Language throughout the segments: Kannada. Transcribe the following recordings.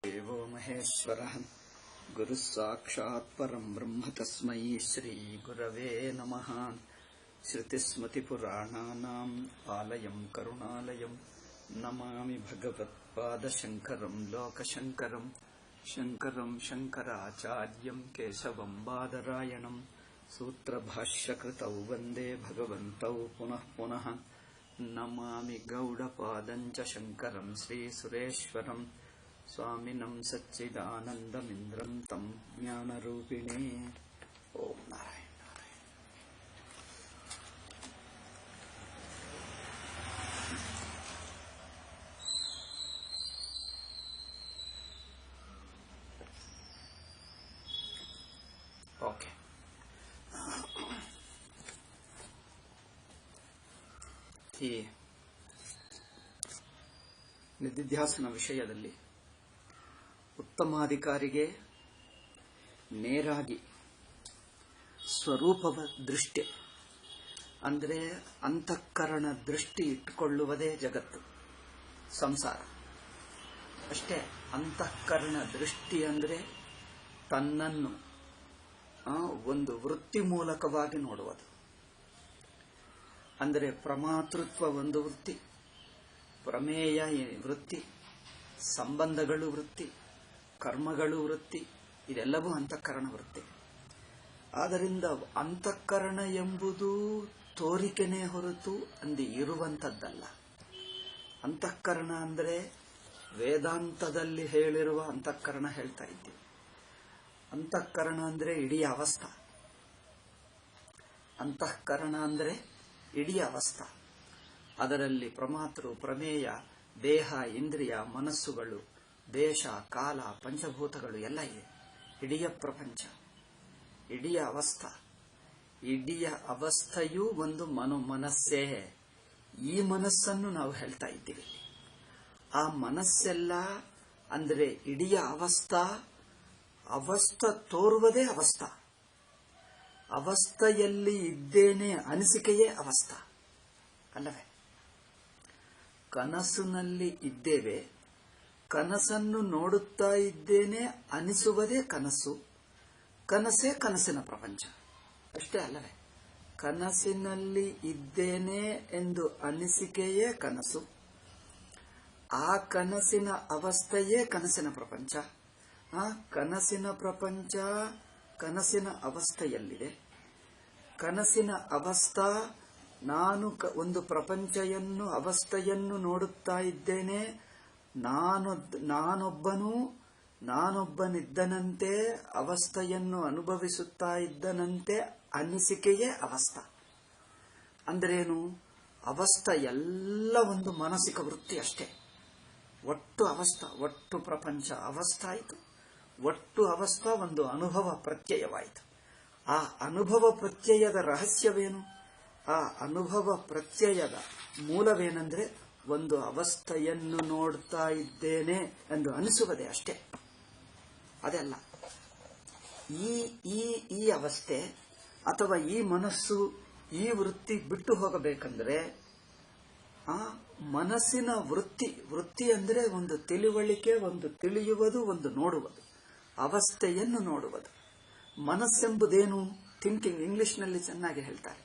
देवो महेश्वरः गुरुः साक्षात् परं ब्रह्म तस्मै श्री गुरवे नमः। श्रुतिस्मृतिपुराणानाम् आलयं करुणालयं नमामि भगवत्पादशङ्करं लोकशङ्करं शङ्करं शङ्कराचार्यं केशवं बादरायणं सूत्रभाष्यकृतौ वन्दे भगवन्तौ पुनः पुनः। नमामि गौडपादं च शङ्करं श्रीसुरेश्वरं स्वामिनं सच्चिदानन्दमिन्द्रं तं ज्ञानरूपिणे। ओम नारायण नारायण। ओके, ಈ ನಿಧಿಧ್ಯಾಸನ ವಿಷಯದಲ್ಲಿ ಉತ್ತಮಾಧಿಕಾರಿಗೆ ನೇರಾಗಿ ಸ್ವರೂಪವ ದೃಷ್ಟಿ ಅಂದರೆ ಅಂತಃಕರಣ ದೃಷ್ಟಿ ಇಟ್ಟುಕೊಳ್ಳುವುದೇ ಜಗತ್ತು ಸಂಸಾರ ಅಷ್ಟೇ. ಅಂತಃಕರಣ ದೃಷ್ಟಿ ಅಂದರೆ ತನ್ನನ್ನು ಒಂದು ವೃತ್ತಿ ಮೂಲಕವಾಗಿ ನೋಡುವುದು. ಅಂದರೆ ಪ್ರಮಾತೃತ್ವ ಒಂದು ವೃತ್ತಿ, ಪ್ರಮೇಯ ವೃತ್ತಿ, ಸಂಬಂಧಗಳು ವೃತ್ತಿ, ಕರ್ಮಗಳು ವೃತ್ತಿ, ಇದೆಲ್ಲವೂ ಅಂತಃಕರಣ ವೃತ್ತಿ. ಆದ್ದರಿಂದ ಅಂತಃಕರಣ ಎಂಬುದು ತೋರಿಕೆನೇ ಹೊರತು ಅಂದು ಇರುವಂಥದ್ದಲ್ಲ. ಅಂತಃಕರಣ ಅಂದರೆ ವೇದಾಂತದಲ್ಲಿ ಹೇಳಿರುವ ಅಂತಃಕರಣ ಹೇಳ್ತಾ ಇದ್ದೀವಿ. ಅಂತಃಕರಣ ಅಂದರೆ ಇಡೀ ಅವಸ್ಥಾ. ಅಂತಃಕರಣ ಅಂದರೆ ಇಡೀ ಅವಸ್ಥಾ. ಅದರಲ್ಲಿ ಪ್ರಮಾತೃ, ಪ್ರಮೇಯ, ದೇಹ, ಇಂದ್ರಿಯ, ಮನಸ್ಸುಗಳು, ದೇಶ, ಕಾಲ, ಪಂಚಭೂತಗಳು ಎಲ್ಲ ಇದೆ. ಇಡೀ ಪ್ರಪಂಚ, ಇಡೀ ಅವಸ್ಥಾ. ಇಡೀ ಅವಸ್ಥೆಯೂ ಒಂದು ಮನಸ್ಸೇ. ಈ ಮನಸ್ಸನ್ನು ನಾವು ಹೇಳ್ತಾ ಇದ್ದೀವಿ. ಆ ಮನಸ್ಸೆಲ್ಲ ಅಂದರೆ ಇಡೀ ಅವಸ್ಥಾ ತೋರುವುದೇ ಅವಸ್ಥಾ. ಅವಸ್ಥೆಯಲ್ಲಿ ಇದ್ದೇನೆ ಅನಿಸಿಕೆಯೇ ಅವಸ್ಥಾ ಅಲ್ಲವೇ? ಕನಸಿನಲ್ಲಿ ಇದ್ದೇವೆ, ಕನಸನ್ನು ನೋಡುತ್ತಾ ಇದ್ದೇನೆ ಅನಿಸುವುದೇ ಕನಸು. ಕನಸೇ ಕನಸಿನ ಪ್ರಪಂಚ ಅಷ್ಟೇ ಅಲ್ಲವೇ? ಕನಸಿನಲ್ಲಿ ಇದ್ದೇನೆ ಎಂದು ಅನಿಸಿಕೆಯೇ ಕನಸು. ಆ ಕನಸಿನ ಅವಸ್ಥೆಯೇ ಕನಸಿನ ಪ್ರಪಂಚ. ಆ ಕನಸಿನ ಪ್ರಪಂಚ ಕನಸಿನ ಅವಸ್ಥೆಯಲ್ಲಿದೆ. ಕನಸಿನ ಅವಸ್ಥಾ ನಾನು ಒಂದು ಪ್ರಪಂಚವನ್ನು ಅವಸ್ಥೆಯನ್ನು ನೋಡುತ್ತಾ ಇದ್ದೇನೆ. ನಾನೊಬ್ಬನಿದ್ದನಂತೆ ಅವಸ್ಥೆಯನ್ನು ಅನುಭವಿಸುತ್ತಾ ಇದ್ದನಂತೆ ಅನಿಸಿಕೆಯೇ ಅವಸ್ಥಾ. ಅಂದ್ರೇನು? ಅವಸ್ಥಾ ಎಲ್ಲ ಒಂದು ಮಾನಸಿಕ ವೃತ್ತಿ ಅಷ್ಟೇ. ಒಟ್ಟು ಅವಸ್ಥಾ, ಒಟ್ಟು ಪ್ರಪಂಚ ಅವಸ್ಥಾ ಆಯಿತು. ಒಟ್ಟು ಅವಸ್ಥಾ ಒಂದು ಅನುಭವ ಪ್ರತ್ಯಯವಾಯಿತು. ಆ ಅನುಭವ ಪ್ರತ್ಯಯದ ರಹಸ್ಯವೇನು? ಆ ಅನುಭವ ಪ್ರತ್ಯಯದ ಮೂಲವೇನೆಂದರೆ ಒಂದು ಅವಸ್ಥೆಯನ್ನು ನೋಡ್ತಾ ಇದ್ದೇನೆ ಎಂದು ಅನಿಸುವುದೇ ಅಷ್ಟೇ. ಅದೆಲ್ಲ ಈ ಅವಸ್ಥೆ ಅಥವಾ ಈ ಮನಸ್ಸು, ಈ ವೃತ್ತಿ ಬಿಟ್ಟು ಹೋಗಬೇಕಂದ್ರೆ ಆ ಮನಸ್ಸಿನ ವೃತ್ತಿ ಅಂದರೆ ಒಂದು ತಿಳುವಳಿಕೆ, ಒಂದು ತಿಳಿಯುವುದು, ಒಂದು ನೋಡುವುದು, ಅವಸ್ಥೆಯನ್ನು ನೋಡುವುದು. ಮನಸ್ಸೆಂಬುದೇನು? ಥಿಂಕಿಂಗ್. ಇಂಗ್ಲಿಷ್ನಲ್ಲಿ ಚೆನ್ನಾಗಿ ಹೇಳ್ತಾರೆ.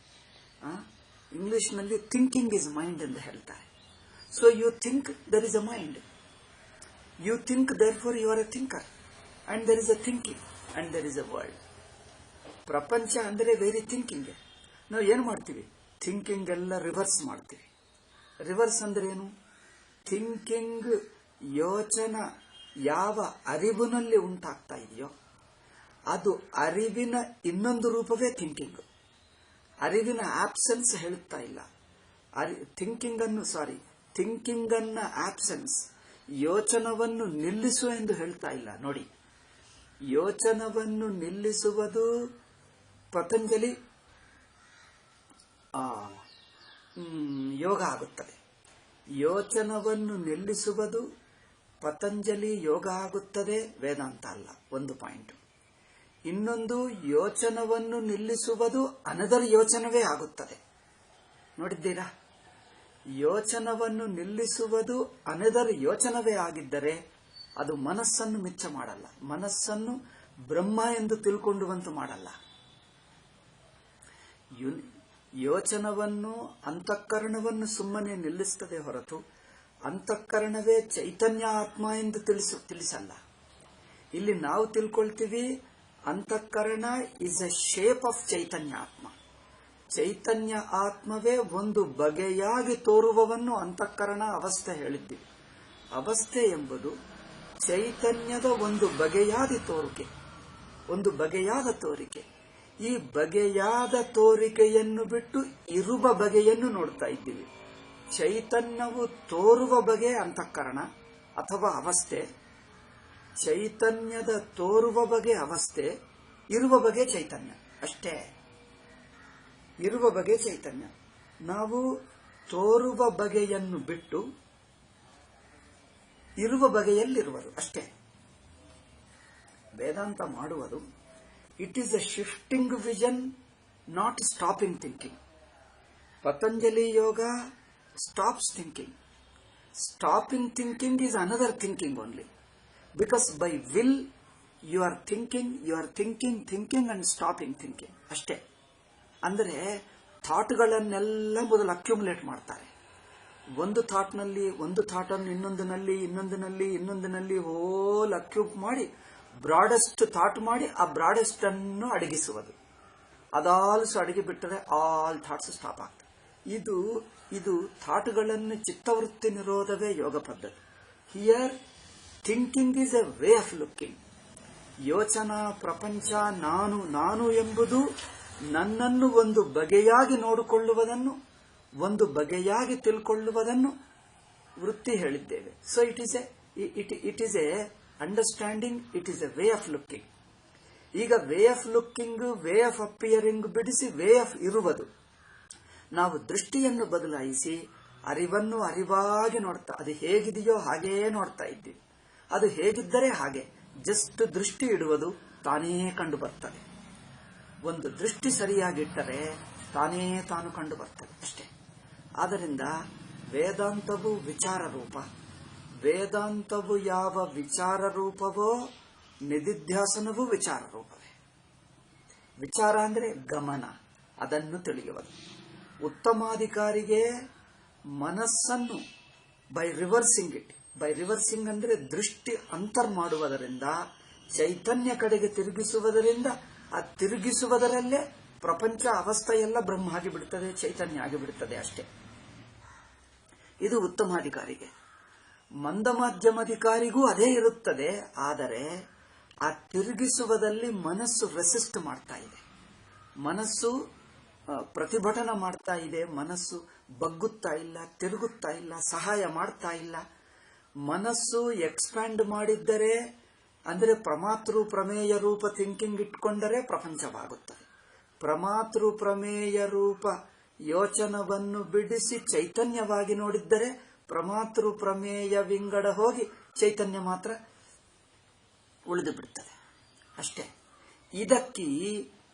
ಇಂಗ್ಲಿಷ್ನಲ್ಲಿ ಥಿಂಕಿಂಗ್ ಇಸ್ ಮೈಂಡ್ ಎಂದು ಹೇಳ್ತಾರೆ. So you think, there is a mind. You think, therefore you are a thinker, and there is a thinking, and there is a world. ಪ್ರಪಂಚ ಅಂದರೆ ವೆರಿ ಥಿಂಕಿಂಗ್. ನಾವು ಏನು ಮಾಡ್ತೀವಿ? ಥಿಂಕಿಂಗ್ ಎಲ್ಲ ರಿವರ್ಸ್ ಮಾಡ್ತೀವಿ. ರಿವರ್ಸ್ ಅಂದ್ರೆ ಏನು? ಥಿಂಕಿಂಗ್ ಯೋಚನಾ ಯಾವ ಅರಿವಿನಲ್ಲಿ ಉಂಟಾಗ್ತಾ ಇದೆಯೋ ಅದು ಅರಿವಿನ ಇನ್ನೊಂದು ರೂಪವೇ ಥಿಂಕಿಂಗ್. ಅರಿವಿನ ಆಬ್ಸೆನ್ಸ್ ಹೇಳುತ್ತಾ ಇಲ್ಲ. ಥಿಂಕಿಂಗ್ ಅನ್ನ ಆಬ್ಸೆನ್ಸ್, ಯೋಚನವನ್ನು ನಿಲ್ಲಿಸು ಎಂದು ಹೇಳ್ತಾ ಇಲ್ಲ. ನೋಡಿ, ಯೋಚನವನ್ನು ನಿಲ್ಲಿಸುವುದು ಪತಂಜಲಿ ಯೋಗ ಆಗುತ್ತದೆ. ಯೋಚನವನ್ನು ನಿಲ್ಲಿಸುವುದು ಪತಂಜಲಿ ಯೋಗ ಆಗುತ್ತದೆ, ವೇದಾಂತ ಅಲ್ಲ. ಒಂದು ಪಾಯಿಂಟ್. ಇನ್ನೊಂದು, ಯೋಚನವನ್ನು ನಿಲ್ಲಿಸುವುದು ಅನದರ್ ಯೋಚನವೇ ಆಗುತ್ತದೆ. ನೋಡಿದ್ದೀರಾ? ಯೋಚನವನ್ನು ನಿಲ್ಲಿಸುವುದು ಅನದರ್ ಯೋಚನವೇ ಆಗಿದ್ದರೆ ಅದು ಮನಸ್ಸನ್ನು ಮಿಚ್ಚ ಮಾಡಲ್ಲ, ಮನಸ್ಸನ್ನು ಬ್ರಹ್ಮ ಎಂದು ತಿಳ್ಕೊಂಡುವಂತೆ ಮಾಡಲ್ಲ. ಯೋಚನವನ್ನು ಅಂತಃಕರಣವನ್ನು ಸುಮ್ಮನೆ ನಿಲ್ಲಿಸ್ತದೆ ಹೊರತು ಅಂತಃಕರಣವೇ ಚೈತನ್ಯ ಆತ್ಮ ಎಂದು ತಿಳಿಸಲ್ಲ. ಇಲ್ಲಿ ನಾವು ತಿಳ್ಕೊಳ್ತೀವಿ ಅಂತಃಕರಣ ಇಸ್ ಎ ಶೇಪ್ ಆಫ್ ಚೈತನ್ಯ ಆತ್ಮ. ಚೈತನ್ಯ ಆತ್ಮವೇ ಒಂದು ಬಗೆಯಾಗಿ ತೋರುವವನ್ನು ಅಂತಃಕರಣ ಅವಸ್ಥೆ ಹೇಳಿದ್ದೀವಿ. ಅವಸ್ಥೆ ಎಂಬುದು ಚೈತನ್ಯದ ಒಂದು ಬಗೆಯಾದ ತೋರಿಕೆ, ಒಂದು ಬಗೆಯಾದ ತೋರಿಕೆ. ಈ ಬಗೆಯಾದ ತೋರಿಕೆಯನ್ನು ಬಿಟ್ಟು ಇರುವ ಬಗೆಯನ್ನು ನೋಡ್ತಾ ಇದ್ದೀವಿ. ಚೈತನ್ಯವು ತೋರುವ ಬಗೆ ಅಂತಃಕರಣ ಅಥವಾ ಅವಸ್ಥೆ, ಚೈತನ್ಯದ ತೋರುವ ಬಗೆ ಅವಸ್ಥೆ, ಇರುವ ಬಗೆ ಚೈತನ್ಯ ಅಷ್ಟೇ. ಇರುವ ಬಗೆ ಚೈತನ್ಯ. ನಾವು ತೋರುವ ಬಗೆಯನ್ನು ಬಿಟ್ಟು ಇರುವ ಬಗೆಯಲ್ಲಿರುವುದು ಅಷ್ಟೇ. ವೇದಾಂತ ಮಾಡುವುದು it is A shifting vision, not stopping thinking. Patanjali yoga stops thinking. Stopping thinking is another thinking only. Because by will you are thinking and stopping thinking. ಅಷ್ಟೇ. ಅಂದರೆ ಥಾಟ್ಗಳನ್ನೆಲ್ಲ ಮೊದಲು ಅಕ್ಯುಮುಲೇಟ್ ಮಾಡ್ತಾರೆ. ಒಂದು ಥಾಟ್ನಲ್ಲಿ ಒಂದು ಥಾಟನ್ನು ಇನ್ನೊಂದಿನಲ್ಲಿ ಹೋಲ್ ಅಕ್ಯೂಬ್ ಮಾಡಿ ಬ್ರಾಡೆಸ್ಟ್ ಥಾಟ್ ಮಾಡಿ ಆ ಬ್ರಾಡೆಸ್ಟ್ ಅನ್ನು ಅಡಗಿಸುವುದು. ಅದಾಲ್ಸು ಅಡಗಿ ಬಿಟ್ಟರೆ ಆಲ್ ಥಾಟ್ಸ್ ಸ್ಟಾಪ್ ಆಗ್ತದೆ. ಇದು ಥಾಟ್ಗಳನ್ನು ಚಿತ್ತವೃತ್ತಿ ನಿರೋಧವೇ ಯೋಗ ಪದ್ಧತಿ. Here thinking is a way of looking. ಯೋಚನಾ ಪ್ರಪಂಚ ನಾನು ಎಂಬುದು ನನ್ನನ್ನು ಒಂದು ಬಗೆಯಾಗಿ ನೋಡಿಕೊಳ್ಳುವುದನ್ನು, ಒಂದು ಬಗೆಯಾಗಿ ತಿಳ್ಕೊಳ್ಳುವುದನ್ನು ವೃತ್ತಿ ಹೇಳಿದ್ದೇವೆ. So it is a understanding, it is a way of looking. ಈಗ way of looking, way of appearing ಬಿಡಿಸಿ ವೇ ಆಫ್ ಇರುವುದು. ನಾವು ದೃಷ್ಟಿಯನ್ನು ಬದಲಾಯಿಸಿ ಅರಿವನ್ನು ಅರಿವಾಗಿ ನೋಡ್ತಾ, ಅದು ಹೇಗಿದೆಯೋ ಹಾಗೇ ನೋಡ್ತಾ ಇದ್ದೀವಿ. ಅದು ಹೇಗಿದ್ದರೆ ಹಾಗೆ ಜಸ್ಟ್ ದೃಷ್ಟಿ ಇಡುವುದು ತಾನೇ ಕಂಡು ಬರ್ತದೆ. ಒಂದು ದೃಷ್ಟಿ ಸರಿಯಾಗಿಟ್ಟರೆ ತಾನು ಕಂಡು ಬರ್ತದೆ ಅಷ್ಟೇ. ಆದ್ದರಿಂದ ವೇದಾಂತವು ವಿಚಾರ ರೂಪ. ವೇದಾಂತವು ಯಾವ ವಿಚಾರ ರೂಪವೋ ನಿಧಿಧ್ಯಾಸನವೂ ವಿಚಾರ ರೂಪವೇ. ವಿಚಾರ ಅಂದರೆ ಗಮನ, ಅದನ್ನು ತಿಳಿಯುವುದು. ಉತ್ತಮಾಧಿಕಾರಿಗೆ ಮನಸ್ಸನ್ನು ಬೈ ರಿವರ್ಸಿಂಗ್ ಅಂದ್ರೆ ದೃಷ್ಟಿ ಅಂತರ್ ಮಾಡುವುದರಿಂದ, ಚೈತನ್ಯ ಕಡೆಗೆ ತಿರುಗಿಸುವುದರಿಂದ, ಆ ತಿರುಗಿಸುವುದರಲ್ಲೇ ಪ್ರಪಂಚ ಅವಸ್ಥೆಯೆಲ್ಲ ಬ್ರಹ್ಮ ಆಗಿಬಿಡುತ್ತದೆ, ಚೈತನ್ಯ ಆಗಿಬಿಡುತ್ತದೆ ಅಷ್ಟೇ. ಇದು ಉತ್ತಮಾಧಿಕಾರಿಗೆ. ಮಂದ ಮಾಧ್ಯಮಾಧಿಕಾರಿಗೂ ಅದೇ ಇರುತ್ತದೆ. ಆದರೆ ಆ ತಿರುಗಿಸುವುದಲ್ಲಿ ಮನಸ್ಸು ರೆಸಿಸ್ಟ್ ಮಾಡ್ತಾ ಇದೆ, ಮನಸ್ಸು ಪ್ರತಿಭಟನೆ ಮಾಡ್ತಾ ಇದೆ, ಮನಸ್ಸು ಬಗ್ಗುತ್ತಾ ಇಲ್ಲ, ತಿರುಗುತ್ತಾ ಇಲ್ಲ, ಸಹಾಯ ಮಾಡ್ತಾ ಇಲ್ಲ. ಮನಸ್ಸು ಎಕ್ಸ್ಪ್ಯಾಂಡ್ ಮಾಡಿದ್ದರೆ ಅಂದರೆ ಪ್ರಮಾತೃ ಪ್ರಮೇಯ ರೂಪ ಥಿಂಕಿಂಗ್ ಇಟ್ಕೊಂಡರೆ ಪ್ರಪಂಚವಾಗುತ್ತದೆ. ಪ್ರಮಾತೃ ಪ್ರಮೇಯ ರೂಪ ಯೋಚನವನ್ನು ಬಿಡಿಸಿ ಚೈತನ್ಯವಾಗಿ ನೋಡಿದ್ದರೆ ಪ್ರಮಾತೃ ಪ್ರಮೇಯ ವಿಂಗಡ ಹೋಗಿ ಚೈತನ್ಯ ಮಾತ್ರ ಉಳಿದು ಬಿಡುತ್ತದೆ ಅಷ್ಟೇ.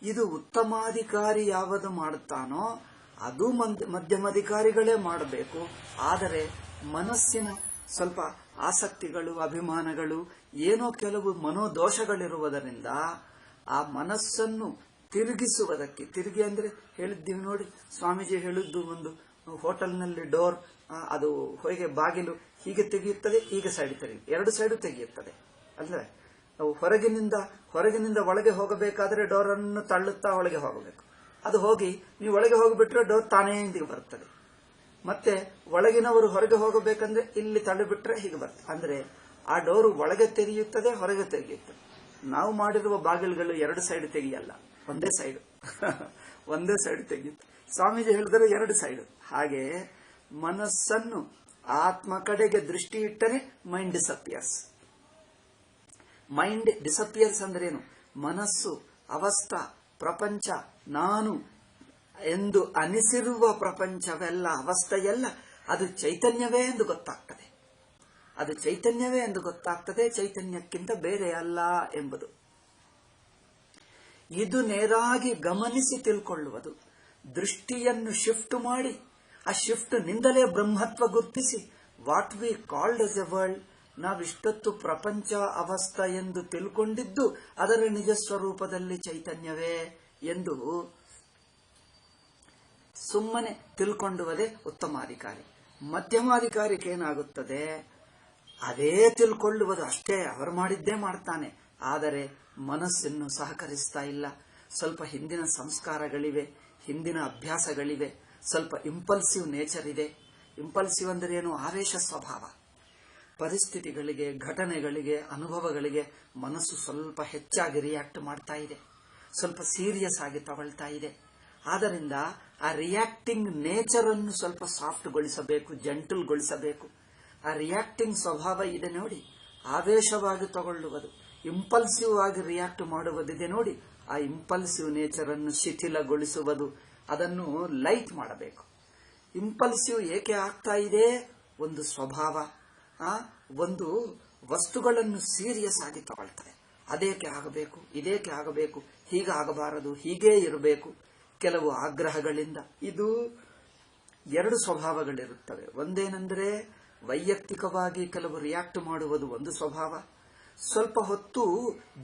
ಇದು ಉತ್ತಮಾಧಿಕಾರಿ ಯಾವುದು ಮಾಡುತ್ತಾನೋ ಅದು ಮಧ್ಯಮಾಧಿಕಾರಿಗಳೇ ಮಾಡಬೇಕು. ಆದರೆ ಮನಸ್ಸಿನ ಸ್ವಲ್ಪ ಆಸಕ್ತಿಗಳು, ಅಭಿಮಾನಗಳು, ಏನೋ ಕೆಲವು ಮನೋದೋಷಗಳಿರುವುದರಿಂದ ಆ ಮನಸ್ಸನ್ನು ತಿರುಗಿಸುವುದಕ್ಕೆ, ತಿರುಗಿ ಅಂದ್ರೆ ಹೇಳಿದ್ದೀವಿ ನೋಡಿ, ಸ್ವಾಮೀಜಿ ಹೇಳಿದ್ದು, ಒಂದು ಹೋಟೆಲ್ನಲ್ಲಿ ಡೋರ್ ಅದು ಹೊರಗೆ ಬಾಗಿಲು ಹೀಗೆ ತೆಗೆಯುತ್ತದೆ, ಹೀಗೆ ಸೈಡ್ ತೆಗೆಯುತ್ತದೆ, ಎರಡು ಸೈಡು ತೆಗೆಯುತ್ತದೆ. ಅಂದ್ರೆ ಹೊರಗಿನಿಂದ ಒಳಗೆ ಹೋಗಬೇಕಾದ್ರೆ ಡೋರ್ ಅನ್ನು ತಳ್ಳುತ್ತಾ ಒಳಗೆ ಹೋಗಬೇಕು. ಅದು ಹೋಗಿ ನೀವು ಒಳಗೆ ಹೋಗಿಬಿಟ್ರೆ ಡೋರ್ ತಾನೇ ಇಂದಿಗೆ ಬರುತ್ತದೆ. ಮತ್ತೆ ಒಳಗಿನವರು ಹೊರಗೆ ಹೋಗಬೇಕಂದ್ರೆ ಇಲ್ಲಿ ತಳ್ಳಿಬಿಟ್ರೆ ಹೀಗೆ ಬರ್ತದೆ. ಅಂದ್ರೆ ಆ ಡೋರು ಒಳಗೆ ತೆಗೆಯುತ್ತದೆ, ಹೊರಗೆ ತೆಗೆಯುತ್ತದೆ. ನಾವು ಮಾಡಿರುವ ಬಾಗಿಲುಗಳು ಎರಡು ಸೈಡ್ ತೆಗೆಯಲ್ಲ, ಒಂದೇ ಸೈಡ್ ತೆಗೆಯುತ್ತೆ. ಸ್ವಾಮೀಜಿ ಹೇಳಿದರೆ ಎರಡು ಸೈಡ್. ಹಾಗೆ ಮನಸ್ಸನ್ನು ಆತ್ಮ ಕಡೆಗೆ ದೃಷ್ಟಿ ಇಟ್ಟರೆ ಮೈಂಡ್ ಡಿಸಪಿಯರ್ಸ್. ಮೈಂಡ್ ಡಿಸಪಿಯರ್ಸ್ ಅಂದ್ರೇನು? ಮನಸ್ಸು, ಅವಸ್ಥಾ, ಪ್ರಪಂಚ, ನಾನು ಎಂದು ಅನಿಸಿರುವ ಪ್ರಪಂಚವೆಲ್ಲ, ಅವಸ್ಥೆಯೆಲ್ಲ ಅದು ಚೈತನ್ಯವೇ ಎಂದು ಗೊತ್ತಾಗ್ತದೆ. ಚೈತನ್ಯಕ್ಕಿಂತ ಬೇರೆ ಅಲ್ಲ ಎಂಬುದು. ಇದು ನೇರಾಗಿ ಗಮನಿಸಿ ತಿಳ್ಕೊಳ್ಳುವುದು. ದೃಷ್ಟಿಯನ್ನು ಶಿಫ್ಟ್ ಮಾಡಿ ಆ ಶಿಫ್ಟ್ ನಿಂದಲೇ ಬ್ರಹ್ಮತ್ವ ಗುರುತಿಸಿ what we called as a world ನಾವಿಷ್ಟೊತ್ತು ಪ್ರಪಂಚ ಅವಸ್ಥಾ ಎಂದು ತಿಳ್ಕೊಂಡಿದ್ದು ಅದರ ನಿಜ ಸ್ವರೂಪದಲ್ಲಿ ಚೈತನ್ಯವೇ ಎಂದು ಸುಮ್ಮನೆ ತಿಳ್ಕೊಂಡುವುದೇ ಉತ್ತಮಾಧಿಕಾರಿ. ಮಧ್ಯಮಾಧಿಕಾರಿಗೆ ಏನಾಗುತ್ತದೆ, ಅದೇ ತಿಳ್ಕೊಳ್ಳುವುದು ಅಷ್ಟೇ, ಅವರು ಮಾಡಿದ್ದೇ ಮಾಡ್ತಾನೆ, ಆದರೆ ಮನಸ್ಸನ್ನು ಸಹಕರಿಸ್ತಾ ಇಲ್ಲ. ಸ್ವಲ್ಪ ಹಿಂದಿನ ಸಂಸ್ಕಾರಗಳಿವೆ, ಹಿಂದಿನ ಅಭ್ಯಾಸಗಳಿವೆ, ಸ್ವಲ್ಪ ಇಂಪಲ್ಸಿವ್ ನೇಚರ್ ಇದೆ. ಇಂಪಲ್ಸಿವ್ ಅಂದರೆ ಏನು? ಆವೇಶ ಸ್ವಭಾವ. ಪರಿಸ್ಥಿತಿಗಳಿಗೆ, ಘಟನೆಗಳಿಗೆ, ಅನುಭವಗಳಿಗೆ ಮನಸ್ಸು ಸ್ವಲ್ಪ ಹೆಚ್ಚಾಗಿ ರಿಯಾಕ್ಟ್ ಮಾಡ್ತಾ ಇದೆ, ಸ್ವಲ್ಪ ಸೀರಿಯಸ್ ಆಗಿ ತಗೊಳ್ತಾ ಇದೆ. ಆದ್ದರಿಂದ ಆ ರಿಯಾಕ್ಟಿಂಗ್ ನೇಚರ್ ಅನ್ನು ಸ್ವಲ್ಪ ಸಾಫ್ಟ್ಗೊಳಿಸಬೇಕು, ಜೆಂಟಲ್ಗೊಳಿಸಬೇಕು. ಆ ರಿಯಾಕ್ಟಿಂಗ್ ಸ್ವಭಾವ ಇದೆ ನೋಡಿ, ಆವೇಶವಾಗಿ ತಗೊಳ್ಳುವುದು, ಇಂಪಲ್ಸಿವ್ ಆಗಿ ರಿಯಾಕ್ಟ್ ಮಾಡುವುದಿದೆ ನೋಡಿ, ಆ ಇಂಪಲ್ಸಿವ್ ನೇಚರ್ ಅನ್ನು ಶಿಥಿಲಗೊಳಿಸುವುದು, ಅದನ್ನು ಲೈಟ್ ಮಾಡಬೇಕು. ಇಂಪಲ್ಸಿವ್ ಏಕೆ ಆಗ್ತಾ ಇದೆ? ಒಂದು ಸ್ವಭಾವ, ಒಂದು ವಸ್ತುಗಳನ್ನು ಸೀರಿಯಸ್ ಆಗಿ ತಗೊಳ್ತಾರೆ. ಅದೇಕೆ ಆಗಬೇಕು, ಇದೇಕೆ ಆಗಬೇಕು, ಹೀಗಾಗಬಾರದು, ಹೀಗೇ ಇರಬೇಕು, ಕೆಲವು ಆಗ್ರಹಗಳಿಂದ. ಇದು ಎರಡು ಸ್ವಭಾವಗಳಿರುತ್ತವೆ. ಒಂದೇನೆಂದರೆ ವೈಯಕ್ತಿಕವಾಗಿ ಕೆಲವು ರಿಯಾಕ್ಟ್ ಮಾಡುವುದು ಒಂದು ಸ್ವಭಾವ. ಸ್ವಲ್ಪ ಹೊತ್ತು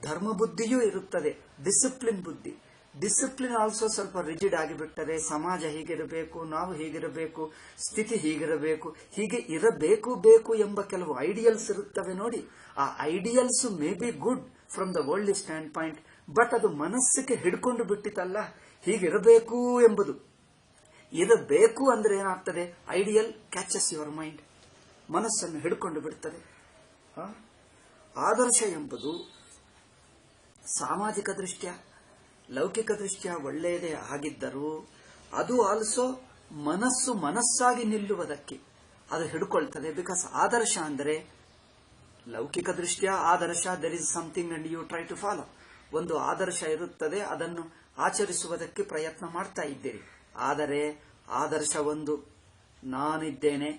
ಧರ್ಮ ಬುದ್ಧಿಯೂ ಇರುತ್ತದೆ, ಡಿಸಿಪ್ಲಿನ್ ಬುದ್ಧಿ. ಡಿಸಿಪ್ಲಿನ್ ಆಲ್ಸೋ ಸ್ವಲ್ಪ ರಿಜಿಡ್ ಆಗಿಬಿಟ್ಟರೆ, ಸಮಾಜ ಹೀಗಿರಬೇಕು, ನಾವು ಹೀಗಿರಬೇಕು, ಸ್ಥಿತಿ ಹೀಗಿರಬೇಕು, ಹೀಗೆ ಇರಬೇಕು ಬೇಕು ಎಂಬ ಕೆಲವು ಐಡಿಯಲ್ಸ್ ಇರುತ್ತವೆ ನೋಡಿ. ಆ ideals may be good from the world stand point, but ಅದು ಮನಸ್ಸಿಗೆ ಹಿಡ್ಕೊಂಡು ಬಿಟ್ಟಿತಲ್ಲ, ಹೀಗಿರಬೇಕು ಎಂಬುದು. ಇರಬೇಕು ಅಂದ್ರೆ ಏನಾಗ್ತದೆ? ಐಡಿಯಲ್ ಕ್ಯಾಚಸ್ ಯುವರ್ ಮೈಂಡ್, ಮನಸ್ಸನ್ನು ಹಿಡ್ಕೊಂಡು ಬಿಡ್ತದೆ. ಆದರ್ಶ ಎಂಬುದು ಸಾಮಾಜಿಕ ದೃಷ್ಟ್ಯ, ಲೌಕಿಕ ದೃಷ್ಟ್ಯ ಒಳ್ಳೆಯದೇ ಆಗಿದ್ದರೂ ಅದು ಆಲ್ಸೋ ಮನಸ್ಸಾಗಿ ನಿಲ್ಲುವುದಕ್ಕೆ ಅದು ಹಿಡ್ಕೊಳ್ತದೆ. ಬಿಕಾಸ್ ಆದರ್ಶ ಅಂದರೆ ಲೌಕಿಕ ದೃಷ್ಟ್ಯ ಆದರ್ಶ, there is something and you try to follow. ಒಂದು ಆದರ್ಶ ಇರುತ್ತದೆ, ಅದನ್ನು ಆಚರಿಸುವುದಕ್ಕೆ ಪ್ರಯತ್ನ ಮಾಡ್ತಾ ಇದ್ದೀರಿ. ಆದರೆ ಆದರ್ಶ ಒಂದು, ನಾನಿದ್ದೇನೆ,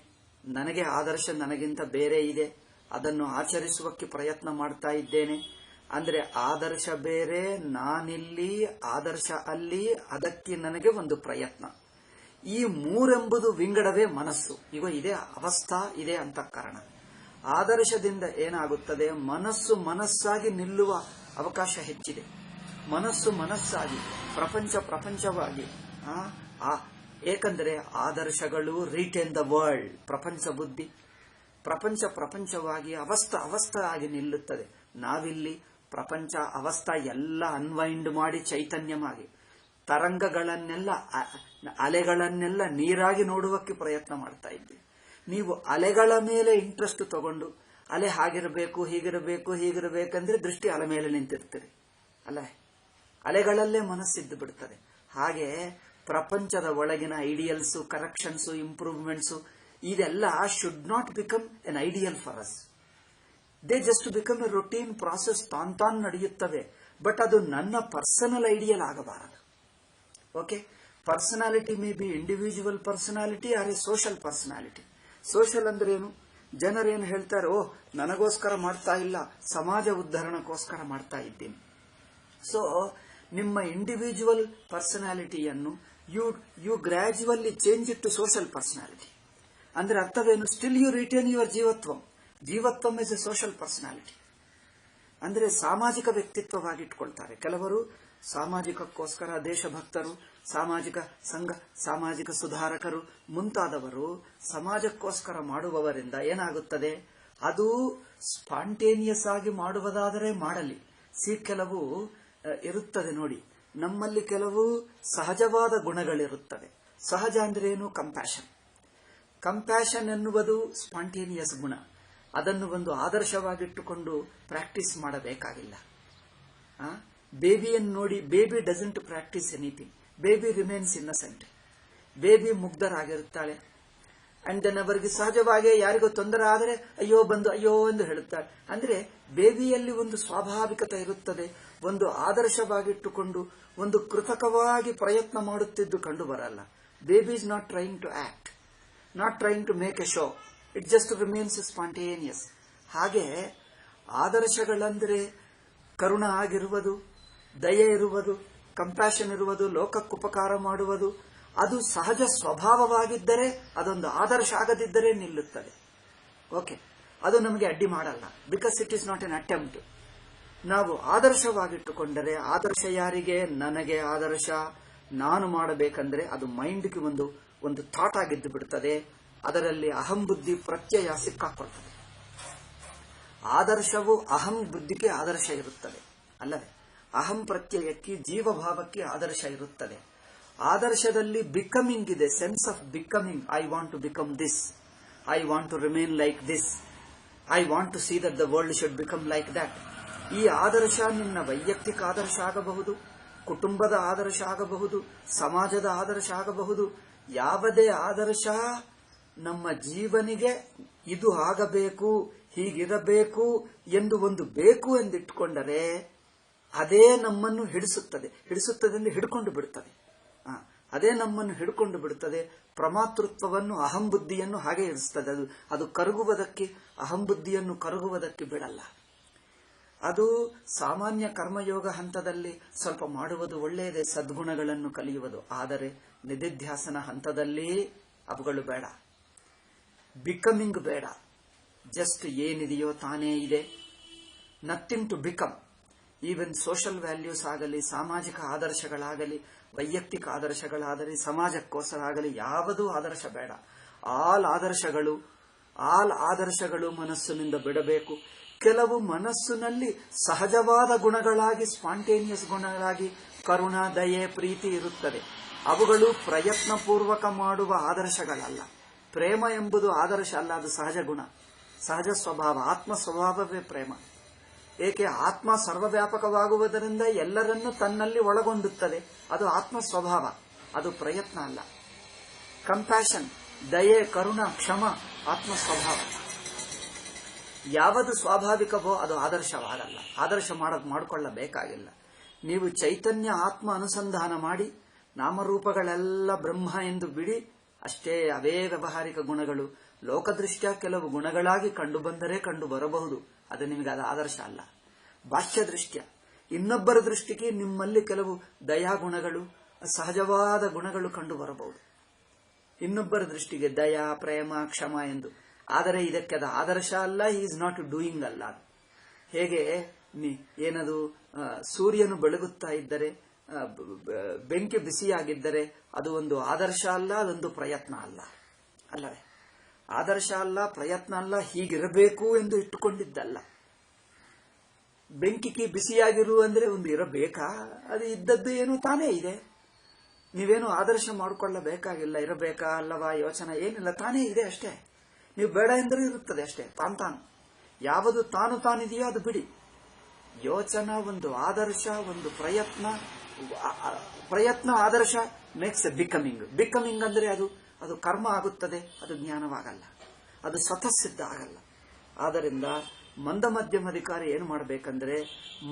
ನನಗೆ ಆದರ್ಶ ನನಗಿಂತ ಬೇರೆ ಇದೆ, ಅದನ್ನು ಆಚರಿಸುವಕ್ಕೆ ಪ್ರಯತ್ನ ಮಾಡ್ತಾ ಇದ್ದೇನೆ. ಅಂದ್ರೆ ಆದರ್ಶ ಬೇರೆ, ನಾನಿಲ್ಲಿ, ಆದರ್ಶ ಅಲ್ಲಿ, ಅದಕ್ಕೆ ನನಗೆ ಒಂದು ಪ್ರಯತ್ನ. ಈ ಮೂರೆಂಬುದು ವಿಂಗಡವೇ ಮನಸ್ಸು. ಈಗ ಇದೇ ಅವಸ್ಥಾ, ಇದೇ ಅಂತಃಕರಣ. ಆದರ್ಶದಿಂದ ಏನಾಗುತ್ತದೆ? ಮನಸ್ಸಾಗಿ ನಿಲ್ಲುವ ಅವಕಾಶ ಹೆಚ್ಚಿದೆ. ಮನಸ್ಸಾಗಿ, ಪ್ರಪಂಚವಾಗಿ. ಏಕೆಂದರೆ ಆದರ್ಶಗಳು ರೀಟೇನ್ ದ ವರ್ಲ್ಡ್, ಪ್ರಪಂಚ ಬುದ್ಧಿ. ಪ್ರಪಂಚವಾಗಿ ಅವಸ್ಥಾ ಆಗಿ ನಿಲ್ಲುತ್ತದೆ. ನಾವಿಲ್ಲಿ ಪ್ರಪಂಚ ಅವಸ್ಥಾ ಎಲ್ಲ ಅನ್ವೈಂಡ್ ಮಾಡಿ ಚೈತನ್ಯವಾಗಿ ತರಂಗಗಳನ್ನೆಲ್ಲ, ಅಲೆಗಳನ್ನೆಲ್ಲ ನೀರಾಗಿ ನೋಡುವಕ್ಕೆ ಪ್ರಯತ್ನ ಮಾಡ್ತಾ ಇದ್ದೀವಿ. ನೀವು ಅಲೆಗಳ ಮೇಲೆ ಇಂಟ್ರೆಸ್ಟ್ ತಗೊಂಡು ಅಲೆ ಹಾಗಿರಬೇಕು, ಹೀಗಿರಬೇಕಂದ್ರೆ ದೃಷ್ಟಿ ಅಲೆ ಮೇಲೆ ನಿಂತಿರ್ತೀರಿ ಅಲ್ಲ, ಅಲೆಗಳಲ್ಲೇ ಮನಸ್ಸಿದ್ದು ಬಿಡ್ತದೆ. ಹಾಗೆ ಪ್ರಪಂಚದ ಒಳಗಿನ ಐಡಿಯಲ್ಸ್, ಕರೆಕ್ಷನ್ಸ್, ಇಂಪ್ರೂವ್ಮೆಂಟ್ಸ್ ಇದೆಲ್ಲ should not become an ideal for us. They just become a routine process, ತಾನ್ ನಡೆಯುತ್ತವೆ. ಬಟ್ ಅದು ನನ್ನ ಪರ್ಸನಲ್ ಐಡಿಯಲ್ ಆಗಬಾರದು. Okay, personality may be individual personality or a social personality. Social ಅಂದ್ರೆ ಏನು? ಜನರೇನು ಹೇಳ್ತಾರೆ, ಓ ನನಗೋಸ್ಕರ ಮಾಡ್ತಾ ಇಲ್ಲ, ಸಮಾಜ ಉದ್ಧಾರಣಕ್ಕೋಸ್ಕರ ಮಾಡ್ತಾ ಇದ್ದೀನಿ. ಸೊ ನಿಮ್ಮ ಇಂಡಿವಿಜುವಲ್ ಪರ್ಸನಾಲಿಟಿಯನ್ನು you gradually change it to social personality. ಅಂದ್ರೆ ಅರ್ಥವೇನು? ಸ್ಟಿಲ್ ಯು ರಿಟೇನ್ ಯುವರ್ ಜೀವತ್ವಂ ಇಸ್ ಎ ಸೋಷಲ್ ಪರ್ಸನಾಲಿಟಿ. ಅಂದ್ರೆ ಸಾಮಾಜಿಕ ವ್ಯಕ್ತಿತ್ವವಾಗಿಟ್ಕೊಳ್ತಾರೆ. ಕೆಲವರು ಸಾಮಾಜಿಕಕ್ಕೋಸ್ಕರ, ದೇಶಭಕ್ತರು, ಸಾಮಾಜಿಕ ಸಂಘ, ಸಾಮಾಜಿಕ ಸುಧಾರಕರು ಮುಂತಾದವರು ಸಮಾಜಕ್ಕೋಸ್ಕರ ಮಾಡುವವರಿಂದ ಏನಾಗುತ್ತದೆ? ಅದು ಸ್ಪಾಂಟೇನಿಯಸ್ ಆಗಿ ಮಾಡುವುದಾದರೆ ಮಾಡಲಿ. ಕೆಲವು ಇರುತ್ತದೆ ನೋಡಿ, ನಮ್ಮಲ್ಲಿ ಕೆಲವು ಸಹಜವಾದ ಗುಣಗಳಿರುತ್ತವೆ. ಸಹಜ ಅಂದ್ರೆ ಏನು? ಕಂಪ್ಯಾಷನ್ ಎನ್ನುವುದು ಸ್ಪಾಂಟೇನಿಯಸ್ ಗುಣ. ಅದನ್ನು ಒಂದು ಆದರ್ಶವಾಗಿಟ್ಟುಕೊಂಡು ಪ್ರಾಕ್ಟೀಸ್ ಮಾಡಬೇಕಾಗಿಲ್ಲ. ಬೇಬಿಯನ್ನು ನೋಡಿ, baby doesn't practise anything. Baby remains innocent. Baby ಮುಗ್ಧರಾಗಿರುತ್ತಾಳೆ. ಅಂಡ್ ದೆನ್ ಅವರಿಗೆ ಸಹಜವಾಗಿ ಯಾರಿಗೂ ತೊಂದರೆ ಆದರೆ ಅಯ್ಯೋ ಎಂದು ಹೇಳುತ್ತಾಳೆ. ಅಂದ್ರೆ ಬೇಬಿಯಲ್ಲಿ ಒಂದು ಸ್ವಾಭಾವಿಕತೆ ಇರುತ್ತದೆ. ಒಂದು ಆದರ್ಶವಾಗಿಟ್ಟುಕೊಂಡು ಒಂದು ಕೃತಕವಾಗಿ ಪ್ರಯತ್ನ ಮಾಡುತ್ತಿದ್ದು ಕಂಡು ಬರಲ್ಲ. Baby is not trying to act, not trying to make a show, it just remains spontaneous. ಹಾಗೆ ಆದರ್ಶಗಳಂದ್ರೆ ಕರುಣ ಆಗಿರುವುದು, ದಯೆ ಇರುವುದು, ಕಂಪ್ಯಾಷನ್ ಇರುವುದು, ಲೋಕಕ್ಕುಪಕಾರ ಮಾಡುವುದು, ಅದು ಸಹಜ ಸ್ವಭಾವವಾಗಿದ್ದರೆ ಅದೊಂದು ಆದರ್ಶ ಆಗದಿದ್ದರೆ ನಿಲ್ಲುತ್ತದೆ. ಓಕೆ, ಅದು ನಮಗೆ ಅಡ್ಡಿ ಮಾಡಲ್ಲ. Because it is not an attempt. ನಾವು ಆದರ್ಶವಾಗಿಟ್ಟುಕೊಂಡರೆ, ಆದರ್ಶ ಯಾರಿಗೆ? ನನಗೆ ಆದರ್ಶ, ನಾನು ಮಾಡಬೇಕಂದ್ರೆ ಅದು ಮೈಂಡ್ಗೆ ಒಂದು ಥಾಟ್ ಆಗಿದ್ದು ಬಿಡುತ್ತದೆ. ಅದರಲ್ಲಿ ಅಹಂ ಬುದ್ಧಿ ಪ್ರತ್ಯಯ ಸಿಕ್ಕಾಕೊಳ್ತದೆ. ಆದರ್ಶವು ಅಹಂ ಬುದ್ಧಿಗೆ ಆದರ್ಶ ಇರುತ್ತದೆ ಅಲ್ಲವೇ? ಅಹಂ ಪ್ರತ್ಯಯಕ್ಕೆ, ಜೀವಭಾವಕ್ಕೆ ಆದರ್ಶ ಇರುತ್ತದೆ. ಆದರ್ಶದಲ್ಲಿ ಬಿಕಮಿಂಗ್ ಇದೆ, sense of becoming. I want to become this, I want to remain like this, I want to see that the world should become like that. ಈ ಆದರ್ಶ ನಿನ್ನ ವೈಯಕ್ತಿಕ ಆದರ್ಶ ಆಗಬಹುದು, ಕುಟುಂಬದ ಆದರ್ಶ ಆಗಬಹುದು, ಸಮಾಜದ ಆದರ್ಶ ಆಗಬಹುದು. ಯಾವುದೇ ಆದರ್ಶ ನಮ್ಮ ಜೀವನಿಗೆ ಇದು ಆಗಬೇಕು, ಹೀಗಿರಬೇಕು ಎಂದು ಒಂದು ಬೇಕು ಎಂದಿಟ್ಟುಕೊಂಡರೆ ಅದೇ ನಮ್ಮನ್ನು ಹಿಡಿಸುತ್ತದೆ ಅಂದ್ರೆ ಹಿಡ್ಕೊಂಡು ಬಿಡುತ್ತದೆ. ಅದೇ ನಮ್ಮನ್ನು ಹಿಡ್ಕೊಂಡು ಬಿಡುತ್ತದೆ. ಪ್ರಮಾತೃತ್ವವನ್ನು, ಅಹಂ ಬುದ್ಧಿಯನ್ನು ಹಾಗೆ ಇರಿಸ್ತದೆ. ಅದು ಕರಗುವುದಕ್ಕೆ, ಅಹಂ ಬುದ್ಧಿಯನ್ನು ಕರಗುವುದಕ್ಕೆ ಬಿಡಲ್ಲ. ಅದು ಸಾಮಾನ್ಯ ಕರ್ಮಯೋಗ ಹಂತದಲ್ಲಿ ಸ್ವಲ್ಪ ಮಾಡುವುದು ಒಳ್ಳೆಯದೇ, ಸದ್ಗುಣಗಳನ್ನು ಕಲಿಯುವುದು. ಆದರೆ ನಿಧಿಧ್ಯಾಸನ ಹಂತದಲ್ಲಿ ಅವುಗಳು ಬೇಡ, ಬಿಕಮಿಂಗ್ ಬೇಡ. ಜಸ್ಟ್ ಏನಿದೆಯೋ ತಾನೇ ಇದೆ, nothing to become. Even social values ಆಗಲಿ, ಸಾಮಾಜಿಕ ಆದರ್ಶಗಳಾಗಲಿ, ವೈಯಕ್ತಿಕ ಆದರ್ಶಗಳಾಗಲಿ, ಸಮಾಜಕ್ಕೋಸ್ಕರ ಆಗಲಿ, ಯಾವುದೂ ಆದರ್ಶ ಬೇಡ. ಆಲ್ ಆದರ್ಶಗಳು ಮನಸ್ಸಿನಿಂದ ಬಿಡಬೇಕು. ಕೆಲವು ಮನಸ್ಸಿನಲ್ಲಿ ಸಹಜವಾದ ಗುಣಗಳಾಗಿ, ಸ್ಪಾಂಟೇನಿಯಸ್ ಗುಣಗಳಾಗಿ ಕರುಣ, ದಯೆ, ಪ್ರೀತಿ ಇರುತ್ತದೆ. ಅವುಗಳು ಪ್ರಯತ್ನಪೂರ್ವಕ ಮಾಡುವ ಆದರ್ಶಗಳಲ್ಲ. ಪ್ರೇಮ ಎಂಬುದು ಆದರ್ಶ ಅಲ್ಲ, ಅದು ಸಹಜ ಗುಣ, ಸಹಜ ಸ್ವಭಾವ. ಆತ್ಮ ಸ್ವಭಾವವೇ ಪ್ರೇಮ. ಏಕೆ? ಆತ್ಮ ಸರ್ವವ್ಯಾಪಕವಾಗುವುದರಿಂದ ಎಲ್ಲರನ್ನೂ ತನ್ನಲ್ಲಿ ಒಳಗೊಂಡುತ್ತದೆ. ಅದು ಆತ್ಮ ಸ್ವಭಾವ, ಅದು ಪ್ರಯತ್ನ ಅಲ್ಲ. ಕಂಪ್ಯಾಷನ್, ದಯೆ, ಕರುಣ, ಕ್ಷಮ ಆತ್ಮ ಸ್ವಭಾವ. ಯಾವುದು ಸ್ವಾಭಾವಿಕವೋ ಅದು ಆದರ್ಶವಾಗಲ್ಲ. ಆದರ್ಶ ಮಾಡಿಕೊಳ್ಳಬೇಕಾಗಿಲ್ಲ. ನೀವು ಚೈತನ್ಯ ಆತ್ಮ ಅನುಸಂಧಾನ ಮಾಡಿ ನಾಮರೂಪಗಳೆಲ್ಲ ಬ್ರಹ್ಮ ಎಂದು ಬಿಡಿ, ಅಷ್ಟೇ. ಅವೇ ವ್ಯವಹಾರಿಕ ಗುಣಗಳು. ಲೋಕದೃಷ್ಟ್ಯ ಕೆಲವು ಗುಣಗಳಾಗಿ ಕಂಡು ಬಂದರೆ ಕಂಡು ಬರಬಹುದು, ಅದು ನಿಮಗೆ ಅದು ಆದರ್ಶ ಅಲ್ಲ. ಬಾಹ್ಯ ದೃಷ್ಟ್ಯ, ಇನ್ನೊಬ್ಬರ ದೃಷ್ಟಿಗೆ ನಿಮ್ಮಲ್ಲಿ ಕೆಲವು ದಯಾಗುಣಗಳು, ಸಹಜವಾದ ಗುಣಗಳು ಕಂಡು ಬರಬಹುದು ಇನ್ನೊಬ್ಬರ ದೃಷ್ಟಿಗೆ, ದಯಾ, ಪ್ರೇಮ, ಕ್ಷಮ ಎಂದು. ಆದರೆ ಇದಕ್ಕೆ ಅದು ಆದರ್ಶ ಅಲ್ಲ, ಈಸ್ ನಾಟ್ ಡೂಯಿಂಗ್ ಅಲ್ಲ. ಹೇಗೆ ಏನದು, ಸೂರ್ಯನು ಬೆಳಗುತ್ತಾ ಇದ್ದರೆ, ಬೆಂಕಿ ಬಿಸಿಯಾಗಿದ್ದರೆ ಅದು ಒಂದು ಆದರ್ಶ ಅಲ್ಲ, ಅದೊಂದು ಪ್ರಯತ್ನ ಅಲ್ಲ ಅಲ್ಲವೇ? ಆದರ್ಶ ಅಲ್ಲ, ಪ್ರಯತ್ನ ಅಲ್ಲ, ಹೀಗಿರಬೇಕು ಎಂದು ಇಟ್ಟುಕೊಂಡಿದ್ದಲ್ಲ. ಬೆಂಕಿಗೆ ಬಿಸಿಯಾಗಿರು ಅಂದ್ರೆ ಒಂದು ಇರಬೇಕಾ? ಅದು ಇದ್ದದ್ದು ಏನು ತಾನೇ ಇದೆ. ನೀವೇನು ಆದರ್ಶ ಮಾಡಿಕೊಳ್ಳಬೇಕಾಗಿಲ್ಲ. ಇರಬೇಕಾ ಅಲ್ಲವಾ ಯೋಚನೆ ಏನಿಲ್ಲ, ತಾನೇ ಇದೆ ಅಷ್ಟೇ. ನೀವು ಬೇಡ ಎಂದರೂ ಇರುತ್ತದೆ ಅಷ್ಟೇ, ತಾನು. ಯಾವುದು ತಾನಿದೆಯೋ ಅದು ಬಿಡಿ. ಯೋಚನಾ ಒಂದು ಆದರ್ಶ, ಒಂದು ಪ್ರಯತ್ನ ಆದರ್ಶ ಮೇಕ್ಸ್ ಎ ಬಿಕಮಿಂಗ್ ಅಂದ್ರೆ ಅದು ಕರ್ಮ ಆಗುತ್ತದೆ, ಅದು ಜ್ಞಾನವಾಗಲ್ಲ, ಅದು ಸ್ವತಃ ಸಿದ್ಧ ಆಗಲ್ಲ. ಆದ್ದರಿಂದ ಮಂದ ಮಧ್ಯಮಾಧಿಕಾರಿ ಏನು ಮಾಡಬೇಕಂದ್ರೆ,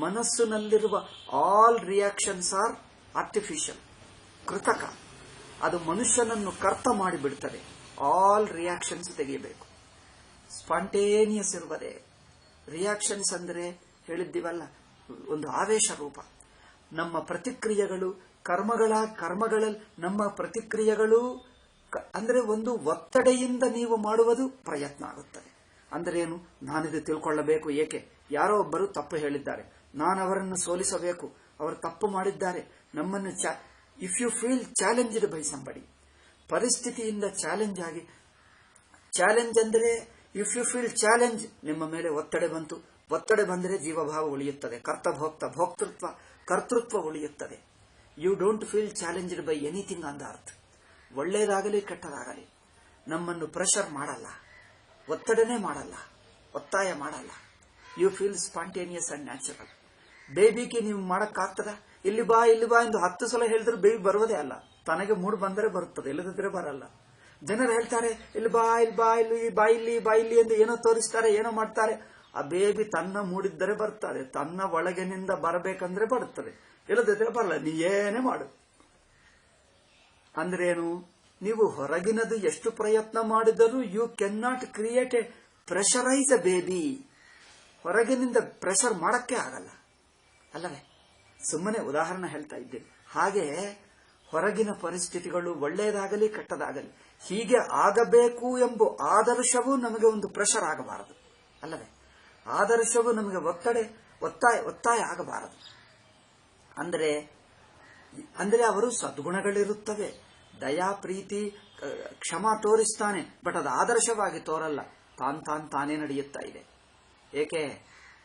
ಮನಸ್ಸಿನಲ್ಲಿರುವ ಆಲ್ ರಿಯಾಕ್ಷನ್ಸ್ ಆರ್ ಆರ್ಟಿಫಿಷಿಯಲ್, ಕೃತಕ. ಅದು ಮನುಷ್ಯನನ್ನು ಕರ್ತ ಮಾಡಿಬಿಡ್ತದೆ. ಆಲ್ ರಿಯಾಕ್ಷನ್ಸ್ ತೆಗೆಯಬೇಕು. ಸ್ಪಾಂಟೇನಿಯಸ್ ಇರುವುದೇ ರಿಯಾಕ್ಷನ್ಸ್ ಅಂದ್ರೆ ಹೇಳಿದ್ದೀವಲ್ಲ, ಒಂದು ಆವೇಶ ರೂಪ. ನಮ್ಮ ಪ್ರತಿಕ್ರಿಯೆಗಳು, ಕರ್ಮಗಳಲ್ಲಿ ನಮ್ಮ ಪ್ರತಿಕ್ರಿಯೆಗಳು ಅಂದ್ರೆ ಒಂದು ಒತ್ತಡೆಯಿಂದ ನೀವು ಮಾಡುವುದು ಪ್ರಯತ್ನ ಆಗುತ್ತದೆ. ಅಂದ್ರೆ ಏನು? ನಾನಿದು ತಿಳ್ಕೊಳ್ಳಬೇಕು. ಏಕೆ? ಯಾರೋ ಒಬ್ಬರು ತಪ್ಪು ಹೇಳಿದ್ದಾರೆ, ನಾನು ಅವರನ್ನು ಸೋಲಿಸಬೇಕು, ಅವರು ತಪ್ಪು ಮಾಡಿದ್ದಾರೆ. ನಮ್ಮನ್ನು if you feel challenged by somebody, ಪರಿಸ್ಥಿತಿಯಿಂದ ಚಾಲೆಂಜ್ ಅಂದ್ರೆ ಇಫ್ ಯು ಫೀಲ್ ಚಾಲೆಂಜ್, ನಿಮ್ಮ ಮೇಲೆ ಒತ್ತಡ ಬಂತು. ಒತ್ತಡ ಬಂದರೆ ಜೀವಭಾವ ಉಳಿಯುತ್ತದೆ, ಕರ್ತೃತ್ವ ಉಳಿಯುತ್ತದೆ. You don't feel challenged by anything on the earth. ಒಳ್ಳೆಯದಾಗಲಿ ಕೆಟ್ಟದಾಗಲಿ ನಮ್ಮನ್ನು ಪ್ರೆಷರ್ ಮಾಡಲ್ಲ, ಒತ್ತಡನೇ ಮಾಡಲ್ಲ, ಒತ್ತಾಯ ಮಾಡಲ್ಲ. You feel spontaneous and natural. ಬೇಬಿಗೆ ನೀವು ಮಾಡಕ್ಕಾಗ್ತದ? ಇಲ್ಲಿ ಬಾ ಎಂದು 10 ಸಲ ಹೇಳಿದ್ರೆ ಬೇಬಿ ಬರುವುದೇ ಅಲ್ಲ. ತನಗೆ ಮೂಡ್ ಬಂದರೆ ಬರುತ್ತದೆ, ಇಲ್ಲದಿದ್ರೆ ಬರಲ್ಲ. ಜನರು ಹೇಳ್ತಾರೆ ಇಲ್ಲಿ ಬಾ ಇಲ್ಲಿ ಎಂದು ಏನೋ ತೋರಿಸ್ತಾರೆ, ಏನೋ ಮಾಡ್ತಾರೆ. ಆ ಬೇಬಿ ತನ್ನ ಮೂಡಿದ್ದರೆ ಬರ್ತದೆ, ತನ್ನ ಒಳಗಿನಿಂದ ಬರಬೇಕಂದ್ರೆ ಬರುತ್ತದೆ, ಇಲ್ಲದಿದ್ರೆ ಬರಲ್ಲ. ನೀ ಏನೇ ಮಾಡು ಅಂದ್ರೇನು? ನೀವು ಹೊರಗಿನದು ಎಷ್ಟು ಪ್ರಯತ್ನ ಮಾಡಿದರೂ you can not create a pressurise a baby. ಹೊರಗಿನಿಂದ ಪ್ರೆಷರ್ ಮಾಡಕ್ಕೆ ಆಗಲ್ಲ ಅಲ್ಲವೇ? ಸುಮ್ಮನೆ ಉದಾಹರಣೆ ಹೇಳ್ತಾ ಇದ್ದೀನಿ. ಹಾಗೆ ಹೊರಗಿನ ಪರಿಸ್ಥಿತಿಗಳು ಒಳ್ಳೆಯದಾಗಲಿ ಕೆಟ್ಟದಾಗಲಿ ಹೀಗೆ ಆಗಬೇಕು ಎಂಬ ಆದರ್ಶವೂ ನಮಗೆ ಒಂದು ಪ್ರೆಷರ್ ಆಗಬಾರದು. ಅಲ್ಲವೇ? ಆದರ್ಶವು ನಮಗೆ ಒತ್ತಾಯ ಆಗಬಾರದು. ಅಂದ್ರೆ ಅವರು ಸದ್ಗುಣಗಳಿರುತ್ತವೆ, ದಯಾ ಪ್ರೀತಿ ಕ್ಷಮ ತೋರಿಸ್ತಾನೆ, ಬಟ್ ಅದು ಆದರ್ಶವಾಗಿ ತೋರಲ್ಲ. ತಾನೇ ನಡೆಯುತ್ತಾ ಇದೆ. ಏಕೆ?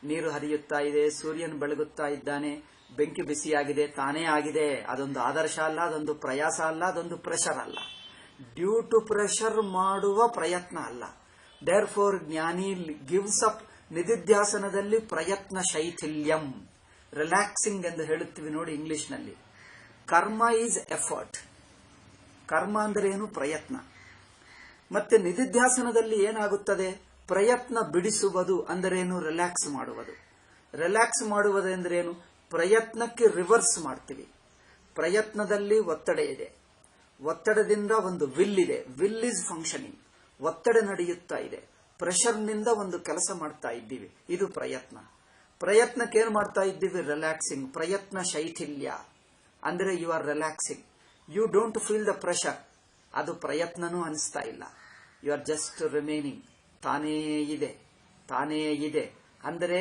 ನೀರು ಹರಿಯುತ್ತಾ ಇದೆ, ಸೂರ್ಯನ ಬೆಳಗುತ್ತಾ ಇದ್ದಾನೆ, ಬೆಂಕಿ ಬಿಸಿಯಾಗಿದೆ, ತಾನೇ ಆಗಿದೆ. ಅದೊಂದು ಆದರ್ಶ ಅಲ್ಲ, ಅದೊಂದು ಪ್ರಯಾಸ ಅಲ್ಲ, ಅದೊಂದು ಪ್ರೆಷರ್ ಅಲ್ಲ, ಡ್ಯೂ ಟು ಪ್ರೆಷರ್ ಮಾಡುವ ಪ್ರಯತ್ನ ಅಲ್ಲ. ದೇರ್ ಫೋರ್ ಜ್ಞಾನಿ ಗಿವ್ಸ್ ಅಪ್. ನಿಧಿಧ್ಯಾಸನದಲ್ಲಿ ಪ್ರಯತ್ನ ಶೈಥಿಲ್ಯಂ, ರಿಲ್ಯಾಕ್ಸಿಂಗ್ ಎಂದು ಹೇಳುತ್ತೀವಿ ನೋಡಿ ಇಂಗ್ಲಿಷ್ನಲ್ಲಿ. ಕರ್ಮ ಈಸ್ ಎಫರ್ಟ್. ಕರ್ಮ ಅಂದರೆ ಏನು? ಪ್ರಯತ್ನ. ಮತ್ತೆ ನಿಧಿಧ್ಯಾಸನದಲ್ಲಿ ಏನಾಗುತ್ತದೆ? ಪ್ರಯತ್ನ ಬಿಡಿಸುವುದು ಅಂದರೇನು? ರಿಲ್ಯಾಕ್ಸ್ ಮಾಡುವುದು. ರಿಲ್ಯಾಕ್ಸ್ ಮಾಡುವುದೆಂದರೇನು? ಪ್ರಯತ್ನಕ್ಕೆ ರಿವರ್ಸ್ ಮಾಡ್ತೀವಿ. ಪ್ರಯತ್ನದಲ್ಲಿ ಒತ್ತಡ ಇದೆ, ಒತ್ತಡದಿಂದ ಒಂದು ವಿಲ್ ಇದೆ, ವಿಲ್ ಈಸ್ ಫಂಕ್ಷನಿಂಗ್, ಒತ್ತಡ ನಡೆಯುತ್ತಾ ಇದೆ, ಪ್ರೆಷರ್ನಿಂದ ಒಂದು ಕೆಲಸ ಮಾಡ್ತಾ ಇದ್ದೀವಿ, ಇದು ಪ್ರಯತ್ನ. ಪ್ರಯತ್ನಕ್ಕೆ ಏನ್ ಮಾಡ್ತಾ ಇದ್ದೀವಿ? ರಿಲ್ಯಾಕ್ಸಿಂಗ್. ಪ್ರಯತ್ನ ಶೈಥಿಲ್ಯ ಅಂದ್ರೆ you are relaxing, you don't feel the pressure. ಅದು ಪ್ರಯತ್ನನೂ ಅನಿಸ್ತಾ ಇಲ್ಲ, ಯು ಆರ್ ಜಸ್ಟ್ ರಿಮೈನಿಂಗ್. ತಾನೇ ಇದೆ ಅಂದರೆ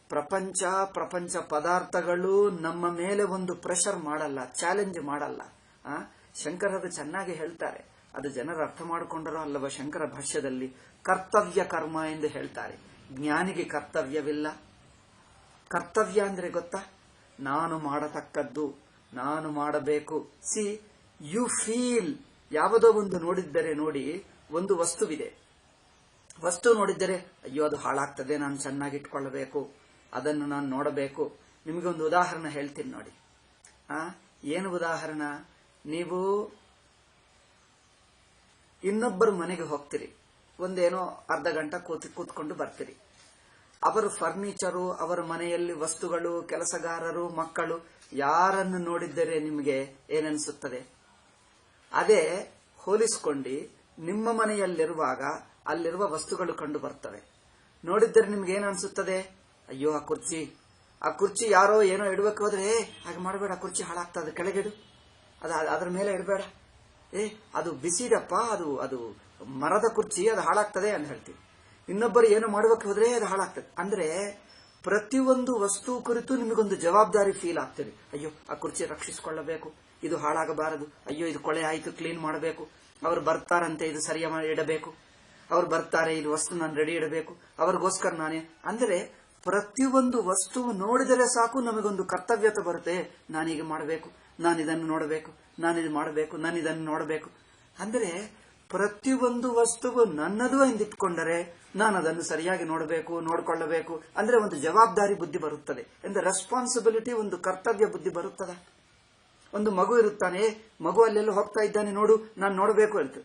ಪ್ರಪಂಚ ಪದಾರ್ಥಗಳು ನಮ್ಮ ಮೇಲೆ ಒಂದು ಪ್ರೆಷರ್ ಮಾಡಲ್ಲ, ಚಾಲೆಂಜ್ ಮಾಡಲ್ಲ. ಶಂಕರರು ಚೆನ್ನಾಗಿ ಹೇಳ್ತಾರೆ, ಅದು ಜನರು ಅರ್ಥ ಮಾಡಿಕೊಂಡರೋ ಅಲ್ಲವ. ಶಂಕರ ಭಾಷ್ಯದಲ್ಲಿ ಕರ್ತವ್ಯ ಕರ್ಮ ಎಂದು ಹೇಳ್ತಾರೆ. ಜ್ಞಾನಿಗೆ ಕರ್ತವ್ಯವಿಲ್ಲ. ಕರ್ತವ್ಯ ಅಂದ್ರೆ ಗೊತ್ತಾ? ನಾನು ಮಾಡತಕ್ಕದ್ದು, ನಾನು ಮಾಡಬೇಕು. See you feel. ಯಾವುದೋ ಒಂದು ನೋಡಿದ್ದರೆ ನೋಡಿ, ಒಂದು ವಸ್ತುವಿದೆ, ವಸ್ತು ನೋಡಿದ್ದರೆ ಅಯ್ಯೋ ಅದು ಹಾಳಾಗ್ತದೆ, ನಾನು ಚೆನ್ನಾಗಿಟ್ಕೊಳ್ಳಬೇಕು, ಅದನ್ನು ನಾನು ನೋಡಬೇಕು. ನಿಮಗೆ ಒಂದು ಉದಾಹರಣೆ ಹೇಳ್ತೀನಿ ನೋಡಿ. ಏನು ಉದಾಹರಣೆ? ನೀವು ಇನ್ನೊಬ್ಬರ ಮನೆಗೆ ಹೋಗ್ತೀರಿ, ಒಂದೇನೋ ಅರ್ಧ ಗಂಟೆ ಕೂತ್ಕೊಂಡು ಬರ್ತೀರಿ. ಅವರ ಫರ್ನಿಚರು, ಅವರ ಮನೆಯಲ್ಲಿ ವಸ್ತುಗಳು, ಕೆಲಸಗಾರರು, ಮಕ್ಕಳು, ಯಾರನ್ನು ನೋಡಿದ್ದರೆ ನಿಮಗೆ ಏನನ್ಸುತ್ತದೆ? ಅದೇ ಹೋಲಿಸಿಕೊಂಡು ನಿಮ್ಮ ಮನೆಯಲ್ಲಿರುವಾಗ ಅಲ್ಲಿರುವ ವಸ್ತುಗಳು ಕಂಡು ಬರ್ತವೆ. ನೋಡಿದ್ದರೆ ನಿಮ್ಗೆ ಏನು ಅನ್ಸುತ್ತದೆ? ಅಯ್ಯೋ ಆ ಕುರ್ಚಿ ಯಾರೋ ಏನೋ ಇಡಬೇಕು ಹೋದ್ರೆ, ಹಾಗೆ ಮಾಡಬೇಡ, ಕುರ್ಚಿ ಹಾಳಾಗ್ತದೆ, ಕೆಳಗಿಡು, ಅದ್ರ ಮೇಲೆ ಇಡಬೇಡ, ಅದು ಬಿಸಿಡಪ್ಪ, ಅದು ಮರದ ಕುರ್ಚಿ, ಅದು ಹಾಳಾಗ್ತದೆ ಅಂತ ಹೇಳ್ತೀವಿ. ಇನ್ನೊಬ್ಬರು ಏನೋ ಮಾಡಬೇಕು ಹೋದ್ರೆ ಅದು ಹಾಳಾಗ್ತದೆ. ಅಂದ್ರೆ ಪ್ರತಿಯೊಂದು ವಸ್ತು ಕುರಿತು ನಿಮಗೊಂದು ಜವಾಬ್ದಾರಿ ಫೀಲ್ ಆಗ್ತದೆ. ಅಯ್ಯೋ ಆ ಕುರ್ಚಿ ರಕ್ಷಿಸಿಕೊಳ್ಳಬೇಕು, ಇದು ಹಾಳಾಗಬಾರದು, ಅಯ್ಯೋ ಇದು ಕೊಳೆ ಆಯ್ತು, ಕ್ಲೀನ್ ಮಾಡಬೇಕು, ಅವರು ಬರ್ತಾರಂತೆ, ಇದು ಸರಿಯಾಗಿ ಇಡಬೇಕು, ಅವ್ರು ಬರ್ತಾರೆ, ಇದು ವಸ್ತು ನಾನು ರೆಡಿ ಇಡಬೇಕು, ಅವ್ರಿಗೋಸ್ಕರ ನಾನೇ. ಅಂದ್ರೆ ಪ್ರತಿಯೊಂದು ವಸ್ತು ನೋಡಿದರೆ ಸಾಕು ನಮಗೊಂದು ಕರ್ತವ್ಯತೆ ಬರುತ್ತೆ. ನಾನೀಗ ಮಾಡಬೇಕು, ನಾನು ಇದನ್ನು ನೋಡಬೇಕು, ನಾನು ಇದು ಮಾಡಬೇಕು, ನಾನು ಇದನ್ನು ನೋಡಬೇಕು. ಅಂದ್ರೆ ಪ್ರತಿಯೊಂದು ವಸ್ತುವು ನನ್ನದು ಎಂದಿಟ್ಕೊಂಡರೆ ನಾನು ಅದನ್ನು ಸರಿಯಾಗಿ ನೋಡಬೇಕು, ನೋಡ್ಕೊಳ್ಳಬೇಕು. ಅಂದ್ರೆ ಒಂದು ಜವಾಬ್ದಾರಿ ಬುದ್ಧಿ ಬರುತ್ತದೆ, ಅಂದ್ರೆ ರೆಸ್ಪಾನ್ಸಿಬಿಲಿಟಿ, ಒಂದು ಕರ್ತವ್ಯ ಬುದ್ಧಿ ಬರುತ್ತದೆ. ಒಂದು ಮಗು ಇರುತ್ತಾನೆ, ಮಗು ಅಲ್ಲೆಲ್ಲ ಹೋಗ್ತಾ ಇದ್ದಾನೆ, ನೋಡು ನಾನು ನೋಡಬೇಕು ಅಂತ.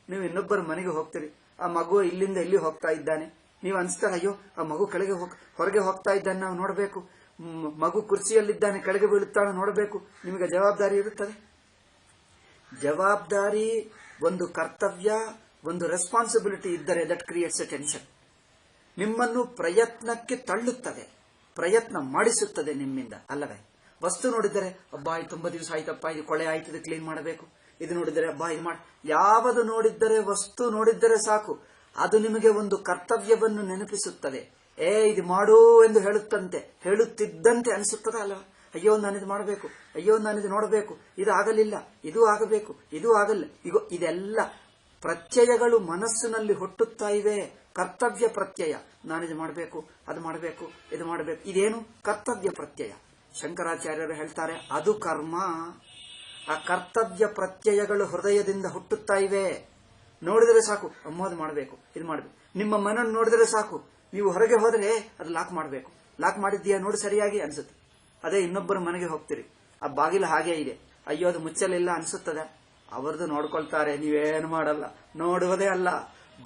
ನೀವು ಇನ್ನೊಬ್ಬರ ಮನೆಗೆ ಹೋಗ್ತೀರಿ, ಆ ಮಗು ಇಲ್ಲಿಂದ ಎಲ್ಲಿ ಹೋಗ್ತಾ ಇದ್ದಾನೆ, ನೀವು ಅನ್ಸ್ತಾರೆ ಅಯ್ಯೋ ಆ ಮಗು ಹೊರಗೆ ಹೋಗ್ತಾ ಇದ್ದಾನೆ, ನಾವು ನೋಡಬೇಕು. ಮಗು ಕುರ್ಚಿಯಲ್ಲಿದ್ದಾನೆ, ಕೆಳಗೆ ಬೀಳುತ್ತಾನೆ, ನೋಡಬೇಕು. ನಿಮಗೆ ಜವಾಬ್ದಾರಿ ಇರುತ್ತದೆ. ಜವಾಬ್ದಾರಿ, ಒಂದು ಕರ್ತವ್ಯ, ಒಂದು ರೆಸ್ಪಾನ್ಸಿಬಿಲಿಟಿ ಇದ್ದರೆ ದಟ್ ಕ್ರಿಯೇಟ್ಸ್ ಎ ಟೆನ್ಷನ್. ನಿಮ್ಮನ್ನು ಪ್ರಯತ್ನಕ್ಕೆ ತಳ್ಳುತ್ತದೆ, ಪ್ರಯತ್ನ ಮಾಡಿಸುತ್ತದೆ ನಿಮ್ಮಿಂದ, ಅಲ್ಲವೇ? ವಸ್ತು ನೋಡಿದರೆ ಅಬ್ಬಾ ಇದು ತುಂಬಾ ದಿವಸ ಆಯ್ತಪ್ಪ, ಇದು ಕೊಳೆ ಆಯ್ತದೆ, ಕ್ಲೀನ್ ಮಾಡಬೇಕು. ಇದು ನೋಡಿದರೆ ಅಬ್ಬಾ ಇದು ಮಾಡಿ, ಯಾವುದು ನೋಡಿದ್ದರೆ, ವಸ್ತು ನೋಡಿದ್ದರೆ ಸಾಕು ಅದು ನಿಮಗೆ ಒಂದು ಕರ್ತವ್ಯವನ್ನು ನೆನಪಿಸುತ್ತದೆ. ಇದು ಮಾಡು ಎಂದು ಹೇಳುತ್ತಿದ್ದಂತೆ ಅನಿಸುತ್ತದ ಅಲ್ವಾ? ಅಯ್ಯೋ ನಾನಿದು ಮಾಡಬೇಕು, ಅಯ್ಯೋ ನಾನಿದು ನೋಡಬೇಕು, ಇದು ಆಗಲಿಲ್ಲ, ಇದು ಆಗಬೇಕು, ಇದು ಆಗಲ್ಲ. ಈಗ ಇದೆಲ್ಲ ಪ್ರತ್ಯಯಗಳು ಮನಸ್ಸಿನಲ್ಲಿ ಹುಟ್ಟುತ್ತಾ ಇವೆ. ಕರ್ತವ್ಯ ಪ್ರತ್ಯಯ, ನಾನಿದು ಮಾಡಬೇಕು, ಅದು ಮಾಡಬೇಕು, ಇದು ಮಾಡಬೇಕು. ಇದೇನು? ಕರ್ತವ್ಯ ಪ್ರತ್ಯಯ. ಶಂಕರಾಚಾರ್ಯರು ಹೇಳ್ತಾರೆ ಅದು ಕರ್ಮ. ಆ ಕರ್ತವ್ಯ ಪ್ರತ್ಯಯಗಳು ಹೃದಯದಿಂದ ಹುಟ್ಟುತ್ತಾ ಇವೆ. ನೋಡಿದರೆ ಸಾಕು ಅಮ್ಮ ಅದು ಮಾಡಬೇಕು, ಇದು ಮಾಡಬೇಕು. ನಿಮ್ಮ ಮನನ್ನು ನೋಡಿದರೆ ಸಾಕು, ನೀವು ಹೊರಗೆ ಹೋದರೆ ಅದು ಲಾಕ್ ಮಾಡಬೇಕು, ಲಾಕ್ ಮಾಡಿದ್ದೀಯಾ ನೋಡಿ ಸರಿಯಾಗಿ ಅನ್ಸುತ್ತೆ. ಅದೇ ಇನ್ನೊಬ್ಬರ ಮನೆಗೆ ಹೋಗ್ತೀರಿ, ಆ ಬಾಗಿಲು ಹಾಗೇ ಇದೆ, ಅಯ್ಯೋ ಅದು ಮುಚ್ಚಲಿಲ್ಲ ಅನ್ಸುತ್ತದೆ. ಅವರದು ನೋಡ್ಕೊಳ್ತಾರೆ, ನೀವೇನು ಮಾಡಲ್ಲ, ನೋಡುವುದೇ ಅಲ್ಲ.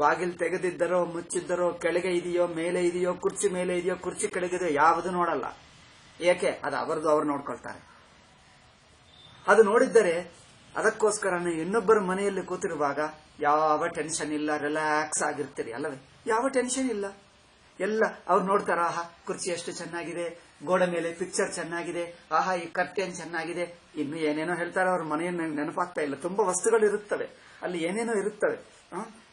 ಬಾಗಿಲು ತೆಗೆದಿದ್ದರೋ ಮುಚ್ಚಿದ್ದರೋ, ಕೆಳಗೆ ಇದೆಯೋ ಮೇಲೆ ಇದೆಯೋ, ಕುರ್ಚಿ ಮೇಲೆ ಇದೆಯೋ ಕುರ್ಚಿ ಕೆಳಗಿದೆಯೋ, ಯಾವುದು ನೋಡಲ್ಲ. ಏಕೆ? ಅದು ಅವರದು ಅವ್ರು ನೋಡ್ಕೊಳ್ತಾರೆ. ಅದು ನೋಡಿದ್ದರೆ ಅದಕ್ಕೋಸ್ಕರ ಇನ್ನೊಬ್ಬರ ಮನೆಯಲ್ಲಿ ಕೂತಿರುವಾಗ ಯಾವ ಟೆನ್ಷನ್ ಇಲ್ಲ, ರಿಲ್ಯಾಕ್ಸ್ ಆಗಿರ್ತೀರಿ, ಅಲ್ಲವೇ? ಯಾವ ಟೆನ್ಷನ್ ಇಲ್ಲ. ಎಲ್ಲ ಅವ್ರು ನೋಡ್ತಾರ, ಆಹಾ ಕುರ್ಚಿ ಎಷ್ಟು ಚೆನ್ನಾಗಿದೆ, ಗೋಡೆ ಮೇಲೆ ಪಿಕ್ಚರ್ ಚೆನ್ನಾಗಿದೆ, ಆಹಾ ಈ ಕರ್ಟೆನ್ ಚೆನ್ನಾಗಿದೆ, ಇನ್ನು ಏನೇನೋ ಹೇಳ್ತಾರೆ. ಅವ್ರ ಮನೆಯನ್ನು ನೆನಪಾಗ್ತಾ ಇಲ್ಲ. ತುಂಬಾ ವಸ್ತುಗಳು ಇರುತ್ತವೆ ಅಲ್ಲಿ, ಏನೇನೋ ಇರುತ್ತವೆ.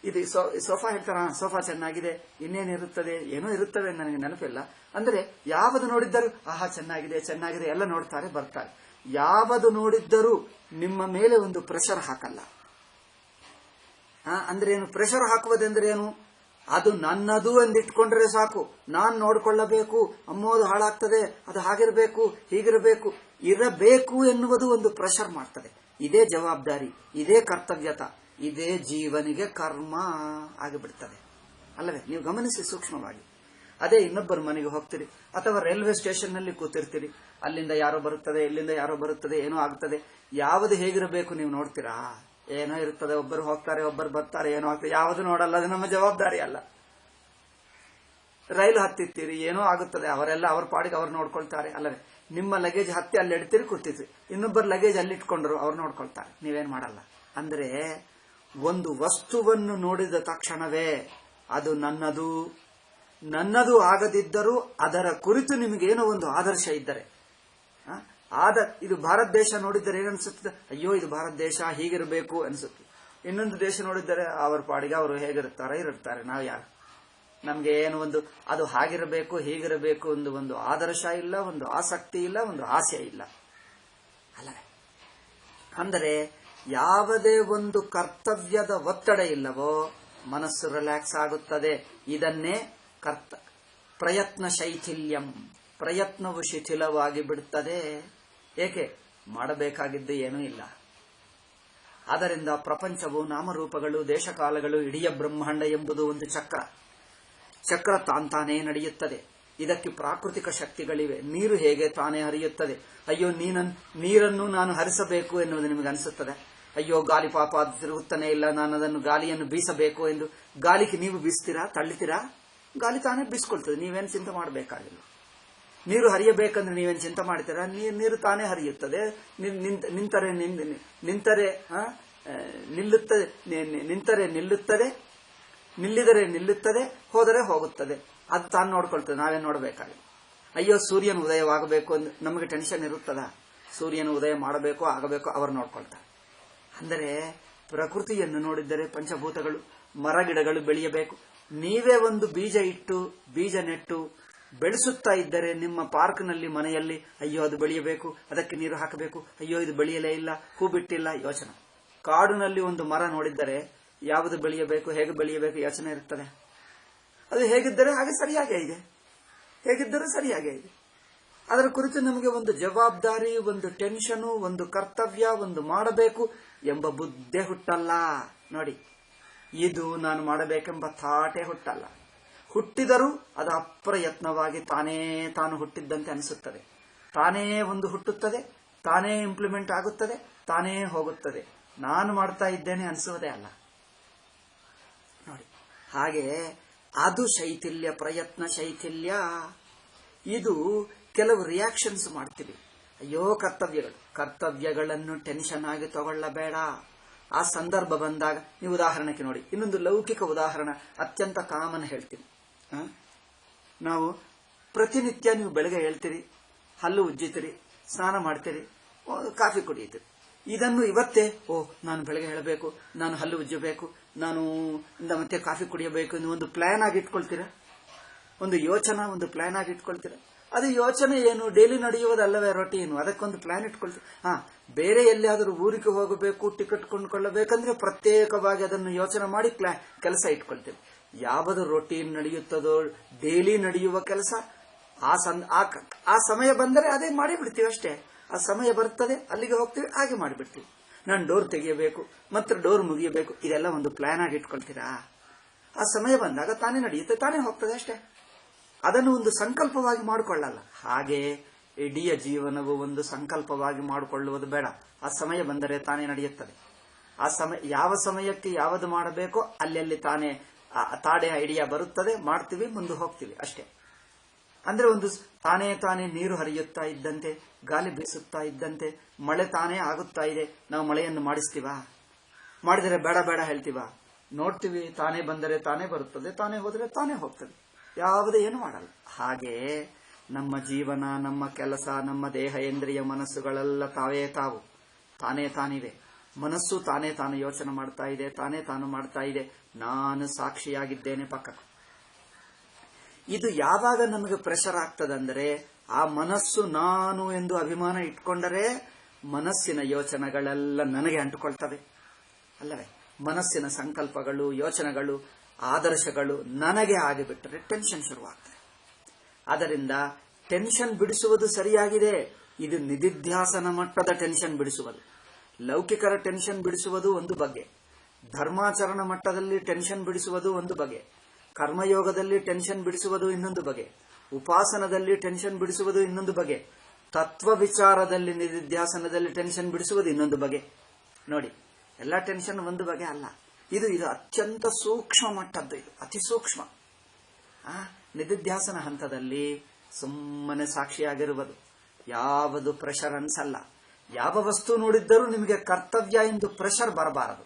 ಇದು ಸೋಫಾ ಹೇಳ್ತಾರ, ಸೋಫಾ ಚೆನ್ನಾಗಿದೆ, ಇನ್ನೇನಿರುತ್ತದೆ, ಏನೋ ಇರುತ್ತವೆ, ನನಗೆ ನೆನಪಿಲ್ಲ. ಅಂದ್ರೆ ಯಾವುದು ನೋಡಿದ್ದರೂ ಆಹಾ ಚೆನ್ನಾಗಿದೆ ಚೆನ್ನಾಗಿದೆ ಎಲ್ಲ ನೋಡ್ತಾರೆ ಬರ್ತಾರೆ. ಯಾವುದು ನೋಡಿದ್ದರೂ ನಿಮ್ಮ ಮೇಲೆ ಒಂದು ಪ್ರೆಷರ್ ಹಾಕಲ್ಲ. ಅಂದ್ರೆ ಏನು ಪ್ರೆಷರ್ ಹಾಕುವುದೆಂದ್ರೆ ಏನು? ಅದು ನನ್ನದು ಎಂದಿಟ್ಕೊಂಡ್ರೆ ಸಾಕು, ನಾನ್ ನೋಡ್ಕೊಳ್ಳಬೇಕು, ಅಮ್ಮೋದು ಹಾಳಾಗ್ತದೆ, ಅದು ಹಾಗಿರ್ಬೇಕು ಹೀಗಿರಬೇಕು, ಇರಬೇಕು ಎನ್ನುವುದು ಒಂದು ಪ್ರೆಷರ್ ಮಾಡ್ತದೆ. ಇದೇ ಜವಾಬ್ದಾರಿ, ಇದೇ ಕರ್ತವ್ಯತ, ಇದೇ ಜೀವನಿಗೆ ಕರ್ಮ ಆಗಿಬಿಡ್ತದೆ ಅಲ್ಲವೇ? ನೀವು ಗಮನಿಸಿ ಸೂಕ್ಷ್ಮವಾಗಿ. ಅದೇ ಇನ್ನೊಬ್ಬರ ಮನೆಗೆ ಹೋಗ್ತೀರಿ ಅಥವಾ ರೈಲ್ವೆ ಸ್ಟೇಷನ್ ನಲ್ಲಿ ಕೂತಿರ್ತೀರಿ, ಅಲ್ಲಿಂದ ಯಾರೋ ಬರುತ್ತದೆ, ಇಲ್ಲಿಂದ ಯಾರೋ ಬರುತ್ತದೆ, ಏನೋ ಆಗ್ತದೆ, ಯಾವುದು ಹೇಗಿರಬೇಕು ನೀವು ನೋಡ್ತೀರಾ? ಏನೋ ಇರುತ್ತದೆ, ಒಬ್ಬರು ಹೋಗ್ತಾರೆ ಒಬ್ಬರು ಬರ್ತಾರೆ, ಏನೋ ಆಗ್ತದೆ, ಯಾವುದು ನೋಡಲ್ಲ, ಅದು ನಮ್ಮ ಜವಾಬ್ದಾರಿ ಅಲ್ಲ. ರೈಲು ಹತ್ತಿರ್ತೀರಿ, ಏನೋ ಆಗುತ್ತದೆ, ಅವರೆಲ್ಲ ಅವ್ರ ಪಾಡಿಗೆ ಅವ್ರು ನೋಡ್ಕೊಳ್ತಾರೆ ಅಲ್ಲವೇ? ನಿಮ್ಮ ಲಗೇಜ್ ಹತ್ತಿ ಅಲ್ಲಿ ಎಡ್ತೀರಿ ಕೂತಿದ್ರಿ, ಇನ್ನೊಬ್ಬರು ಲಗೇಜ್ ಅಲ್ಲಿ ಇಟ್ಕೊಂಡ್ರು, ಅವ್ರು ನೋಡ್ಕೊಳ್ತಾರೆ, ನೀವೇನ್ ಮಾಡಲ್ಲ. ಅಂದ್ರೆ ಒಂದು ವಸ್ತುವನ್ನು ನೋಡಿದ ತಕ್ಷಣವೇ ಅದು ನನ್ನದು ಆಗದಿದ್ದರೂ ಅದರ ಕುರಿತು ನಿಮಗೇನೋ ಒಂದು ಆದರ್ಶ ಇದ್ದರೆ, ಇದು ಭಾರತ ದೇಶ ನೋಡಿದ್ದರೆ ಏನನ್ಸುತ್ತದೆ? ಅಯ್ಯೋ ಇದು ಭಾರತ ದೇಶ ಹೀಗಿರಬೇಕು ಅನ್ಸುತ್ತೆ. ಇನ್ನೊಂದು ದೇಶ ನೋಡಿದ್ದರೆ ಅವರ ಪಾಡಿಗೆ ಅವರು ಹೇಗಿರುತ್ತಾರೆ ಇರುತ್ತಾರೆ, ನಾವು ಯಾರು? ನಮ್ಗೆ ಏನು ಒಂದು ಅದು ಹಾಗಿರಬೇಕು ಹೀಗಿರಬೇಕು ಒಂದು ಆದರ್ಶ ಇಲ್ಲ, ಒಂದು ಆಸಕ್ತಿ ಇಲ್ಲ, ಒಂದು ಆಸೆ ಇಲ್ಲ ಅಲ್ಲವೇ? ಅಂದರೆ ಯಾವುದೇ ಒಂದು ಕರ್ತವ್ಯದ ಒತ್ತಡ ಇಲ್ಲವೋ ಮನಸ್ಸು ರಿಲ್ಯಾಕ್ಸ್ ಆಗುತ್ತದೆ. ಇದನ್ನೇ ಪ್ರಯತ್ನ ಶೈಥಿಲ್ಯಂ, ಪ್ರಯತ್ನವು ಶಿಥಿಲವಾಗಿ ಬಿಡುತ್ತದೆ. ಏಕೆ? ಮಾಡಬೇಕಾಗಿದ್ದು ಏನೂ ಇಲ್ಲ. ಆದ್ದರಿಂದ ಪ್ರಪಂಚವು ನಾಮರೂಪಗಳು, ದೇಶಕಾಲಗಳು, ಇಡೀ ಬ್ರಹ್ಮಾಂಡ ಎಂಬುದು ಒಂದು ಚಕ್ರ ತಾನೇ ನಡೆಯುತ್ತದೆ. ಇದಕ್ಕೆ ಪ್ರಾಕೃತಿಕ ಶಕ್ತಿಗಳಿವೆ. ನೀರು ಹೇಗೆ ತಾನೇ ಹರಿಯುತ್ತದೆ. ಅಯ್ಯೋ ನೀರನ್ನು ನಾನು ಹರಿಸಬೇಕು ಎನ್ನುವುದು ನಿಮಗೆ ಅನಿಸುತ್ತದೆ? ಅಯ್ಯೋ ಗಾಳಿ ಪಾಪ ಅದು ತಿರುಗುತ್ತಾನೆ ಇಲ್ಲ, ನಾನು ಅದನ್ನು ಗಾಳಿಯನ್ನು ಬೀಸಬೇಕು ಎಂದು. ಗಾಳಿಗೆ ನೀವು ಬೀಸ್ತೀರಾ, ತಳ್ಳಿತೀರಾ? ಗಾಳಿ ತಾನೇ ಬೀಸ್ಕೊಳ್ತದೆ, ನೀವೇನು ಚಿಂತೆ ಮಾಡಬೇಕಾಗಿಲ್ಲ. ನೀರು ಹರಿಯಬೇಕಂದ್ರೆ ನೀವೇನು ಚಿಂತೆ ಮಾಡ್ತೀರಾ? ನೀರು ತಾನೇ ಹರಿಯುತ್ತದೆ. ನಿಂತರೆ ನಿಲ್ಲುತ್ತದೆ, ನಿಂತರೆ ನಿಲ್ಲುತ್ತದೆ, ನಿಲ್ಲಿದರೆ ನಿಲ್ಲುತ್ತದೆ, ಹೋದರೆ ಹೋಗುತ್ತದೆ. ಅದು ತಾನು ನೋಡ್ಕೊಳ್ತದೆ, ನಾವೇನು ನೋಡಬೇಕಾಗಿಲ್ಲ. ಅಯ್ಯೋ ಸೂರ್ಯನ ಉದಯವಾಗಬೇಕು ಎಂದು ನಮಗೆ ಟೆನ್ಷನ್ ಇರುತ್ತದ? ಸೂರ್ಯನ ಉದಯ ಮಾಡಬೇಕು ಆಗಬೇಕು, ಅವರು ನೋಡ್ಕೊಳ್ತಾರೆ. ಅಂದರೆ ಪ್ರಕೃತಿಯನ್ನು ನೋಡಿದ್ದರೆ ಪಂಚಭೂತಗಳು, ಮರಗಿಡಗಳು ಬೆಳೆಯಬೇಕು. ನೀವೇ ಒಂದು ಬೀಜ ನೆಟ್ಟು ಬೆಳೆಸುತ್ತಾ ಇದ್ದರೆ ನಿಮ್ಮ ಪಾರ್ಕ್ನಲ್ಲಿ ಮನೆಯಲ್ಲಿ ಅಯ್ಯೋ ಅದು ಬೆಳೆಯಬೇಕು, ಅದಕ್ಕೆ ನೀರು ಹಾಕಬೇಕು, ಅಯ್ಯೋ ಇದು ಬೆಳೆಯಲೇ ಇಲ್ಲ, ಹೂ ಬಿಟ್ಟಿಲ್ಲ, ಯೋಚನೆ. ಕಾಡಿನಲ್ಲಿ ಒಂದು ಮರ ನೋಡಿದ್ದರೆ ಯಾವುದು ಬೆಳೆಯಬೇಕು, ಹೇಗೆ ಬೆಳೆಯಬೇಕು ಯೋಚನೆ ಇರುತ್ತದೆ. ಅದು ಹೇಗಿದ್ದರೆ ಹಾಗೆ ಸರಿಯಾಗೇ ಇದೆ, ಹೇಗಿದ್ದರೂ ಸರಿಯಾಗೇ ಇದೆ. ಅದರ ಕುರಿತು ನಮಗೆ ಒಂದು ಜವಾಬ್ದಾರಿ, ಒಂದು ಟೆನ್ಷನು, ಒಂದು ಕರ್ತವ್ಯ, ಒಂದು ಮಾಡಬೇಕು ಎಂಬ ಬುದ್ಧಿ ಹುಟ್ಟಲ್ಲ. ನೋಡಿ, ಇದು ನಾನು ಮಾಡಬೇಕೆಂಬ ಥಾಟೆ ಹುಟ್ಟಲ್ಲ. ಹುಟ್ಟಿದರೂ ಅದು ಅಪ್ರಯತ್ನವಾಗಿ ತಾನು ಹುಟ್ಟಿದ್ದಂತೆ ಅನಿಸುತ್ತದೆ. ತಾನೇ ಒಂದು ಹುಟ್ಟುತ್ತದೆ, ತಾನೇ ಇಂಪ್ಲಿಮೆಂಟ್ ಆಗುತ್ತದೆ, ತಾನೇ ಹೋಗುತ್ತದೆ. ನಾನು ಮಾಡ್ತಾ ಇದ್ದೇನೆ ಅನಿಸುವುದೇ ಅಲ್ಲ. ನೋಡಿ, ಹಾಗೆ ಅದು ಶೈಥಿಲ್ಯ, ಪ್ರಯತ್ನ ಶೈಥಿಲ್ಯ. ಇದು ಕೆಲವು ರಿಯಾಕ್ಷನ್ಸ್ ಮಾಡ್ತೀವಿ. ಅಯ್ಯೋ ಕರ್ತವ್ಯಗಳನ್ನು ಟೆನ್ಷನ್ ಆಗಿ ತಗೊಳ್ಳಬೇಡ. ಆ ಸಂದರ್ಭ ಬಂದಾಗ ನೀವು ಉದಾಹರಣೆಗೆ ನೋಡಿ, ಇನ್ನೊಂದು ಲೌಕಿಕ ಉದಾಹರಣೆ ಅತ್ಯಂತ ಕಾಮನ್ ಹೇಳ್ತೀನಿ. ನಾವು ಪ್ರತಿನಿತ್ಯ ನೀವು ಬೆಳಗ್ಗೆ ಹೇಳ್ತೀರಿ, ಹಲ್ಲು ಉಜ್ಜಿತೀರಿ, ಸ್ನಾನ ಮಾಡ್ತೀರಿ, ಕಾಫಿ ಕುಡಿಯುತ್ತೀರಿ. ಇದನ್ನು ಇವತ್ತೇ ನಾನು ಬೆಳಗ್ಗೆ ಹೇಳಬೇಕು, ನಾನು ಹಲ್ಲು ಉಜ್ಜಬೇಕು, ನಾನು ಮತ್ತೆ ಕಾಫಿ ಕುಡಿಯಬೇಕು ಎಂದು ಒಂದು ಪ್ಲಾನ್ ಆಗಿ ಇಟ್ಕೊಳ್ತೀರಾ? ಒಂದು ಯೋಚನಾ, ಒಂದು ಪ್ಲಾನ್ ಆಗಿ ಇಟ್ಕೊಳ್ತೀರಾ? ಅದು ಯೋಚನೆ ಏನು? ಡೈಲಿ ನಡೆಯುವುದಲ್ಲವೇ ರೊಟೀನು, ಅದಕ್ಕೊಂದು ಪ್ಲಾನ್ ಇಟ್ಕೊಳ್ತೀವಿ. ಬೇರೆ ಎಲ್ಲಿಯಾದರೂ ಊರಿಗೆ ಹೋಗಬೇಕು, ಟಿಕೆಟ್ ಕೊಂಡುಕೊಳ್ಳಬೇಕಂದ್ರೆ ಪ್ರತ್ಯೇಕವಾಗಿ ಅದನ್ನು ಯೋಚನೆ ಮಾಡಿ ಕೆಲಸ ಇಟ್ಕೊಳ್ತೀವಿ. ಯಾವುದು ರೊಟೀನ್ ನಡೆಯುತ್ತದೋ, ಡೈಲಿ ನಡೆಯುವ ಕೆಲಸ, ಆ ಸಮಯ ಬಂದರೆ ಅದೇ ಮಾಡಿಬಿಡ್ತೀವಿ ಅಷ್ಟೇ. ಆ ಸಮಯ ಬರ್ತದೆ, ಅಲ್ಲಿಗೆ ಹೋಗ್ತೀವಿ, ಹಾಗೆ ಮಾಡಿಬಿಡ್ತೀವಿ. ನಾನು ಡೋರ್ ತೆಗೆಯಬೇಕು, ಮತ್ತೆ ಡೋರ್ ಮುಗಿಯಬೇಕು, ಇದೆಲ್ಲ ಒಂದು ಪ್ಲಾನ್ ಆಗಿ ಇಟ್ಕೊಳ್ತೀರಾ? ಆ ಸಮಯ ಬಂದಾಗ ತಾನೇ ನಡೆಯುತ್ತೆ, ತಾನೇ ಹೋಗ್ತದೆ ಅಷ್ಟೇ. ಅದನ್ನು ಒಂದು ಸಂಕಲ್ಪವಾಗಿ ಮಾಡಿಕೊಳ್ಳಲ್ಲ. ಹಾಗೆ ಇಡೀ ಜೀವನವು ಒಂದು ಸಂಕಲ್ಪವಾಗಿ ಮಾಡಿಕೊಳ್ಳುವುದು ಬೇಡ. ಆ ಸಮಯ ಬಂದರೆ ತಾನೇ ನಡೆಯುತ್ತದೆ. ಆ ಯಾವ ಸಮಯಕ್ಕೆ ಯಾವುದು ಮಾಡಬೇಕೋ ಅಲ್ಲಿ ತಾನೇ ಐಡಿಯಾ ಬರುತ್ತದೆ, ಮಾಡ್ತೀವಿ, ಮುಂದೆ ಹೋಗ್ತೀವಿ ಅಷ್ಟೇ. ಅಂದ್ರೆ ಒಂದು ತಾನೇ ನೀರು ಹರಿಯುತ್ತಾ ಇದ್ದಂತೆ, ಗಾಳಿ ಬೀಸುತ್ತಾ ಇದ್ದಂತೆ, ಮಳೆ ತಾನೇ ಆಗುತ್ತಾ ಇದೆ. ನಾವು ಮಳೆಯನ್ನು ಮಾಡಿಸ್ತೀವಾ? ಮಾಡಿದರೆ ಬೇಡ ಹೇಳ್ತೀವಾ? ನೋಡ್ತೀವಿ, ತಾನೇ ಬಂದರೆ ತಾನೇ ಬರುತ್ತದೆ, ತಾನೇ ಹೋದರೆ ತಾನೇ ಹೋಗ್ತದೆ, ಯಾವುದೇ ಏನು ಮಾಡಲ್ಲ. ಹಾಗೆ ನಮ್ಮ ಜೀವನ, ನಮ್ಮ ಕೆಲಸ, ನಮ್ಮ ದೇಹ, ಇಂದ್ರಿಯ, ಮನಸ್ಸುಗಳೆಲ್ಲ ತಾವೇ ತಾನಿವೆ. ಮನಸ್ಸು ತಾನೇ ತಾನು ಯೋಚನೆ ಮಾಡ್ತಾ ಇದೆ, ತಾನೇ ತಾನು ಮಾಡ್ತಾ ಇದೆ, ನಾನು ಸಾಕ್ಷಿಯಾಗಿದ್ದೇನೆ ಪಕ್ಕ. ಇದು ಯಾವಾಗ ನಮಗೆ ಪ್ರೆಷರ್ ಆಗ್ತದಂದ್ರೆ, ಆ ಮನಸ್ಸು ನಾನು ಎಂದು ಅಭಿಮಾನ ಇಟ್ಕೊಂಡರೆ ಮನಸ್ಸಿನ ಯೋಚನೆಗಳೆಲ್ಲ ನನಗೆ ಅಂಟುಕೊಳ್ತವೆ ಅಲ್ಲವೇ? ಮನಸ್ಸಿನ ಸಂಕಲ್ಪಗಳು, ಯೋಚನೆಗಳು, ಆದರ್ಶಗಳು ನನಗೆ ಆಗಿಬಿಟ್ಟರೆ ಟೆನ್ಷನ್ ಶುರುವಾಗ್ತದೆ. ಆದ್ದರಿಂದ ಟೆನ್ಷನ್ ಬಿಡಿಸುವುದು ಸರಿಯಾಗಿದೆ. ಇದು ನಿಧಿಧ್ಯಾಸನ ಮಟ್ಟದ ಟೆನ್ಷನ್ ಬಿಡಿಸುವುದು. ಲೌಕಿಕರ ಟೆನ್ಷನ್ ಬಿಡಿಸುವುದು ಒಂದು ಬಗೆ, ಧರ್ಮಾಚರಣ ಮಟ್ಟದಲ್ಲಿ ಟೆನ್ಷನ್ ಬಿಡಿಸುವುದು ಒಂದು ಬಗೆ, ಕರ್ಮಯೋಗದಲ್ಲಿ ಟೆನ್ಷನ್ ಬಿಡಿಸುವುದು ಇನ್ನೊಂದು ಬಗೆ, ಉಪಾಸನದಲ್ಲಿ ಟೆನ್ಷನ್ ಬಿಡಿಸುವುದು ಇನ್ನೊಂದು ಬಗೆ, ತತ್ವ ವಿಚಾರದಲ್ಲಿ ನಿಧಿಧ್ಯಾಸನದಲ್ಲಿ ಟೆನ್ಷನ್ ಬಿಡಿಸುವುದು ಇನ್ನೊಂದು ಬಗೆ. ನೋಡಿ, ಎಲ್ಲ ಟೆನ್ಷನ್ ಒಂದು ಬಗೆ ಅಲ್ಲ. ಇದು ಅತ್ಯಂತ ಸೂಕ್ಷ್ಮ ಮಟ್ಟದ್ದು, ಇದು ಅತಿ ಸೂಕ್ಷ್ಮ. ನಿಧಿಧ್ಯಾಸನ ಹಂತದಲ್ಲಿ ಸುಮ್ಮನೆ ಸಾಕ್ಷಿಯಾಗಿರುವುದು, ಯಾವುದು ಪ್ರೆಷರ್ ಅನ್ಸಲ್ಲ. ಯಾವ ವಸ್ತು ನೋಡಿದ್ದರೂ ನಿಮಗೆ ಕರ್ತವ್ಯ ಎಂದು ಪ್ರೆಷರ್ ಬರಬಾರದು.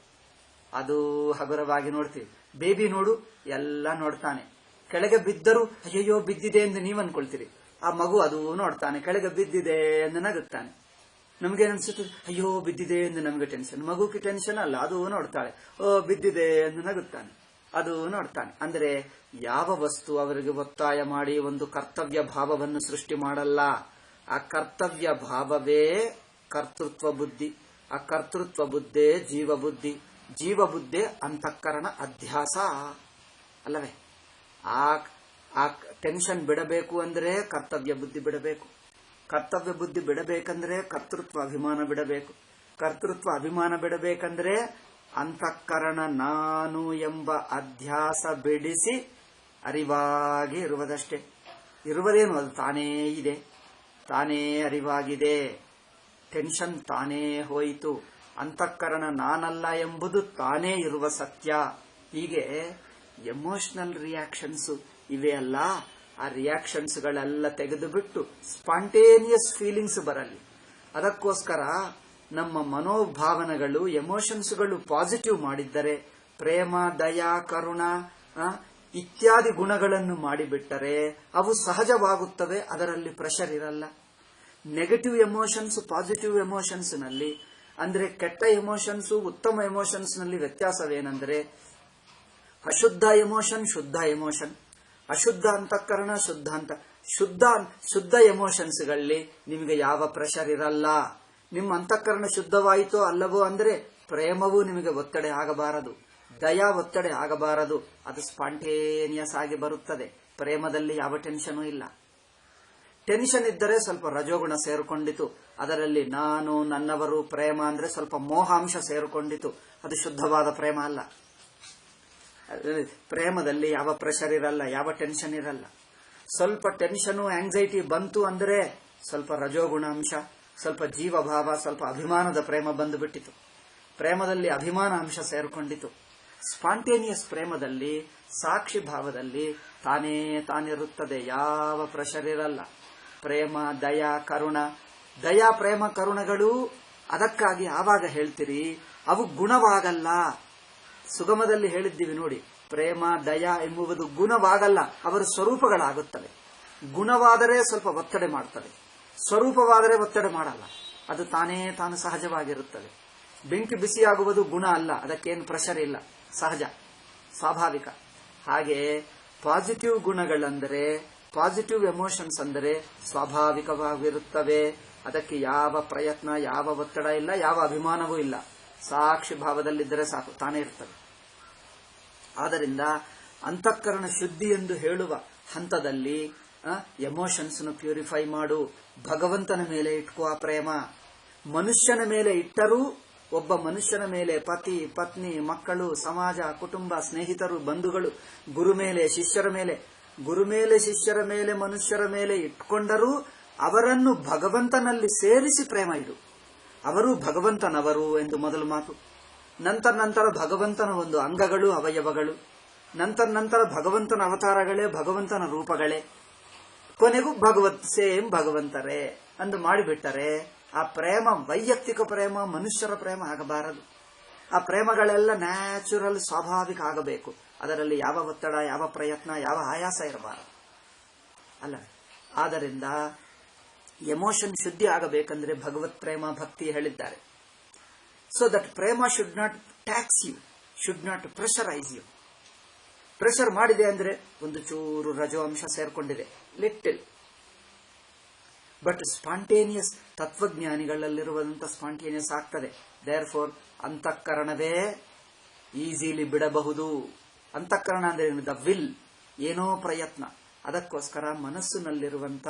ಅದು ಹಗುರವಾಗಿ ನೋಡ್ತೀವಿ. ಬೇಬಿ ನೋಡು, ಎಲ್ಲ ನೋಡ್ತಾನೆ. ಕೆಳಗೆ ಬಿದ್ದರೂ ಅಯ್ಯಯ್ಯೋ ಬಿದ್ದಿದೆ ಎಂದು ನೀವು ಅನ್ಕೊಳ್ತೀರಿ. ಆ ಮಗು ಅದು ನೋಡ್ತಾನೆ, ಕೆಳಗೆ ಬಿದ್ದಿದೆ ಎಂದು ನಗುತ್ತಾನೆ. ನಮ್ಗೇನನ್ಸುತ್ತೆ, ಅಯ್ಯೋ ಬಿದ್ದಿದೆ ಎಂದು ನಮಗೆ ಟೆನ್ಷನ್. ಮಗುಗೆ ಟೆನ್ಷನ್ ಅಲ್ಲ, ಅದು ನೋಡ್ತಾಳೆ, ಓ ಬಿದ್ದಿದೆ ಎಂದು ನಗುತ್ತಾನೆ, ಅದು ನೋಡ್ತಾನೆ. ಅಂದ್ರೆ ಯಾವ ವಸ್ತು ಅವರಿಗೆ ಒತ್ತಾಯ ಮಾಡಿ ಒಂದು ಕರ್ತವ್ಯ ಭಾವವನ್ನು ಸೃಷ್ಟಿ ಮಾಡಲ್ಲ. ಆ ಕರ್ತವ್ಯ ಭಾವವೇ ಕರ್ತೃತ್ವ ಬುದ್ಧಿ, ಆ ಕರ್ತೃತ್ವ ಬುದ್ಧೇ ಜೀವ ಬುದ್ಧಿ, ಜೀವ ಬುದ್ಧಿ ಅಂತಃಕರಣ ಅಧ್ಯಾಸ ಅಲ್ಲವೇ? ಆ ಟೆನ್ಷನ್ ಬಿಡಬೇಕು ಅಂದ್ರೆ ಕರ್ತವ್ಯ ಬುದ್ಧಿ ಬಿಡಬೇಕು. ಕರ್ತವ್ಯ ಬುದ್ಧಿ ಬಿಡಬೇಕಂದ್ರೆ ಕರ್ತೃತ್ವ ಅಭಿಮಾನ ಬಿಡಬೇಕು. ಕರ್ತೃತ್ವ ಅಭಿಮಾನ ಬಿಡಬೇಕಂದ್ರೆ ಅಂತಃಕರಣ ನಾನು ಎಂಬ ಅಧ್ಯಾಸ ಬಿಡಿಸಿ ಅರಿವಾಗಿ ಇರುವುದಷ್ಟೇ. ಇರುವುದೇನು, ಅದು ತಾನೇ ಇದೆ, ತಾನೇ ಅರಿವಾಗಿದೆ. ಟೆನ್ಷನ್ ತಾನೇ ಹೋಯಿತು. ಅಂತಃಕರಣ ನಾನಲ್ಲ ಎಂಬುದು ತಾನೇ ಇರುವ ಸತ್ಯ. ಹೀಗೆ ಎಮೋಷನಲ್ ರಿಯಾಕ್ಷನ್ಸ್ ಇವೆ ಅಲ್ಲ, ಆ ರಿಯಾಕ್ಷನ್ಸ್ಗಳೆಲ್ಲ ತೆಗೆದು ಬಿಟ್ಟು ಸ್ಪಾಂಟೇನಿಯಸ್ ಫೀಲಿಂಗ್ಸ್ ಬರಲಿ. ಅದಕ್ಕೋಸ್ಕರ ನಮ್ಮ ಮನೋಭಾವನೆಗಳು, ಎಮೋಷನ್ಸ್ಗಳು ಪಾಸಿಟಿವ್ ಮಾಡಿದ್ದರೆ, ಪ್ರೇಮ, ದಯಾ, ಕರುಣ ಇತ್ಯಾದಿ ಗುಣಗಳನ್ನು ಮಾಡಿಬಿಟ್ಟರೆ ಅವು ಸಹಜವಾಗುತ್ತವೆ. ಅದರಲ್ಲಿ ಪ್ರೆಷರ್ ಇರಲ್ಲ. ನೆಗೆಟಿವ್ ಎಮೋಷನ್ಸ್, ಪಾಸಿಟಿವ್ ಎಮೋಷನ್ಸ್ ನಲ್ಲಿ, ಅಂದ್ರೆ ಕೆಟ್ಟ ಎಮೋಷನ್ಸ್, ಉತ್ತಮ ಎಮೋಷನ್ಸ್ ನಲ್ಲಿ ವ್ಯತ್ಯಾಸವೇನೆಂದರೆ, ಅಶುದ್ಧ ಎಮೋಷನ್, ಶುದ್ಧ ಎಮೋಷನ್, ಅಶುದ್ಧ ಅಂತಃಕರಣ, ಶುದ್ಧ ಎಮೋಷನ್ಸ್ಗಳಲ್ಲಿ ನಿಮಗೆ ಯಾವ ಪ್ರೆಷರ್ ಇರಲ್ಲ. ನಿಮ್ಮ ಅಂತಃಕರಣ ಶುದ್ಧವಾಯಿತೋ ಅಲ್ಲವೋ ಅಂದ್ರೆ ಪ್ರೇಮವೂ ನಿಮಗೆ ಒತ್ತಡೆ ಆಗಬಾರದು, ದಯಾ ಒತ್ತಡೆ ಆಗಬಾರದು. ಅದು ಸ್ಪಾಂಟೇನಿಯಸ್ ಆಗಿ ಬರುತ್ತದೆ. ಪ್ರೇಮದಲ್ಲಿ ಯಾವ ಟೆನ್ಷನೂ ಇಲ್ಲ. ಟೆನ್ಷನ್ ಇದ್ದರೆ ಸ್ವಲ್ಪ ರಜೋಗುಣ ಸೇರಿಕೊಂಡಿತು, ಅದರಲ್ಲಿ ನಾನು, ನನ್ನವರು, ಪ್ರೇಮ ಅಂದ್ರೆ ಸ್ವಲ್ಪ ಮೋಹಾಂಶ ಸೇರಿಕೊಂಡಿತು. ಅದು ಶುದ್ಧವಾದ ಪ್ರೇಮ ಅಲ್ಲ. ಪ್ರೇಮದಲ್ಲಿ ಯಾವ ಪ್ರೆಷರ್ ಇರಲ್ಲ, ಯಾವ ಟೆನ್ಷನ್ ಇರಲ್ಲ. ಸ್ವಲ್ಪ ಟೆನ್ಷನು, ಆಂಗ್ಸೈಟಿ ಬಂತು ಅಂದ್ರೆ ಸ್ವಲ್ಪ ರಜೋಗುಣ ಅಂಶ, ಸ್ವಲ್ಪ ಜೀವಭಾವ, ಸ್ವಲ್ಪ ಅಭಿಮಾನದ ಪ್ರೇಮ ಬಂದು ಬಿಟ್ಟಿತು. ಪ್ರೇಮದಲ್ಲಿ ಅಭಿಮಾನ ಅಂಶ ಸೇರಿಕೊಂಡಿತು. ಸ್ಪಾಂಟೇನಿಯಸ್ ಪ್ರೇಮದಲ್ಲಿ, ಸಾಕ್ಷಿ ಭಾವದಲ್ಲಿ ತಾನೇ ತಾನಿರುತ್ತದೆ, ಯಾವ ಪ್ರೆಷರ್ ಇರಲ್ಲ. ಪ್ರೇಮ, ದಯಾ, ಕರುಣ, ದಯಾ, ಪ್ರೇಮ, ಕರುಣಗಳು ಅದಕ್ಕಾಗಿ ಆವಾಗ ಹೇಳ್ತೀರಿ ಅವು ಗುಣವಾಗಲ್ಲ. ಸುಗಮದಲ್ಲಿ ಹೇಳಿದ್ದೀವಿ ನೋಡಿ, ಪ್ರೇಮ, ದಯಾ ಎಂಬುವುದು ಗುಣವಾಗಲ್ಲ, ಅವರ ಸ್ವರೂಪಗಳಾಗುತ್ತವೆ. ಗುಣವಾದರೆ ಸ್ವಲ್ಪ ಒತ್ತಡೆ ಮಾಡ್ತವೆ, ಸ್ವರೂಪವಾದರೆ ಒತ್ತಡೆ ಮಾಡಲ್ಲ. ಅದು ತಾನೇ ತಾನು ಸಹಜವಾಗಿರುತ್ತದೆ. ಬೆಂಕಿ ಬಿಸಿಯಾಗುವುದು ಗುಣ ಅಲ್ಲ, ಅದಕ್ಕೇನು ಪ್ರೆಷರ್ ಇಲ್ಲ, ಸಹಜ, ಸ್ವಾಭಾವಿಕ. ಹಾಗೆ ಪಾಸಿಟಿವ್ ಗುಣಗಳಂದರೆ, ಪಾಸಿಟಿವ್ ಎಮೋಷನ್ಸ್ ಅಂದರೆ ಸ್ವಾಭಾವಿಕವಾಗಿರುತ್ತವೆ. ಅದಕ್ಕೆ ಯಾವ ಪ್ರಯತ್ನ, ಯಾವ ಒತ್ತಡ ಇಲ್ಲ, ಯಾವ ಅಭಿಮಾನವೂ ಇಲ್ಲ. ಸಾಕ್ಷಿ ಭಾವದಲ್ಲಿದ್ದರೆ ಸಾಕು, ತಾನೇ ಇರ್ತದೆ. ಆದ್ದರಿಂದ ಅಂತಃಕರಣ ಶುದ್ಧಿ ಎಂದು ಹೇಳುವ ಹಂತದಲ್ಲಿ ಎಮೋಷನ್ಸ್ ಪ್ಯೂರಿಫೈ ಮಾಡು. ಭಗವಂತನ ಮೇಲೆ ಇಟ್ಕೋ ಆ ಪ್ರೇಮ. ಮನುಷ್ಯನ ಮೇಲೆ ಇಟ್ಟರೂ, ಒಬ್ಬ ಮನುಷ್ಯನ ಮೇಲೆ ಪತಿ, ಪತ್ನಿ, ಮಕ್ಕಳು, ಸಮಾಜ, ಕುಟುಂಬ, ಸ್ನೇಹಿತರು, ಬಂಧುಗಳು, ಗುರು ಮೇಲೆ, ಶಿಷ್ಯರ ಮೇಲೆ, ಮನುಷ್ಯರ ಮೇಲೆ ಇಟ್ಕೊಂಡರೂ ಅವರನ್ನು ಭಗವಂತನಲ್ಲಿ ಸೇರಿಸಿ ಪ್ರೇಮ ಇಡು. ಅವರು ಭಗವಂತನವರು ಎಂದು ಮೊದಲು ಮಾತು. ನಂತರ ಭಗವಂತನ ಒಂದು ಅಂಗಗಳು, ಅವಯವಗಳು, ನಂತರ ಭಗವಂತನ ಅವತಾರಗಳೇ, ಭಗವಂತನ ರೂಪಗಳೇ, ಕೊನೆಗೂ ಸೇಮ್ ಭಗವಂತರೇ ಅಂದು ಮಾಡಿಬಿಟ್ಟರೆ ಆ ಪ್ರೇಮ ವೈಯಕ್ತಿಕ ಪ್ರೇಮ, ಮನುಷ್ಯರ ಪ್ರೇಮ ಆಗಬಾರದು. ಆ ಪ್ರೇಮಗಳೆಲ್ಲ ನ್ಯಾಚುರಲ್, ಸ್ವಾಭಾವಿಕ ಆಗಬೇಕು. ಅದರಲ್ಲಿ ಯಾವ ಒತ್ತಡ, ಯಾವ ಪ್ರಯತ್ನ, ಯಾವ ಆಯಾಸ ಇರಬಾರದು ಅಲ್ಲ. ಆದ್ದರಿಂದ ಎಮೋಷನ್ ಶುದ್ಧಿ ಆಗಬೇಕಂದ್ರೆ ಭಗವತ್ ಪ್ರೇಮ, ಭಕ್ತಿ ಹೇಳಿದ್ದಾರೆ. ಸೊ ದಟ್ ಪ್ರೇಮ should not tax you, should not pressurise you. Pressure ಮಾಡಿದೆ ಅಂದ್ರೆ ಒಂದು ಚೂರು ರಜೋ ಅಂಶ ಸೇರ್ಕೊಂಡಿದೆ, ಲಿಟಲ್. ಬಟ್ ಸ್ಪಾಂಟೇನಿಯಸ್, ತತ್ವಜ್ಞಾನಿಗಳಲ್ಲಿರುವಂತ ಸ್ಪಾಂಟೇನಿಯಸ್ ಆಗ್ತದೆ. ದೇರ್ ಫೋರ್ ಅಂತಃಕರಣವೇ ಈಸಿಲಿ ಬಿಡಬಹುದು. ಅಂತಃಕರಣ ಅಂದ್ರೆ ದ ವಿಲ್, ಏನೋ ಪ್ರಯತ್ನ. ಅದಕ್ಕೋಸ್ಕರ ಮನಸ್ಸಿನಲ್ಲಿರುವಂತ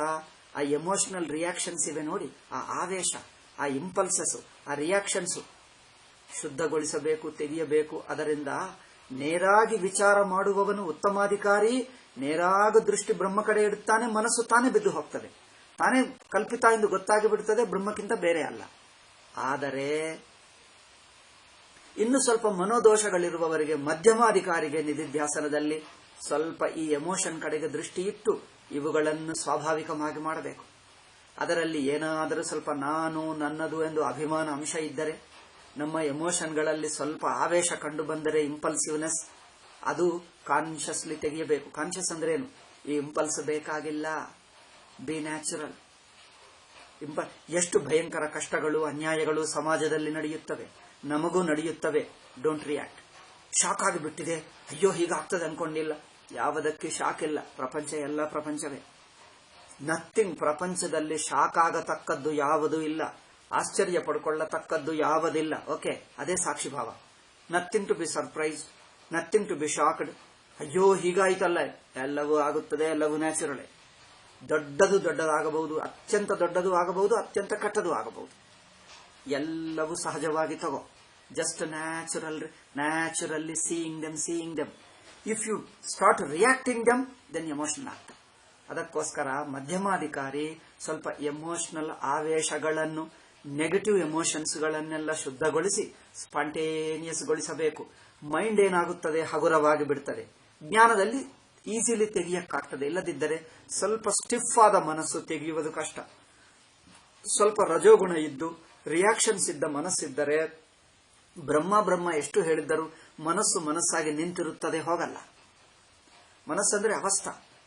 ಆ ಎಮೋಷನಲ್ ರಿಯಾಕ್ಷನ್ಸ್ ಇವೆ ನೋಡಿ, ಆ ಆವೇಶ, ಆ ಇಂಪಲ್ಸಸ್, ಆ ರಿಯಾಕ್ಷನ್ಸ್ ಶುದ್ಧಗೊಳಿಸಬೇಕು, ತೆಗೆಯಬೇಕು. ಅದರಿಂದ ನೇರಾಗಿ ವಿಚಾರ ಮಾಡುವವನು ಉತ್ತಮಾಧಿಕಾರಿ. ನೇರಾಗ ದೃಷ್ಟಿ ಬ್ರಹ್ಮ ಕಡೆ ಇಡುತ್ತಾನೆ, ಮನಸ್ಸು ತಾನೇ ಬಿದ್ದು ಹೋಗ್ತದೆ, ತಾನೇ ಕಲ್ಪಿತ ಎಂದು ಗೊತ್ತಾಗಿ ಬಿಡುತ್ತದೆ, ಬ್ರಹ್ಮಕ್ಕಿಂತ ಬೇರೆ ಅಲ್ಲ. ಆದರೆ ಇನ್ನು ಸ್ವಲ್ಪ ಮನೋದೋಷಗಳಿರುವವರಿಗೆ, ಮಧ್ಯಮಾಧಿಕಾರಿಗೆ ನಿಧಿಧ್ಯಾಸನದಲ್ಲಿ ಸ್ವಲ್ಪ ಈ ಎಮೋಷನ್ ಕಡೆಗೆ ದೃಷ್ಟಿ ಇಟ್ಟು ಇವುಗಳನ್ನು ಸ್ವಾಭಾವಿಕವಾಗಿ ಮಾಡಬೇಕು. ಅದರಲ್ಲಿ ಏನಾದರೂ ಸ್ವಲ್ಪ ನಾನು, ನನ್ನದು ಎಂದು ಅಭಿಮಾನ ಅಂಶ ಇದ್ದರೆ, ನಮ್ಮ ಎಮೋಷನ್ಗಳಲ್ಲಿ ಸ್ವಲ್ಪ ಆವೇಶ ಕಂಡು ಬಂದರೆ, ಇಂಪಲ್ಸಿವ್ನೆಸ್, ಅದು ಕಾನ್ಷಿಯಸ್ಲಿ ತೆಗೆಯಬೇಕು. ಕಾನ್ಷಿಯಸ್ ಅಂದ್ರೆ ಏನು? ಈ ಇಂಪಲ್ಸ್ ಬೇಕಾಗಿಲ್ಲ, ಬಿ ನ್ಯಾಚುರಲ್. ಎಷ್ಟು ಭಯಂಕರ ಕಷ್ಟಗಳು, ಅನ್ಯಾಯಗಳು ಸಮಾಜದಲ್ಲಿ ನಡೆಯುತ್ತವೆ, ನಮಗೂ ನಡೆಯುತ್ತವೆ. Don't react. ಶಾಕ್ ಆಗಿಬಿಟ್ಟಿದೆ, ಅಯ್ಯೋ ಹೀಗಾಗ್ತದೆ ಅನ್ಕೊಂಡಿಲ್ಲ. ಯಾವುದಕ್ಕೆ ಶಾಕ್ ಇಲ್ಲ, ಪ್ರಪಂಚ ಎಲ್ಲ ಪ್ರಪಂಚವೇ. ನಥಿಂಗ್. ಪ್ರಪಂಚದಲ್ಲಿ ಶಾಕ್ ಆಗತಕ್ಕದ್ದು ಯಾವುದೂ ಇಲ್ಲ, ಆಶ್ಚರ್ಯ ಪಡ್ಕೊಳ್ಳತಕ್ಕದ್ದು ಯಾವುದಿಲ್ಲ. ಓಕೆ, ಅದೇ ಸಾಕ್ಷಿಭಾವ. Nothing to be surprise, nothing to be shocked. ಅಯ್ಯೋ ಹೀಗಾಯ್ತಲ್ಲ, ಎಲ್ಲವೂ ಆಗುತ್ತದೆ, ಎಲ್ಲವೂ ನ್ಯಾಚುರಲೇ. ದೊಡ್ಡದು ದೊಡ್ಡದಾಗಬಹುದು, ಅತ್ಯಂತ ದೊಡ್ಡದು ಆಗಬಹುದು, ಅತ್ಯಂತ ಕೆಟ್ಟದು ಆಗಬಹುದು. ಎಲ್ಲವೂ ಸಹಜವಾಗಿ ತಗೋ. Just naturally seeing them. If you start reacting them, then emotional ಆಗ್ತದೆ. ಅದಕ್ಕೋಸ್ಕರ ಮಧ್ಯಮಾಧಿಕಾರಿ ಸ್ವಲ್ಪ ಎಮೋಷನಲ್ ಆವೇಶಗಳನ್ನು, ನೆಗೆಟಿವ್ ಎಮೋಷನ್ಸ್ಗಳನ್ನೆಲ್ಲ ಶುದ್ಧಗೊಳಿಸಿ ಸ್ಪಾಂಟೇನಿಯಸ್ಗೊಳಿಸಬೇಕು. ಮೈಂಡ್ ಏನಾಗುತ್ತದೆ, ಹಗುರವಾಗಿ ಬಿಡ್ತದೆ. ಜ್ಞಾನದಲ್ಲಿ ಈಸಿಲಿ ತೆಗೆಯಕ್ಕಾಗ್ತದೆ. ಇಲ್ಲದಿದ್ದರೆ ಸ್ವಲ್ಪ ಸ್ಟಿಫ್ ಆದ ಮನಸ್ಸು ತೆಗೆಯುವುದು ಕಷ್ಟ. ಸ್ವಲ್ಪ ರಜೋಗುಣ ಇದ್ದು ರಿಯಾಕ್ಷನ್ಸ್ ಇದ್ದ ಮನಸ್ಸಿದ್ದರೆ, ಬ್ರಹ್ಮ ಎಷ್ಟು ಹೇಳಿದ್ದರೂ ಮನಸ್ಸು ಮನಸ್ಸಾಗಿ ನಿಂತಿರುತ್ತದೆ, ಹೋಗಲ್ಲ. ಮನಸ್ಸಂದ್ರೆ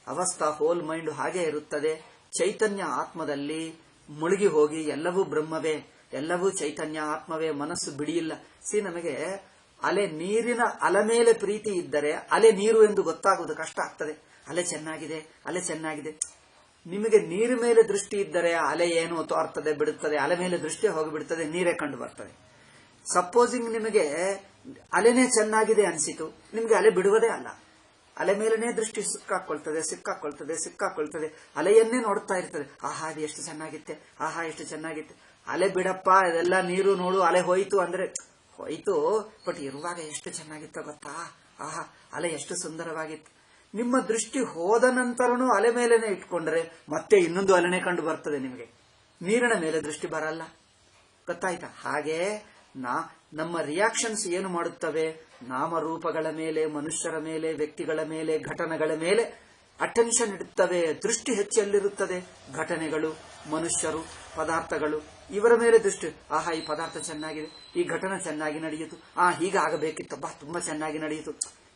ಅವಸ್ಥಾ ಹೋಲ್ ಮೈಂಡ್ ಹಾಗೆ ಇರುತ್ತದೆ. ಚೈತನ್ಯ ಆತ್ಮದಲ್ಲಿ ಮುಳುಗಿ ಹೋಗಿ ಎಲ್ಲವೂ ಬ್ರಹ್ಮವೇ, ಎಲ್ಲವೂ ಚೈತನ್ಯ ಆತ್ಮವೇ, ಮನಸ್ಸು ಬಿಡಿಯಿಲ್ಲ. ನಮಗೆ ನೀರಿನ ಅಲೆ ಮೇಲೆ ಪ್ರೀತಿ ಇದ್ದರೆ ಅಲೆ ನೀರು ಎಂದು ಗೊತ್ತಾಗುವುದು ಕಷ್ಟ ಆಗ್ತದೆ. ಅಲೆ ಚೆನ್ನಾಗಿದೆ. ನಿಮಗೆ ನೀರು ಮೇಲೆ ದೃಷ್ಟಿ ಇದ್ದರೆ ಅಲೆ ಏನು ತೋರ್ತದೆ, ಬಿಡುತ್ತದೆ. ಅಲೆ ಮೇಲೆ ದೃಷ್ಟಿ ಹೋಗಿಬಿಡುತ್ತದೆ, ನೀರೇ ಕಂಡು ಬರ್ತದೆ. ಸಪೋಸಿಂಗ್ ನಿಮಗೆ ಅಲೆನೇ ಚೆನ್ನಾಗಿದೆ ಅನಿಸಿತು, ನಿಮಗೆ ಅಲೆ ಬಿಡುವುದೇ ಅಲ್ಲ. ಅಲೆ ಮೇಲನೇ ದೃಷ್ಟಿ ಸಿಕ್ಕಾಕೊಳ್ತದೆ. ಅಲೆಯನ್ನೇ ನೋಡ್ತಾ ಇರ್ತದೆ. ಆಹಾ ಅದು ಎಷ್ಟು ಚೆನ್ನಾಗಿತ್ತೆ. ಅಲೆ ಬಿಡಪ್ಪ, ಇದೆಲ್ಲ ನೀರು ನೋಡು, ಅಲೆ ಹೋಯ್ತು ಅಂದ್ರೆ ಹೋಯ್ತು, ಬಟ್ ಇರುವಾಗ ಎಷ್ಟು ಚೆನ್ನಾಗಿತ್ತು ಗೊತ್ತಾ? ಆಹಾ ಅಲೆ ಎಷ್ಟು ಸುಂದರವಾಗಿತ್ತು. ನಿಮ್ಮ ದೃಷ್ಟಿ ಹೋದ ನಂತರನೂ ಅಲೆ ಮೇಲೇನೆ ಇಟ್ಕೊಂಡ್ರೆ ಮತ್ತೆ ಇನ್ನೊಂದು ಅಲೆನೇ ಕಂಡು ಬರ್ತದೆ. ನಿಮಗೆ ನೀರಿನ ಮೇಲೆ ದೃಷ್ಟಿ ಬರಲ್ಲ, ಗೊತ್ತಾಯ್ತಾ? ಹಾಗೆ ನಮ್ಮ ರಿಯಾಕ್ಷನ್ಸ್ ಏನು ಮಾಡುತ್ತವೆ? ನಾಮರೂಪಗಳ ಮೇಲೆ, ಮನುಷ್ಯರ ಮೇಲೆ, ವ್ಯಕ್ತಿಗಳ ಮೇಲೆ, ಘಟನೆಗಳ ಮೇಲೆ ಅಟೆನ್ಷನ್ ಇಡುತ್ತವೆ. ದೃಷ್ಟಿ ಹೆಚ್ಚಲ್ಲಿರುತ್ತದೆ. ಘಟನೆಗಳು, ಮನುಷ್ಯರು, ಪದಾರ್ಥಗಳು, ಇವರ ಮೇಲೆ ದೃಷ್ಟಿ. ಆಹಾ ಈ ಪದಾರ್ಥ ಚೆನ್ನಾಗಿದೆ, ಈ ಘಟನೆ ಚೆನ್ನಾಗಿ ನಡೆಯಿತು, ಹೀಗಾಗಬೇಕಿತ್ತಬ್ಬಾ, ತುಂಬಾ ಚೆನ್ನಾಗಿ ನಡೆಯಿತು.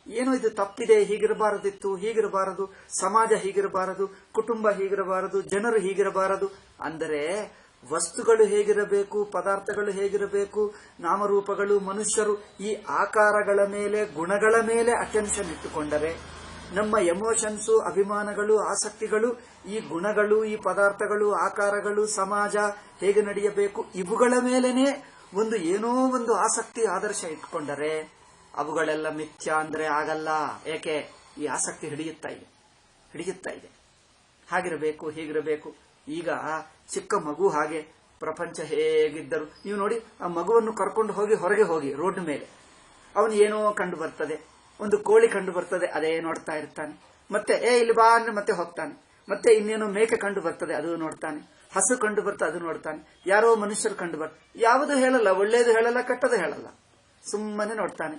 ಏನೋ ಇದು ತಪ್ಪಿದೆ, ಹೀಗಿರಬಾರದು, ಸಮಾಜ ಹೀಗಿರಬಾರದು, ಕುಟುಂಬ ಹೀಗಿರಬಾರದು, ಜನರು ಹೀಗಿರಬಾರದು. ಅಂದರೆ ವಸ್ತುಗಳು ಹೇಗಿರಬೇಕು, ಪದಾರ್ಥಗಳು ಹೇಗಿರಬೇಕು, ನಾಮರೂಪಗಳು, ಮನುಷ್ಯರು, ಈ ಆಕಾರಗಳ ಮೇಲೆ, ಗುಣಗಳ ಮೇಲೆ ಅಟೆನ್ಷನ್ ಇಟ್ಟುಕೊಂಡರೆ ನಮ್ಮ ಎಮೋಷನ್ಸು, ಅಭಿಮಾನಗಳು, ಆಸಕ್ತಿಗಳು, ಈ ಗುಣಗಳು, ಈ ಪದಾರ್ಥಗಳು, ಆಕಾರಗಳು, ಸಮಾಜ ಹೇಗೆ ನಡೆಯಬೇಕು, ಇವುಗಳ ಮೇಲೇನೆ ಏನೋ ಒಂದು ಆಸಕ್ತಿ, ಆದರ್ಶ ಇಟ್ಕೊಂಡರೆ ಅವುಗಳೆಲ್ಲ ಮಿಥ್ಯಾ ಅಂದ್ರೆ ಆಗಲ್ಲ. ಏಕೆ? ಈ ಆಸಕ್ತಿ ಹಿಡಿಯುತ್ತಾ ಇದೆ. ಹಾಗಿರಬೇಕು, ಹೀಗಿರಬೇಕು. ಈಗ ಚಿಕ್ಕ ಮಗು ಹಾಗೆ, ಪ್ರಪಂಚ ಹೇಗಿದ್ದರು ನೀವು ನೋಡಿ, ಆ ಮಗುವನ್ನು ಕರ್ಕೊಂಡು ಹೊರಗೆ ಹೋಗಿ ರೋಡ್ ಮೇಲೆ, ಅವನು ಏನೋ ಕಂಡು ಬರ್ತದೆ. ಒಂದು ಕೋಳಿ ಕಂಡು ಬರ್ತದೆ, ಅದೇ ನೋಡ್ತಾ ಇರ್ತಾನೆ. ಮತ್ತೆ ಇಲ್ಲಿ ಬಾ ಅಂದ್ರೆ ಮತ್ತೆ ಹೋಗ್ತಾನೆ. ಮತ್ತೆ ಇನ್ನೇನೋ ಮೇಕೆ ಕಂಡು ಬರ್ತದೆ, ಅದು ನೋಡ್ತಾನೆ. ಹಸು ಕಂಡು ಬರ್ತದೆ, ಅದು ನೋಡ್ತಾನೆ. ಯಾರೋ ಮನುಷ್ಯರು ಕಂಡು ಬರ್ತಾರೆ, ಯಾವುದು ಹೇಳಲ್ಲ, ಒಳ್ಳೇದು ಹೇಳಲ್ಲ, ಕೆಟ್ಟದು ಹೇಳಲ್ಲ. ಸುಮ್ಮನೆ ನೋಡ್ತಾನೆ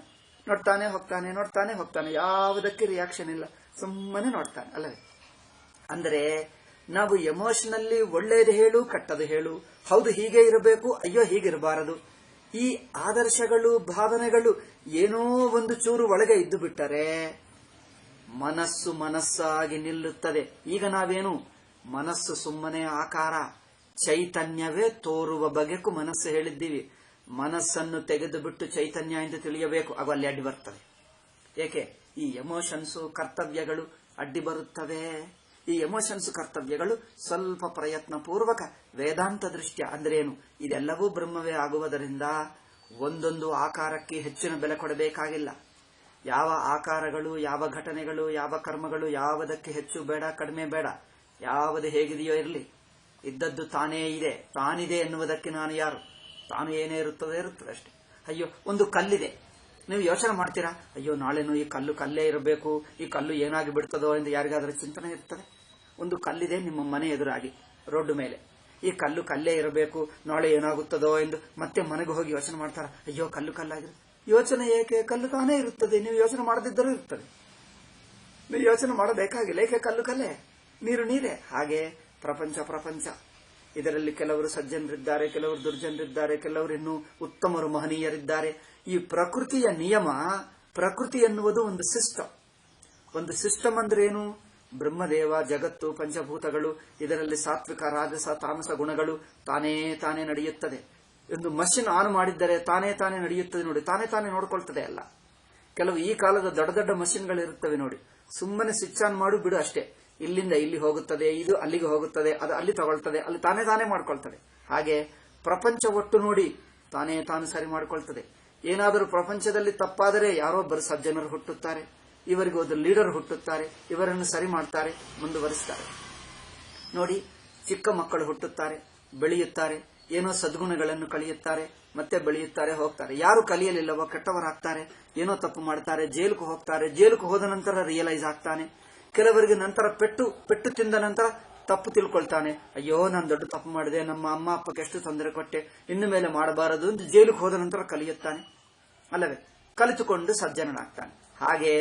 ಹೋಗ್ತಾನೆ. ಯಾವುದಕ್ಕೆ ರಿಯಾಕ್ಷನ್ ಇಲ್ಲ, ಸುಮ್ಮನೆ ನೋಡ್ತಾನೆ. ಅಲ್ಲವೇ? ಅಂದರೆ ನಾವು ಎಮೋಷನಲ್ಲಿ ಒಳ್ಳೆಯದು ಹೇಳು, ಕೆಟ್ಟದು ಹೇಳು, ಹೌದು ಹೀಗೆ ಇರಬೇಕು, ಅಯ್ಯೋ ಹೀಗಿರಬಾರದು, ಈ ಆದರ್ಶಗಳು, ಭಾವನೆಗಳು ಏನೋ ಒಂದು ಚೂರು ಒಳಗೆ ಇದ್ದು ಬಿಟ್ಟರೆ ಮನಸ್ಸಾಗಿ ನಿಲ್ಲುತ್ತದೆ. ಈಗ ನಾವೇನು, ಮನಸ್ಸು ಸುಮ್ಮನೆ ಆಕಾರ, ಚೈತನ್ಯವೇ ತೋರುವ ಬಗೆಗೂ ಮನಸ್ಸು ಹೇಳಿದ್ದೀವಿ. ಮನಸ್ಸನ್ನು ತೆಗೆದು ಬಿಟ್ಟು ಚೈತನ್ಯ ಎಂದು ತಿಳಿಯಬೇಕು. ಅದು ಅಲ್ಲಿ ಅಡ್ಡಿ ಬರ್ತದೆ. ಏಕೆ? ಈ ಎಮೋಷನ್ಸು, ಕರ್ತವ್ಯಗಳು ಅಡ್ಡಿ ಬರುತ್ತವೆ. ಈ ಎಮೋಷನ್ಸ್, ಕರ್ತವ್ಯಗಳು ಸ್ವಲ್ಪ ಪ್ರಯತ್ನ ಪೂರ್ವಕ ವೇದಾಂತ ದೃಷ್ಟ್ಯ ಅಂದ್ರೆ ಏನು, ಇದೆಲ್ಲವೂ ಬ್ರಹ್ಮವೇ ಆಗುವುದರಿಂದ ಒಂದೊಂದು ಆಕಾರಕ್ಕೆ ಹೆಚ್ಚಿನ ಬೆಲೆ ಕೊಡಬೇಕಾಗಿಲ್ಲ. ಯಾವ ಆಕಾರಗಳು, ಯಾವ ಘಟನೆಗಳು, ಯಾವ ಕರ್ಮಗಳು, ಯಾವುದಕ್ಕೆ ಹೆಚ್ಚು ಬೇಡ, ಕಡಿಮೆ ಬೇಡ. ಯಾವುದು ಹೇಗಿದೆಯೋ ಇರಲಿ, ಇದ್ದದ್ದು ತಾನೇ ಇದೆ. ತಾನಿದೆ ಎನ್ನುವುದಕ್ಕೆ ನಾನು ಯಾರು? ತಾನು ಏನೇ ಇರುತ್ತದೆ ಅಷ್ಟೇ. ಅಯ್ಯೋ, ಒಂದು ಕಲ್ಲಿದೆ, ನೀವು ಯೋಚನೆ ಮಾಡ್ತೀರಾ, ಅಯ್ಯೋ ನಾಳೆನೂ ಈ ಕಲ್ಲು ಕಲ್ಲೇ ಇರಬೇಕು, ಈ ಕಲ್ಲು ಏನಾಗಿ ಬಿಡ್ತದೋ ಎಂದು ಯಾರಿಗಾದ್ರೂ ಚಿಂತನೆ ಇರ್ತದೆ? ಒಂದು ಕಲ್ಲಿದೆ ನಿಮ್ಮ ಮನೆ ಎದುರಾಗಿ ರೋಡ್ ಮೇಲೆ, ಈ ಕಲ್ಲು ಕಲ್ಲೇ ಇರಬೇಕು, ನಾಳೆ ಏನಾಗುತ್ತದೋ ಎಂದು ಮತ್ತೆ ಮನೆಗೆ ಹೋಗಿ ಯೋಚನೆ ಮಾಡ್ತಾರ, ಅಯ್ಯೋ ಕಲ್ಲು ಕಲ್ಲಾಗಿದೆ. ಯೋಚನೆ ಏಕೆ? ಕಲ್ಲು ತಾನೇ ಇರುತ್ತದೆ, ನೀವು ಯೋಚನೆ ಮಾಡದಿದ್ದರೂ ಇರ್ತದೆ. ನೀವು ಯೋಚನೆ ಮಾಡಬೇಕಾಗಿಲ್ಲ, ಏಕೆ? ಕಲ್ಲು ಕಲ್ಲೇ, ನೀರು ನೀರೇ. ಹಾಗೆ ಪ್ರಪಂಚ. ಇದರಲ್ಲಿ ಕೆಲವರು ಸಜ್ಜನರಿದ್ದಾರೆ, ಕೆಲವರು ದುರ್ಜನರಿದ್ದಾರೆ, ಕೆಲವರು ಇನ್ನೂ ಉತ್ತಮರು, ಮಹನೀಯರಿದ್ದಾರೆ. ಈ ಪ್ರಕೃತಿಯ ನಿಯಮ, ಪ್ರಕೃತಿ ಎನ್ನುವುದು ಒಂದು ಸಿಸ್ಟಮ್ ಅಂದ್ರೆ ಏನು? ಬ್ರಹ್ಮದೇವ, ಜಗತ್ತು, ಪಂಚಭೂತಗಳು, ಇದರಲ್ಲಿ ಸಾತ್ವಿಕ, ರಾಜಸ, ತಾಮಸ ಗುಣಗಳು ತಾನೇ ನಡೆಯುತ್ತದೆ. ಒಂದು ಮಷಿನ್ ಆನ್ ಮಾಡಿದ್ದರೆ ತಾನೇ ನಡೆಯುತ್ತದೆ ನೋಡಿ, ತಾನೇ ನೋಡ್ಕೊಳ್ತದೆ ಅಲ್ಲ. ಕೆಲವು ಈ ಕಾಲದ ದೊಡ್ಡ ಮಷಿನ್ಗಳಿರುತ್ತವೆ ನೋಡಿ, ಸುಮ್ಮನೆ ಸ್ವಿಚ್ ಆನ್ ಮಾಡು ಬಿಡು ಅಷ್ಟೇ, ಇಲ್ಲಿಂದ ಇಲ್ಲಿ ಹೋಗುತ್ತದೆ, ಇದು ಅಲ್ಲಿಗೆ ಹೋಗುತ್ತದೆ, ಅದು ಅಲ್ಲಿ ತಗೊಳ್ತದೆ, ಅಲ್ಲಿ ತಾನೇ ಮಾಡ್ಕೊಳ್ತದೆ. ಹಾಗೆ ಪ್ರಪಂಚ ಒಟ್ಟು ನೋಡಿ ತಾನು ಸರಿ ಮಾಡ್ಕೊಳ್ತದೆ. ಏನಾದರೂ ಪ್ರಪಂಚದಲ್ಲಿ ತಪ್ಪಾದರೆ ಯಾರೊಬ್ಬರು ಸಜ್ಜನರು ಹುಟ್ಟುತ್ತಾರೆ, ಇವರಿಗೆ ಒಂದು ಲೀಡರ್ ಹುಟ್ಟುತ್ತಾರೆ, ಇವರನ್ನು ಸರಿ ಮಾಡ್ತಾರೆ, ಮುಂದುವರಿಸ್ತಾರೆ. ನೋಡಿ, ಚಿಕ್ಕ ಮಕ್ಕಳು ಹುಟ್ಟುತ್ತಾರೆ, ಬೆಳೆಯುತ್ತಾರೆ, ಏನೋ ಸದ್ಗುಣಗಳನ್ನು ಕಲಿಯುತ್ತಾರೆ, ಮತ್ತೆ ಬೆಳೆಯುತ್ತಾರೆ, ಹೋಗ್ತಾರೆ. ಯಾರು ಕಲಿಯಲಿಲ್ಲವೋ ಕೆಟ್ಟವರಾಗ್ತಾರೆ, ಏನೋ ತಪ್ಪು ಮಾಡ್ತಾರೆ, ಜೈಲಿಗೆ ಹೋಗ್ತಾರೆ. ಜೈಲಿಗೆ ಹೋದ ನಂತರ ರಿಯಲೈಸ್ ಆಗ್ತಾನೆ. ಕೆಲವರಿಗೆ ನಂತರ ಪೆಟ್ಟು ತಿಂದ ನಂತರ ತಪ್ಪು ತಿಳ್ಕೊಳ್ತಾನೆ, ಅಯ್ಯೋ ನಾನು ದೊಡ್ಡ ತಪ್ಪು ಮಾಡಿದೆ, ನಮ್ಮ ಅಮ್ಮ ಅಪ್ಪಕ್ಕೆ ಎಷ್ಟು ತೊಂದರೆ ಕೊಟ್ಟೆ, ಇನ್ನು ಮೇಲೆ ಮಾಡಬಾರದು ಎಂದು ಜೈಲಿಗೆ ಹೋದ ನಂತರ ಕಲಿಯುತ್ತಾನೆ ಅಲ್ಲವೇ? ಕಲಿತುಕೊಂಡು ಸಜ್ಜನನಾಗ್ತಾನೆ. ಹಾಗೆ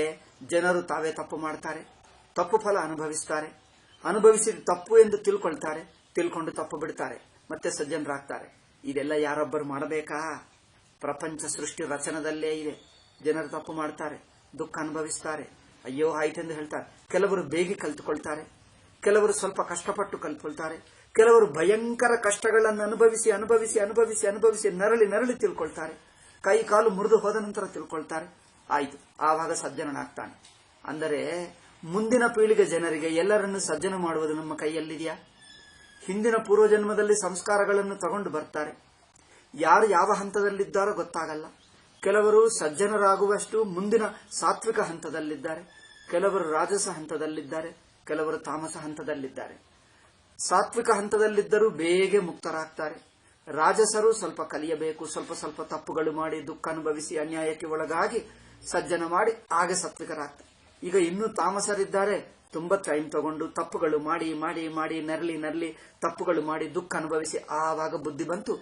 ಜನರು ತಾವೇ ತಪ್ಪು ಮಾಡ್ತಾರೆ, ತಪ್ಪು ಫಲ ಅನುಭವಿಸ್ತಾರೆ, ಅನುಭವಿಸಿದ ತಪ್ಪು ಎಂದು ತಿಳ್ಕೊಳ್ತಾರೆ, ತಿಳ್ಕೊಂಡು ತಪ್ಪು ಬಿಡ್ತಾರೆ, ಮತ್ತೆ ಸಜ್ಜನರಾಗ್ತಾರೆ. ಇದೆಲ್ಲ ಯಾರೊಬ್ಬರು ಮಾಡಬೇಕಾ? ಪ್ರಪಂಚ ಸೃಷ್ಟಿ ರಚನದಲ್ಲೇ ಇದೆ. ಜನರು ತಪ್ಪು ಮಾಡ್ತಾರೆ, ದುಃಖ ಅನುಭವಿಸ್ತಾರೆ, ಅಯ್ಯೋ ಆಯ್ತೆಂದು ಹೇಳ್ತಾರೆ. ಕೆಲವರು ಬೇಗ ಕಲಿತುಕೊಳ್ತಾರೆ, ಕೆಲವರು ಸ್ವಲ್ಪ ಕಷ್ಟಪಟ್ಟು ಕಲಿತುಕೊಳ್ತಾರೆ, ಕೆಲವರು ಭಯಂಕರ ಕಷ್ಟಗಳನ್ನು ಅನುಭವಿಸಿ ನರಳಿ ತಿಳ್ಕೊಳ್ತಾರೆ, ಕೈ ಕಾಲು ಮುರಿದು ಹೋದ ನಂತರ ತಿಳ್ಕೊಳ್ತಾರೆ. ಆಯ್ತು, ಆವಾಗ ಸಜ್ಜನನಾಗ್ತಾನೆ. ಅಂದರೆ ಮುಂದಿನ ಪೀಳಿಗೆ ಜನರಿಗೆ ಎಲ್ಲರನ್ನು ಸಜ್ಜನ ಮಾಡುವುದು ನಮ್ಮ ಕೈಯಲ್ಲಿದೆಯಾ? ಹಿಂದಿನ ಪೂರ್ವಜನ್ಮದಲ್ಲಿ ಸಂಸ್ಕಾರಗಳನ್ನು ತಗೊಂಡು ಬರ್ತಾರೆ. ಯಾರು ಯಾವ ಹಂತದಲ್ಲಿದ್ದಾರೋ ಗೊತ್ತಾಗಲ್ಲ. ಕೆಲವರು ಸಜ್ಜನರಾಗುವಷ್ಟು ಮುಂದಿನ ಸಾತ್ವಿಕ ಹಂತದಲ್ಲಿದ್ದಾರೆ, ಕೆಲವರು ರಾಜಸ ಹಂತದಲ್ಲಿದ್ದಾರೆ, ಕೆಲವರು ತಾಮಸ ಹಂತದಲ್ಲಿದ್ದಾರೆ. ಸಾತ್ವಿಕ ಹಂತದಲ್ಲಿದ್ದರೂ ಬೇಗ ಮುಕ್ತರಾಗ್ತಾರೆ. ರಾಜಸರು ಸ್ವಲ್ಪ ಕಲಿಯಬೇಕು, ಸ್ವಲ್ಪ ತಪ್ಪುಗಳು ಮಾಡಿ ದುಃಖ ಅನುಭವಿಸಿ ಅನ್ಯಾಯಕ್ಕೆ ಒಳಗಾಗಿ ಸಜ್ಜನ ಮಾಡಿ ಆಗ ಸಾತ್ವಿಕರಾಗ್ತಾರೆ. ಈಗ ಇನ್ನೂ ತಾಮಸರಿದ್ದಾರೆ, ತುಂಬಾ ಟೈಮ್ ತಗೊಂಡು ತಪ್ಪುಗಳು ಮಾಡಿ ನರಳಿ ತಪ್ಪುಗಳು ಮಾಡಿ ದುಃಖ ಅನುಭವಿಸಿ ಆವಾಗ ಬುದ್ಧಿ ಬಂತು.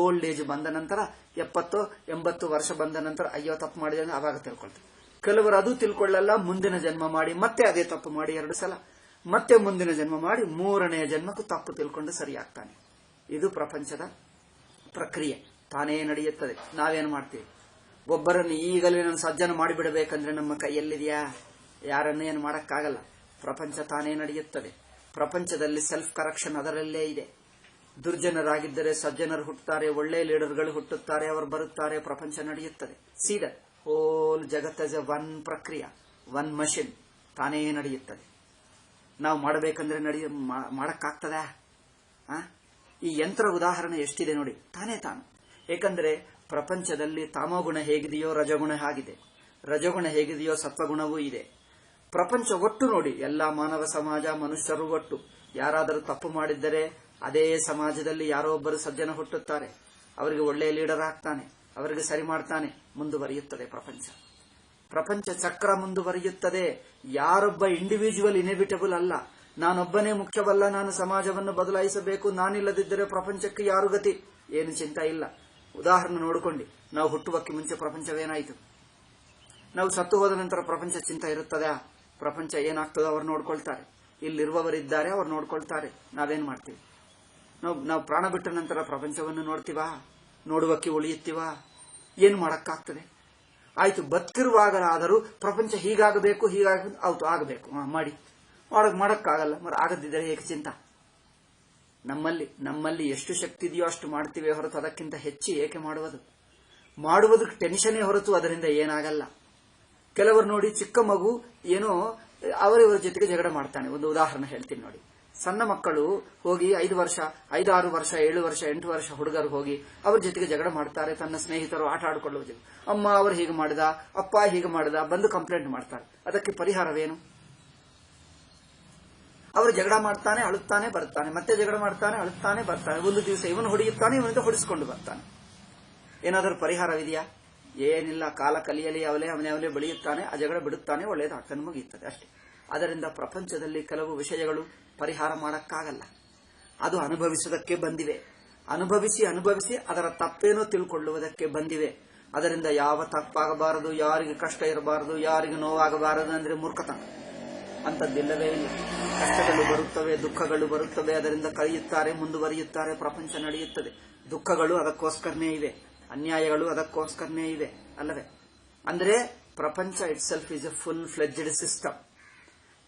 ಓಲ್ಡ್ ಏಜ್ ಬಂದ ನಂತರ 70-80 ವರ್ಷ ಬಂದ ನಂತರ ಅಯ್ಯೋ ತಪ್ಪು ಮಾಡಿದೆ ಅಂದ್ರೆ ಆವಾಗ ತಿಳ್ಕೊಳ್ತಾರೆ. ಕೆಲವರು ಅದು ತಿಳ್ಕೊಳ್ಳಲ್ಲ, ಮುಂದಿನ ಜನ್ಮ ಮಾಡಿ ಮತ್ತೆ ಅದೇ ತಪ್ಪು ಮಾಡಿ 2 ಸಲ, ಮತ್ತೆ ಮುಂದಿನ ಜನ್ಮ ಮಾಡಿ 3ನೇ ಜನ್ಮಕ್ಕೂ ತಪ್ಪು ತಿಳ್ಕೊಂಡು ಸರಿಯಾಗ್ತಾನೆ. ಇದು ಪ್ರಪಂಚದ ಪ್ರಕ್ರಿಯೆ, ತಾನೇ ನಡೆಯುತ್ತದೆ. ನಾವೇನು ಮಾಡ್ತೀವಿ? ಒಬ್ಬರನ್ನು ಈಗಲೇ ನಾನು ಸಜ್ಜನ ಮಾಡಿಬಿಡಬೇಕಂದ್ರೆ ನಮ್ಮ ಕೈಯಲ್ಲಿದೆಯಾ? ಯಾರನ್ನೇನು ಮಾಡಕ್ಕಾಗಲ್ಲ. ಪ್ರಪಂಚ ತಾನೇ ನಡೆಯುತ್ತದೆ. ಪ್ರಪಂಚದಲ್ಲಿ ಸೆಲ್ಫ್ ಕರೆಕ್ಷನ್ ಅದರಲ್ಲೇ ಇದೆ. ದುರ್ಜನರಾಗಿದ್ದರೆ ಸಜ್ಜನರು ಹುಟ್ಟುತ್ತಾರೆ, ಒಳ್ಳೆ ಲೀಡರ್ಗಳು ಹುಟ್ಟುತ್ತಾರೆ, ಅವರು ಬರುತ್ತಾರೆ, ಪ್ರಪಂಚ ನಡೆಯುತ್ತದೆ. ಸೀದಾ ಹೋಲ್ ಜಗತ್ ಎಸ್ ಎ ಒನ್ ಪ್ರಕ್ರಿಯೆ, ಒನ್ ಮಷಿನ್, ತಾನೇ ನಡೆಯುತ್ತದೆ. ನಾವು ಮಾಡಬೇಕಂದ್ರೆ ಮಾಡಕ್ಕಾಗ್ತದ? ಈ ಯಂತ್ರ ಉದಾಹರಣೆ ಎಷ್ಟಿದೆ ನೋಡಿ, ತಾನೇ. ಏಕೆಂದ್ರೆ ಪ್ರಪಂಚದಲ್ಲಿ ತಾಮೋಗುಣ ಹೇಗಿದೆಯೋ ರಜಗುಣ ಆಗಿದೆ, ರಜಗುಣ ಹೇಗಿದೆಯೋ ಸತ್ವಗುಣವೂ ಇದೆ. ಪ್ರಪಂಚ ಒಟ್ಟು ನೋಡಿ, ಎಲ್ಲ ಮಾನವ ಸಮಾಜ, ಮನುಷ್ಯರು ಒಟ್ಟು ಯಾರಾದರೂ ತಪ್ಪು ಮಾಡಿದ್ದರೆ ಅದೇ ಸಮಾಜದಲ್ಲಿ ಯಾರೋ ಒಬ್ಬರು ಸಜ್ಜನ ಹುಟ್ಟುತ್ತಾರೆ, ಅವರಿಗೆ ಒಳ್ಳೆಯ ಲೀಡರ್ ಆಗ್ತಾನೆ, ಅವರಿಗೆ ಸರಿ ಮಾಡ್ತಾನೆ, ಮುಂದುವರಿಯುತ್ತದೆ ಪ್ರಪಂಚ ಚಕ್ರ ಮುಂದುವರಿಯುತ್ತದೆ. ಯಾರೊಬ್ಬ ಇಂಡಿವಿಜುವಲ್ ಇನೆವಿಟಬಲ್ ಅಲ್ಲ. ನಾನೊಬ್ಬನೇ ಮುಖ್ಯವಲ್ಲ, ನಾನು ಸಮಾಜವನ್ನು ಬದಲಾಯಿಸಬೇಕು, ನಾನಿಲ್ಲದಿದ್ದರೆ ಪ್ರಪಂಚಕ್ಕೆ ಯಾರು ಗತಿ, ಏನು ಚಿಂತೆ ಇಲ್ಲ. ಉದಾಹರಣೆ ನೋಡಿಕೊಂಡು, ನಾವು ಹುಟ್ಟುವಕ್ಕೆ ಮುಂಚೆ ಪ್ರಪಂಚವೇನಾಯಿತು? ನಾವು ಸತ್ತು ಹೋದ ನಂತರ ಪ್ರಪಂಚ ಚಿಂತೆ ಇರುತ್ತದೆ? ಪ್ರಪಂಚ ಏನಾಗ್ತದೋ ಅವ್ರು ನೋಡ್ಕೊಳ್ತಾರೆ, ಇಲ್ಲಿರುವವರಿದ್ದಾರೆ ಅವ್ರು ನೋಡ್ಕೊಳ್ತಾರೆ. ನಾವೇನ್ ಮಾಡ್ತೀವಿ? ನಾವು ಪ್ರಾಣ ಬಿಟ್ಟ ನಂತರ ಪ್ರಪಂಚವನ್ನು ನೋಡ್ತೀವಾ? ನೋಡುವಕ್ಕೆ ಉಳಿಯುತ್ತೀವಾ? ಏನು ಮಾಡಕ್ಕಾಗ್ತದೆ? ಆಯ್ತು, ಬದುಕಿರುವಾಗಲಾದರೂ ಪ್ರಪಂಚ ಹೀಗಾಗಬೇಕು ಆಗಬೇಕು, ಮಾಡಿ ಮಾಡಕ್ಕಾಗಲ್ಲ. ಆಗದಿದ್ದರೆ ಹೇಗೆ ಚಿಂತ? ನಮ್ಮಲ್ಲಿ ಎಷ್ಟು ಶಕ್ತಿ ಇದೆಯೋ ಅಷ್ಟು ಮಾಡ್ತೀವಿ ಹೊರತು ಅದಕ್ಕಿಂತ ಹೆಚ್ಚು ಏಕೆ ಮಾಡುವುದಕ್ಕೆ ಟೆನ್ಷನ್ನೇ ಹೊರತು ಅದರಿಂದ ಏನಾಗಲ್ಲ. ಕೆಲವರು ನೋಡಿ, ಚಿಕ್ಕ ಮಗು ಏನೋ ಅವರಿವರ ಜೊತೆಗೆ ಜಗಳ ಮಾಡ್ತಾನೆ. ಒಂದು ಉದಾಹರಣೆ ಹೇಳ್ತೀನಿ ನೋಡಿ. ಸಣ್ಣ ಮಕ್ಕಳು ಹೋಗಿ 5 ವರ್ಷ 5, 6 ವರ್ಷ 7 ವರ್ಷ 8 ವರ್ಷ ಹುಡುಗರು ಹೋಗಿ ಅವ್ರ ಜೊತೆಗೆ ಜಗಳ ಮಾಡ್ತಾರೆ. ತನ್ನ ಸ್ನೇಹಿತರು ಆಟ ಆಡಿಕೊಳ್ಳುವುದು, ಅಮ್ಮ ಅವರು ಹೀಗೆ ಮಾಡಿದ, ಅಪ್ಪ ಹೀಗೆ ಮಾಡಿದ, ಬಂದು ಕಂಪ್ಲೇಂಟ್ ಮಾಡ್ತಾರೆ. ಅದಕ್ಕೆ ಪರಿಹಾರವೇನು? ಅವರು ಜಗಳ ಮಾಡ್ತಾನೆ, ಅಳುತ್ತಾನೆ, ಬರ್ತಾನೆ, ಮತ್ತೆ ಜಗಳ ಮಾಡ್ತಾನೆ, ಅಳುತ್ತಾನೆ, ಬರ್ತಾನೆ. ಒಂದು ದಿವಸ ಇವನು ಹೊಡೆಯುತ್ತಾನೆ, ಇವನಿಂದ ಹೊಡಿಸಿಕೊಂಡು ಬರ್ತಾನೆ. ಏನಾದರೂ ಪರಿಹಾರವಿದೆಯಾ? ಏನಿಲ್ಲ. ಕಾಲ ಕಲಿಯಲಿ, ಅವನೇ ಬೆಳೆಯುತ್ತಾನೆ, ಆ ಜಗಳ ಬಿಡುತ್ತಾನೆ, ಒಳ್ಳೆಯದಾಗ್ತಾನೆ, ಮುಗಿಯುತ್ತದೆ ಅಷ್ಟೇ. ಅದರಿಂದ ಪ್ರಪಂಚದಲ್ಲಿ ಕೆಲವು ವಿಷಯಗಳು ಪರಿಹಾರ ಮಾಡಕ್ಕಾಗಲ್ಲ. ಅದು ಅನುಭವಿಸುವುದಕ್ಕೆ ಬಂದಿವೆ. ಅನುಭವಿಸಿ ಅದರ ತಪ್ಪೇನೋ ತಿಳ್ಕೊಳ್ಳುವುದಕ್ಕೆ ಬಂದಿವೆ. ಅದರಿಂದ ಯಾವ ತಪ್ಪಾಗಬಾರದು, ಯಾರಿಗೆ ಕಷ್ಟ ಇರಬಾರದು, ಯಾರಿಗೆ ನೋವಾಗಬಾರದು ಅಂದ್ರೆ ಮೂರ್ಖತನ. ಅಂತದ್ದಿಲ್ಲವೇ ಇಲ್ಲ. ಕಷ್ಟಗಳು ಬರುತ್ತವೆ, ದುಃಖಗಳು ಬರುತ್ತವೆ, ಅದರಿಂದ ಕಳೆಯುತ್ತಾರೆ, ಮುಂದುವರಿಯುತ್ತಾರೆ, ಪ್ರಪಂಚ ನಡೆಯುತ್ತದೆ. ದುಃಖಗಳು ಅದಕ್ಕೋಸ್ಕರನೇ ಇವೆ, ಅನ್ಯಾಯಗಳು ಅದಕ್ಕೋಸ್ಕರನೇ ಇವೆ ಅಲ್ಲವೇ? ಅಂದ್ರೆ ಪ್ರಪಂಚ it self is A full fledged system.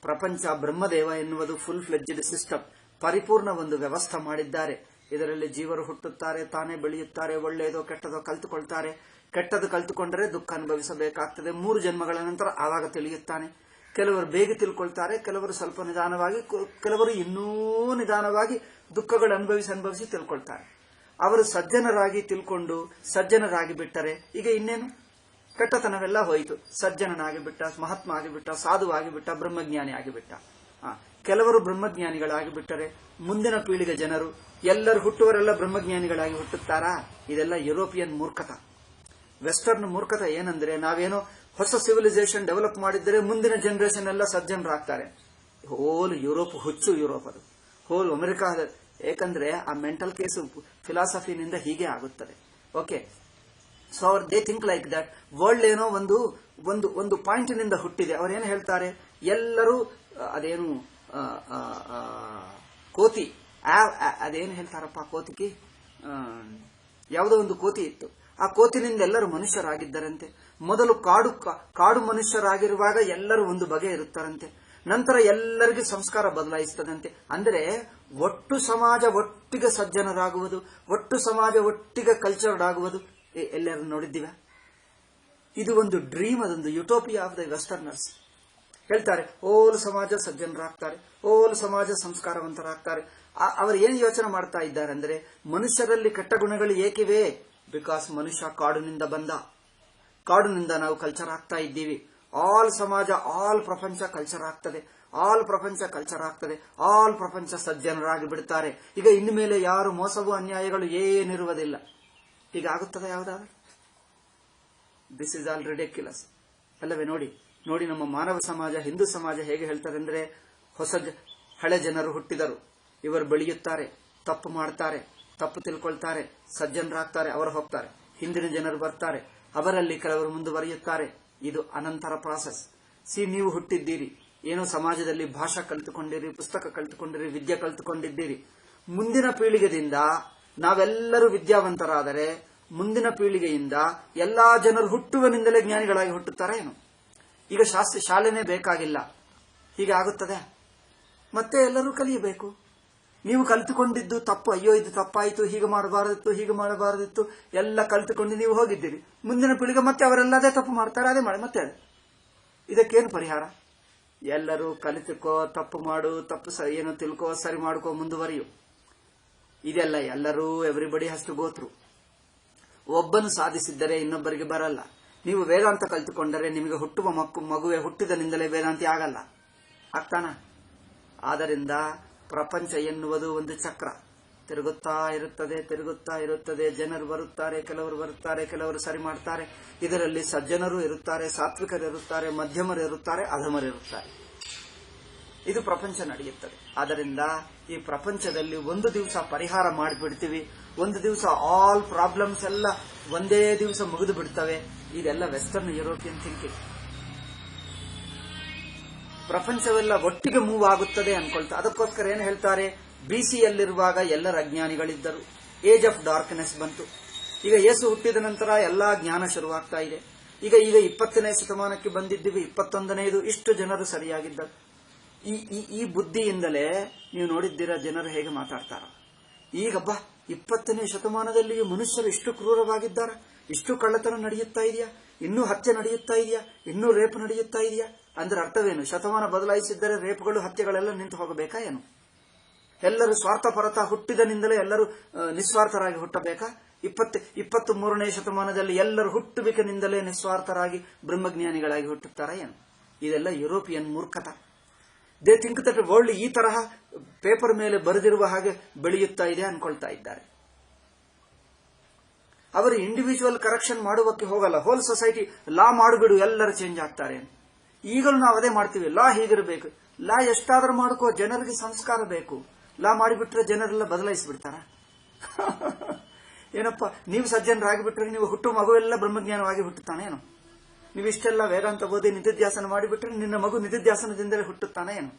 ಪ್ರಪಂಚ ಬ್ರಹ್ಮದೇವ ಎನ್ನುವುದು ಫುಲ್ ಫ್ಲೆಡ್ಜ್ಡ್ ಸಿಸ್ಟಮ್, ಪರಿಪೂರ್ಣ ಒಂದು ವ್ಯವಸ್ಥೆ ಮಾಡಿದ್ದಾರೆ. ಇದರಲ್ಲಿ ಜೀವರು ಹುಟ್ಟುತ್ತಾರೆ, ತಾನೇ ಬೆಳೆಯುತ್ತಾರೆ, ಒಳ್ಳೆಯದೋ ಕೆಟ್ಟದೋ ಕಲ್ತುಕೊಳ್ತಾರೆ. ಕೆಟ್ಟದ್ದು ಕಲ್ತುಕೊಂಡರೆ ದುಃಖ ಅನುಭವಿಸಬೇಕಾಗ್ತದೆ. 3 ಜನ್ಮಗಳ ನಂತರ ಆವಾಗ ತಿಳಿಯುತ್ತಾನೆ. ಕೆಲವರು ಬೇಗ ತಿಳ್ಕೊಳ್ತಾರೆ, ಕೆಲವರು ಸ್ವಲ್ಪ ನಿಧಾನವಾಗಿ, ಕೆಲವರು ಇನ್ನೂ ನಿಧಾನವಾಗಿ ದುಃಖಗಳು ಅನುಭವಿಸಿ ತಿಳ್ಕೊಳ್ತಾರೆ. ಅವರು ಸಜ್ಜನರಾಗಿ ತಿಳ್ಕೊಂಡು ಸಜ್ಜನರಾಗಿ ಬಿಟ್ಟರೆ ಈಗ ಇನ್ನೇನು? ಕೆಟ್ಟತನವೆಲ್ಲ ಹೋಯಿತು. ಸಜ್ಜನನಾಗಿ ಬಿಟ್ಟ, ಮಹಾತ್ಮ ಆಗಿಬಿಟ್ಟ, ಸಾಧುವಾಗಿ ಬಿಟ್ಟ, ಬ್ರಹ್ಮಜ್ಞಾನಿ ಆಗಿಬಿಟ್ಟ. ಕೆಲವರು ಬ್ರಹ್ಮಜ್ಞಾನಿಗಳಾಗಿ ಬಿಟ್ಟರೆ ಮುಂದಿನ ಪೀಳಿಗೆ ಜನರು ಎಲ್ಲರೂ ಹುಟ್ಟುವರೆಲ್ಲ ಬ್ರಹ್ಮಜ್ಞಾನಿಗಳಾಗಿ ಹುಟ್ಟುತ್ತಾರಾ? ಇದೆಲ್ಲ ಯುರೋಪಿಯನ್ ಮೂರ್ಖತ, ವೆಸ್ಟರ್ನ್ ಮೂರ್ಖತ. ಏನಂದ್ರೆ ನಾವೇನೋ ಹೊಸ ಸಿವಿಲೈಸೇಷನ್ ಡೆವಲಪ್ ಮಾಡಿದ್ದರೆ ಮುಂದಿನ ಜನರೇಷನ್ ಎಲ್ಲ ಸಜ್ಜನರಾಗ್ತಾರೆ. ಹೋಲ್ ಯುರೋಪ್ ಹುಚ್ಚು, ಯುರೋಪ್ ಅದು, ಹೋಲ್ ಅಮೆರಿಕ. ಏಕೆಂದ್ರೆ ಆ ಮೆಂಟಲ್ ಕೇಸು ಫಿಲಾಸಫಿನಿಂದ ಹೀಗೆ ಆಗುತ್ತದೆ. Okay, so they think like that. World ಏನೋ ಒಂದು ಪಾಯಿಂಟ್ನಿಂದ ಹುಟ್ಟಿದೆ. ಅವರೇನು ಹೇಳ್ತಾರೆ? ಎಲ್ಲರೂ ಅದೇನು ಕೋತಿ, ಅದೇನು ಹೇಳ್ತಾರಪ್ಪ ಕೋತಿಗೆ, ಯಾವುದೋ ಒಂದು ಕೋತಿ ಇತ್ತು. ಆ ಕೋತಿನಿಂದ ಎಲ್ಲರೂ ಮನುಷ್ಯರಾಗಿದ್ದರಂತೆ. ಮೊದಲು ಕಾಡು ಮನುಷ್ಯರಾಗಿರುವಾಗ ಎಲ್ಲರೂ ಒಂದು ಬಗೆ ಇರುತ್ತಾರಂತೆ. ನಂತರ ಎಲ್ಲರಿಗೂ ಸಂಸ್ಕಾರ ಬದಲಾಯಿಸುತ್ತದಂತೆ. ಅಂದರೆ ಒಟ್ಟು ಸಮಾಜ ಒಟ್ಟಿಗೆ ಸಜ್ಜನರಾಗುವುದು, ಒಟ್ಟು ಸಮಾಜ ಒಟ್ಟಿಗೆ ಕಲ್ಚರ್ಡ್ ಆಗುವುದು ಎಲ್ಲರೂ ನೋಡಿದ್ದೀವ? ಇದು ಒಂದು ಡ್ರೀಮ್, ಅದೊಂದು ಯುಟೋಪಿಯಾ ಆಫ್ ದ ವೆಸ್ಟರ್ನರ್ಸ್. ಹೇಳ್ತಾರೆ ಓಲ್ ಸಮಾಜ ಸಜ್ಜನರಾಗ್ತಾರೆ, ಓಲ್ ಸಮಾಜ ಸಂಸ್ಕಾರವಂತರಾಗ್ತಾರೆ. ಅವರು ಏನು ಯೋಚನೆ ಮಾಡ್ತಾ ಇದ್ದಾರೆ ಅಂದ್ರೆ, ಮನುಷ್ಯರಲ್ಲಿ ಕೆಟ್ಟ ಗುಣಗಳು ಏಕಿವೆ? ಬಿಕಾಸ್ ಮನುಷ್ಯ ಕಾಡಿನಿಂದ ಬಂದ, ಕಾಡಿನಿಂದ ನಾವು ಕಲ್ಚರ್ ಆಗ್ತಾ ಇದ್ದೀವಿ. ಆಲ್ ಸಮಾಜ, ಆಲ್ ಪ್ರಪಂಚ ಕಲ್ಚರ್ ಆಗ್ತದೆ, ಆಲ್ ಪ್ರಪಂಚ ಕಲ್ಚರ್ ಆಗ್ತದೆ, ಆಲ್ ಪ್ರಪಂಚ ಸಜ್ಜನರಾಗಿ ಬಿಡುತ್ತಾರೆ. ಈಗ ಇನ್ನು ಮೇಲೆ ಯಾರು ಮೋಸವೂ ಅನ್ಯಾಯಗಳು ಏನಿರುವುದಿಲ್ಲ. ಹೀಗಾಗುತ್ತದೆ ಯಾವುದಾದ್ರು? ದಿಸ್ ಇಸ್ ಆಲ್ ರಿಡಿಕ್ಯುಲಸ್ ಅಲ್ಲವೇ? ನೋಡಿ ನಮ್ಮ ಮಾನವ ಸಮಾಜ, ಹಿಂದೂ ಸಮಾಜ ಹೇಗೆ ಹೇಳ್ತಾರೆ ಅಂದ್ರೆ, ಹಳೆ ಜನರು ಹುಟ್ಟಿದರು, ಇವರು ಬೆಳೆಯುತ್ತಾರೆ, ತಪ್ಪು ಮಾಡ್ತಾರೆ, ತಪ್ಪು ತಿಳ್ಕೊಳ್ತಾರೆ, ಸಜ್ಜನರಾಗ್ತಾರೆ, ಅವರು ಹೋಗ್ತಾರೆ. ಹಿಂದಿನ ಜನರು ಬರ್ತಾರೆ, ಅವರಲ್ಲಿ ಕೆಲವರು ಮುಂದುವರಿಯುತ್ತಾರೆ. ಇದು ಅನಂತರ ಪ್ರಾಸೆಸ್. ನೀವು ಹುಟ್ಟಿದ್ದೀರಿ, ಏನೋ ಸಮಾಜದಲ್ಲಿ ಭಾಷಾ ಕಲಿತುಕೊಂಡಿರಿ, ಪುಸ್ತಕ ಕಲಿತುಕೊಂಡಿರಿ, ವಿದ್ಯೆ ಕಲಿತುಕೊಂಡಿದ್ದೀರಿ. ಮುಂದಿನ ಪೀಳಿಗೆಯಿಂದ ನಾವೆಲ್ಲರೂ ವಿದ್ಯಾವಂತರಾದರೆ ಮುಂದಿನ ಪೀಳಿಗೆಯಿಂದ ಎಲ್ಲಾ ಜನರು ಹುಟ್ಟುವನಿಂದಲೇ ಜ್ಞಾನಿಗಳಾಗಿ ಹುಟ್ಟುತ್ತಾರೆ ಏನು? ಈಗ ಶಾಲೆನೇ ಬೇಕಾಗಿಲ್ಲ. ಹೀಗೆ ಆಗುತ್ತದೆ? ಮತ್ತೆ ಎಲ್ಲರೂ ಕಲಿಯಬೇಕು. ನೀವು ಕಲಿತುಕೊಂಡಿದ್ದು ತಪ್ಪು, ಅಯ್ಯೋ ಇದು ತಪ್ಪಾಯಿತು, ಹೀಗೆ ಮಾಡಬಾರದಿತ್ತು ಎಲ್ಲ ಕಲಿತುಕೊಂಡು ನೀವು ಹೋಗಿದ್ದೀರಿ. ಮುಂದಿನ ಪೀಳಿಗೆ ಮತ್ತೆ ಅವರೆಲ್ಲದೇ ತಪ್ಪು ಮಾಡ್ತಾರೆ, ಅದೇ ಮಾಡಿ ಮತ್ತೆ ಇದಕ್ಕೇನು ಪರಿಹಾರ? ಎಲ್ಲರೂ ಕಲಿತುಕೋ, ತಪ್ಪು ಮಾಡು, ತಪ್ಪು ಏನು ತಿಳ್ಕೋ, ಸರಿ ಮಾಡ್ಕೋ, ಮುಂದುವರಿಯು. ಇದೆಲ್ಲ ಎಲ್ಲರೂ everybody has to go through. ಒಬ್ಬನು ಸಾಧಿಸಿದ್ದರೆ ಇನ್ನೊಬ್ಬರಿಗೆ ಬರಲ್ಲ. ನೀವು ವೇದಾಂತ ಕಲಿತುಕೊಂಡರೆ ನಿಮಗೆ ಹುಟ್ಟುವ ಮಗುವೆ ಹುಟ್ಟಿದನಿಂದಲೇ ವೇದಾಂತಿ ಆಗಲ್ಲ, ಆಗ್ತಾನ? ಆದ್ದರಿಂದ ಪ್ರಪಂಚ ಎನ್ನುವುದು ಒಂದು ಚಕ್ರ, ತಿರುಗುತ್ತಾ ಇರುತ್ತದೆ. ಜನರು ಬರುತ್ತಾರೆ, ಕೆಲವರು ಸರಿ ಮಾಡ್ತಾರೆ. ಇದರಲ್ಲಿ ಸಜ್ಜನರು ಇರುತ್ತಾರೆ, ಸಾತ್ವಿಕರು ಇರುತ್ತಾರೆ, ಮಧ್ಯಮರು ಇರುತ್ತಾರೆ, ಅಧಮರಿರುತ್ತಾರೆ. ಇದು ಪ್ರಪಂಚ ನಡೆಯುತ್ತದೆ. ಆದ್ದರಿಂದ ಈ ಪ್ರಪಂಚದಲ್ಲಿ ಒಂದು ದಿವಸ ಪರಿಹಾರ ಮಾಡಿಬಿಡ್ತೀವಿ, ಒಂದು ದಿವಸ ಆಲ್ ಪ್ರಾಬ್ಲಮ್ಸ್ ಎಲ್ಲ ಒಂದೇ ದಿವಸ ಮುಗಿದು ಬಿಡ್ತವೆ. ಇದೆಲ್ಲ ವೆಸ್ಟರ್ನ್ ಯುರೋಪಿಯನ್ ಥಿಂಕಿಂಗ್. ಪ್ರಪಂಚವೆಲ್ಲ ಒಟ್ಟಿಗೆ ಮೂವ್ ಆಗುತ್ತದೆ ಅನ್ಕೊಳ್ತಾ. ಅದಕ್ಕೋಸ್ಕರ ಏನು ಹೇಳ್ತಾರೆ? ಬಿಸಿಯಲ್ಲಿರುವಾಗ ಎಲ್ಲರ ಅಜ್ಞಾನಿಗಳಿದ್ದರು, ಏಜ್ ಆಫ್ ಡಾರ್ಕ್ನೆಸ್ ಬಂತು. ಈಗ ಯೇಸು ಹುಟ್ಟಿದ ನಂತರ ಎಲ್ಲಾ ಜ್ಞಾನ ಶುರುವಾಗ್ತಾ ಇದೆ. ಈಗ 20ನೇ ಶತಮಾನಕ್ಕೆ ಬಂದಿದ್ದೀವಿ, 21ನೇದು, ಇಷ್ಟು ಜನರು ಸರಿಯಾಗಿದ್ದರು. ಈ ಬುದ್ಧಿಯಿಂದಲೇ ನೀವು ನೋಡಿದ್ದೀರಾ ಜನರು ಹೇಗೆ ಮಾತಾಡ್ತಾರ. ಈಗಬ್ಬ 20ನೇ ಶತಮಾನದಲ್ಲಿಯೂ ಮನುಷ್ಯರು ಇಷ್ಟು ಕ್ರೂರವಾಗಿದ್ದಾರೆ, ಇಷ್ಟು ಕಳ್ಳತನ ನಡೆಯುತ್ತಾ ಇದೆಯಾ, ಇನ್ನೂ ಹತ್ಯೆ ನಡೆಯುತ್ತಾ ಇದೆಯಾ, ಇನ್ನೂ ರೇಪ್ ನಡೆಯುತ್ತಾ ಇದೆಯಾ ಅಂದ್ರೆ ಅರ್ಥವೇನು? ಶತಮಾನ ಬದಲಾಯಿಸಿದ್ದರೆ ರೇಪ್ಗಳು ಹತ್ಯೆಗಳೆಲ್ಲ ನಿಂತು ಹೋಗಬೇಕಾ ಏನು? ಎಲ್ಲರೂ ಸ್ವಾರ್ಥಪರತ ಹುಟ್ಟಿದನಿಂದಲೇ ಎಲ್ಲರೂ ನಿಸ್ವಾರ್ಥರಾಗಿ ಹುಟ್ಟಬೇಕಾ? 23ನೇ ಶತಮಾನದಲ್ಲಿ ಎಲ್ಲರೂ ಹುಟ್ಟುವಿಕೆನಿಂದಲೇ ನಿಸ್ವಾರ್ಥರಾಗಿ ಬ್ರಹ್ಮಜ್ಞಾನಿಗಳಾಗಿ ಹುಟ್ಟುತ್ತಾರಾ ಏನು? ಇದೆಲ್ಲ ಯುರೋಪಿಯನ್ ಮೂರ್ಖತ. ದೇ ಥಿಂಕ್ ದಟ್ ವರ್ಲ್ಡ್ ಈ ತರಹ ಪೇಪರ್ ಮೇಲೆ ಬರೆದಿರುವ ಹಾಗೆ ಬೆಳೆಯುತ್ತಾ ಇದೆ ಅನ್ಕೊಳ್ತಾ ಇದ್ದಾರೆ. ಅವರು ಇಂಡಿವಿಜುವಲ್ ಕರೆಕ್ಷನ್ ಮಾಡುವಕ್ಕೆ ಹೋಗಲ್ಲ. ಹೋಲ್ ಸೊಸೈಟಿ ಲಾ ಮಾಡಿಬಿಡು ಎಲ್ಲರೂ ಚೇಂಜ್ ಆಗ್ತಾರೆ. ಈಗಲೂ ನಾವು ಅದೇ ಮಾಡ್ತೀವಿ. ಲಾ ಹೀಗಿರಬೇಕು. ಲಾ ಎಷ್ಟಾದ್ರೂ ಮಾಡ್ಕೋ, ಜನರಿಗೆ ಸಂಸ್ಕಾರ ಬೇಕು. ಲಾ ಮಾಡಿಬಿಟ್ರೆ ಜನರೆಲ್ಲ ಬದಲಾಯಿಸಿಬಿಡ್ತಾರ? ಏನಪ್ಪ, ನೀವು ಸಜ್ಜನರಾಗಿಬಿಟ್ರೆ ನೀವು ಹುಟ್ಟು ಮಗುವೆಲ್ಲ ಬ್ರಹ್ಮಜ್ಞಾನವಾಗಿ ಹುಟ್ಟುತ್ತಾನೆ ಏನು? ನೀವು ಇಷ್ಟೆಲ್ಲ ವೇದಾಂತ ಓದಿ ನಿಧಿಧ್ಯಾಸನ ಮಾಡಿಬಿಟ್ರೆ ನಿನ್ನ ಮಗು ನಿಧಿಧ್ಯಾಸನದಿಂದಲೇ ಹುಟ್ಟುತ್ತಾನೆ ಏನು?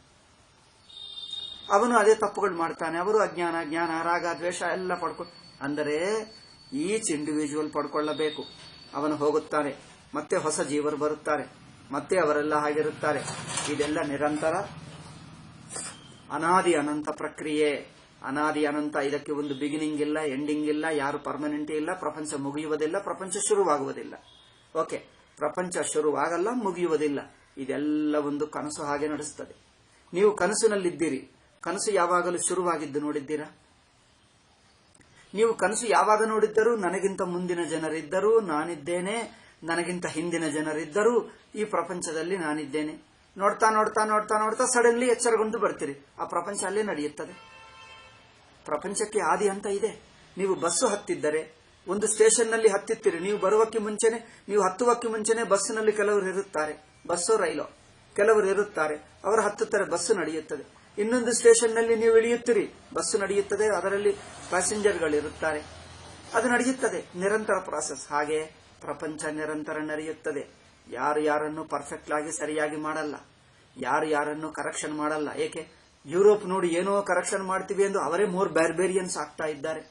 ಅವನು ಅದೇ ತಪ್ಪುಗಳು ಮಾಡ್ತಾನೆ. ಅವರು ಅಜ್ಞಾನ, ಜ್ಞಾನ, ರಾಗ, ದ್ವೇಷ ಎಲ್ಲ ಅಂದರೆ ಈಚ್ ಇಂಡಿವಿಜುವಲ್ ಪಡ್ಕೊಳ್ಳಬೇಕು. ಅವನು ಹೋಗುತ್ತಾನೆ, ಮತ್ತೆ ಹೊಸ ಜೀವರು ಬರುತ್ತಾರೆ, ಮತ್ತೆ ಅವರೆಲ್ಲ ಹಾಗಿರುತ್ತಾರೆ. ಇದೆಲ್ಲ ನಿರಂತರ ಅನಾದಿ ಅನಂತ ಪ್ರಕ್ರಿಯೆ. ಅನಾದಿ ಅನಂತ. ಇದಕ್ಕೆ ಒಂದು ಬಿಗಿನಿಂಗ್ ಇಲ್ಲ, ಎಂಡಿಂಗ್ ಇಲ್ಲ, ಯಾರು ಪರ್ಮನೆಂಟ್ ಇಲ್ಲ. ಪ್ರಪಂಚ ಮುಗಿಯುವುದಿಲ್ಲ, ಪ್ರಪಂಚ ಶುರುವಾಗುವುದಿಲ್ಲ. ಓಕೆ, ಪ್ರಪಂಚ ಶುರುವಾಗಲ್ಲ, ಮುಗಿಯುವುದಿಲ್ಲ. ಇದೆಲ್ಲ ಒಂದು ಕನಸು ಹಾಗೆ ನಡೆಸುತ್ತದೆ. ನೀವು ಕನಸಿನಲ್ಲಿದ್ದೀರಿ. ಕನಸು ಯಾವಾಗಲೂ ಶುರುವಾಗಿದ್ದು ನೋಡಿದ್ದೀರಾ? ನೀವು ಕನಸು ಯಾವಾಗ ನೋಡಿದ್ದರೂ ನನಗಿಂತ ಮುಂದಿನ ಜನರಿದ್ದರೂ ನಾನಿದ್ದೇನೆ, ನನಗಿಂತ ಹಿಂದಿನ ಜನರಿದ್ದರೂ ಈ ಪ್ರಪಂಚದಲ್ಲಿ ನಾನಿದ್ದೇನೆ. ನೋಡ್ತಾ ನೋಡ್ತಾ ನೋಡ್ತಾ ನೋಡ್ತಾ ಸಡನ್ಲಿ ಎಚ್ಚರಗೊಂಡು ಬರ್ತೀರಿ. ಆ ಪ್ರಪಂಚ ಅಲ್ಲೇ ನಡೆಯುತ್ತದೆ. ಪ್ರಪಂಚಕ್ಕೆ ಆದಿ ಅಂತ ಇದೆ. ನೀವು ಬಸ್ಸು ಹತ್ತಿದ್ದರೆ ಒಂದು ಸ್ಟೇಷನ್ನಲ್ಲಿ ಹತ್ತಿತ್ತೀರಿ. ನೀವು ಬರುವಕ್ಕೆ ಮುಂಚೆನೆ, ನೀವು ಹತ್ತುವಕ್ಕೆ ಮುಂಚೆನೆ ಬಸ್ಸಿನಲ್ಲಿ ಕೆಲವರು ಇರುತ್ತಾರೆ. ಬಸ್ಸೋ ರೈಲೋ ಕೆಲವರು ಇರುತ್ತಾರೆ. ಅವರು ಹತ್ತುತ್ತಾರೆ, ಬಸ್ಸು ನಡೆಯುತ್ತದೆ. ಇನ್ನೊಂದು ಸ್ಟೇಷನ್ನಲ್ಲಿ ನೀವು ಇಳಿಯುತ್ತೀರಿ, ಬಸ್ಸು ನಡೆಯುತ್ತದೆ, ಅದರಲ್ಲಿ ಪ್ಯಾಸೆಂಜರ್ಗಳಿರುತ್ತಾರೆ. ಅದು ನಡೆಯುತ್ತದೆ. ನಿರಂತರ ಪ್ರಾಸೆಸ್. ಹಾಗೆ ಪ್ರಪಂಚ ನಿರಂತರ ನಡೆಯುತ್ತದೆ. ಯಾರು ಯಾರನ್ನು ಪರ್ಫೆಕ್ಟ್ ಆಗಿ ಸರಿಯಾಗಿ ಮಾಡಲ್ಲ, ಯಾರು ಯಾರನ್ನು ಕರೆಕ್ಷನ್ ಮಾಡಲ್ಲ. ಏಕೆ? ಯುರೋಪ್ ನೋಡಿ, ಏನೋ ಕರೆಕ್ಷನ್ ಮಾಡ್ತೀವಿ ಎಂದು ಅವರೇ ಮೋರ್ ಬ್ಯಾರ್ಬೇರಿಯನ್ಸ್ ಆಗ್ತಾ ಇದ್ದಾರೆ.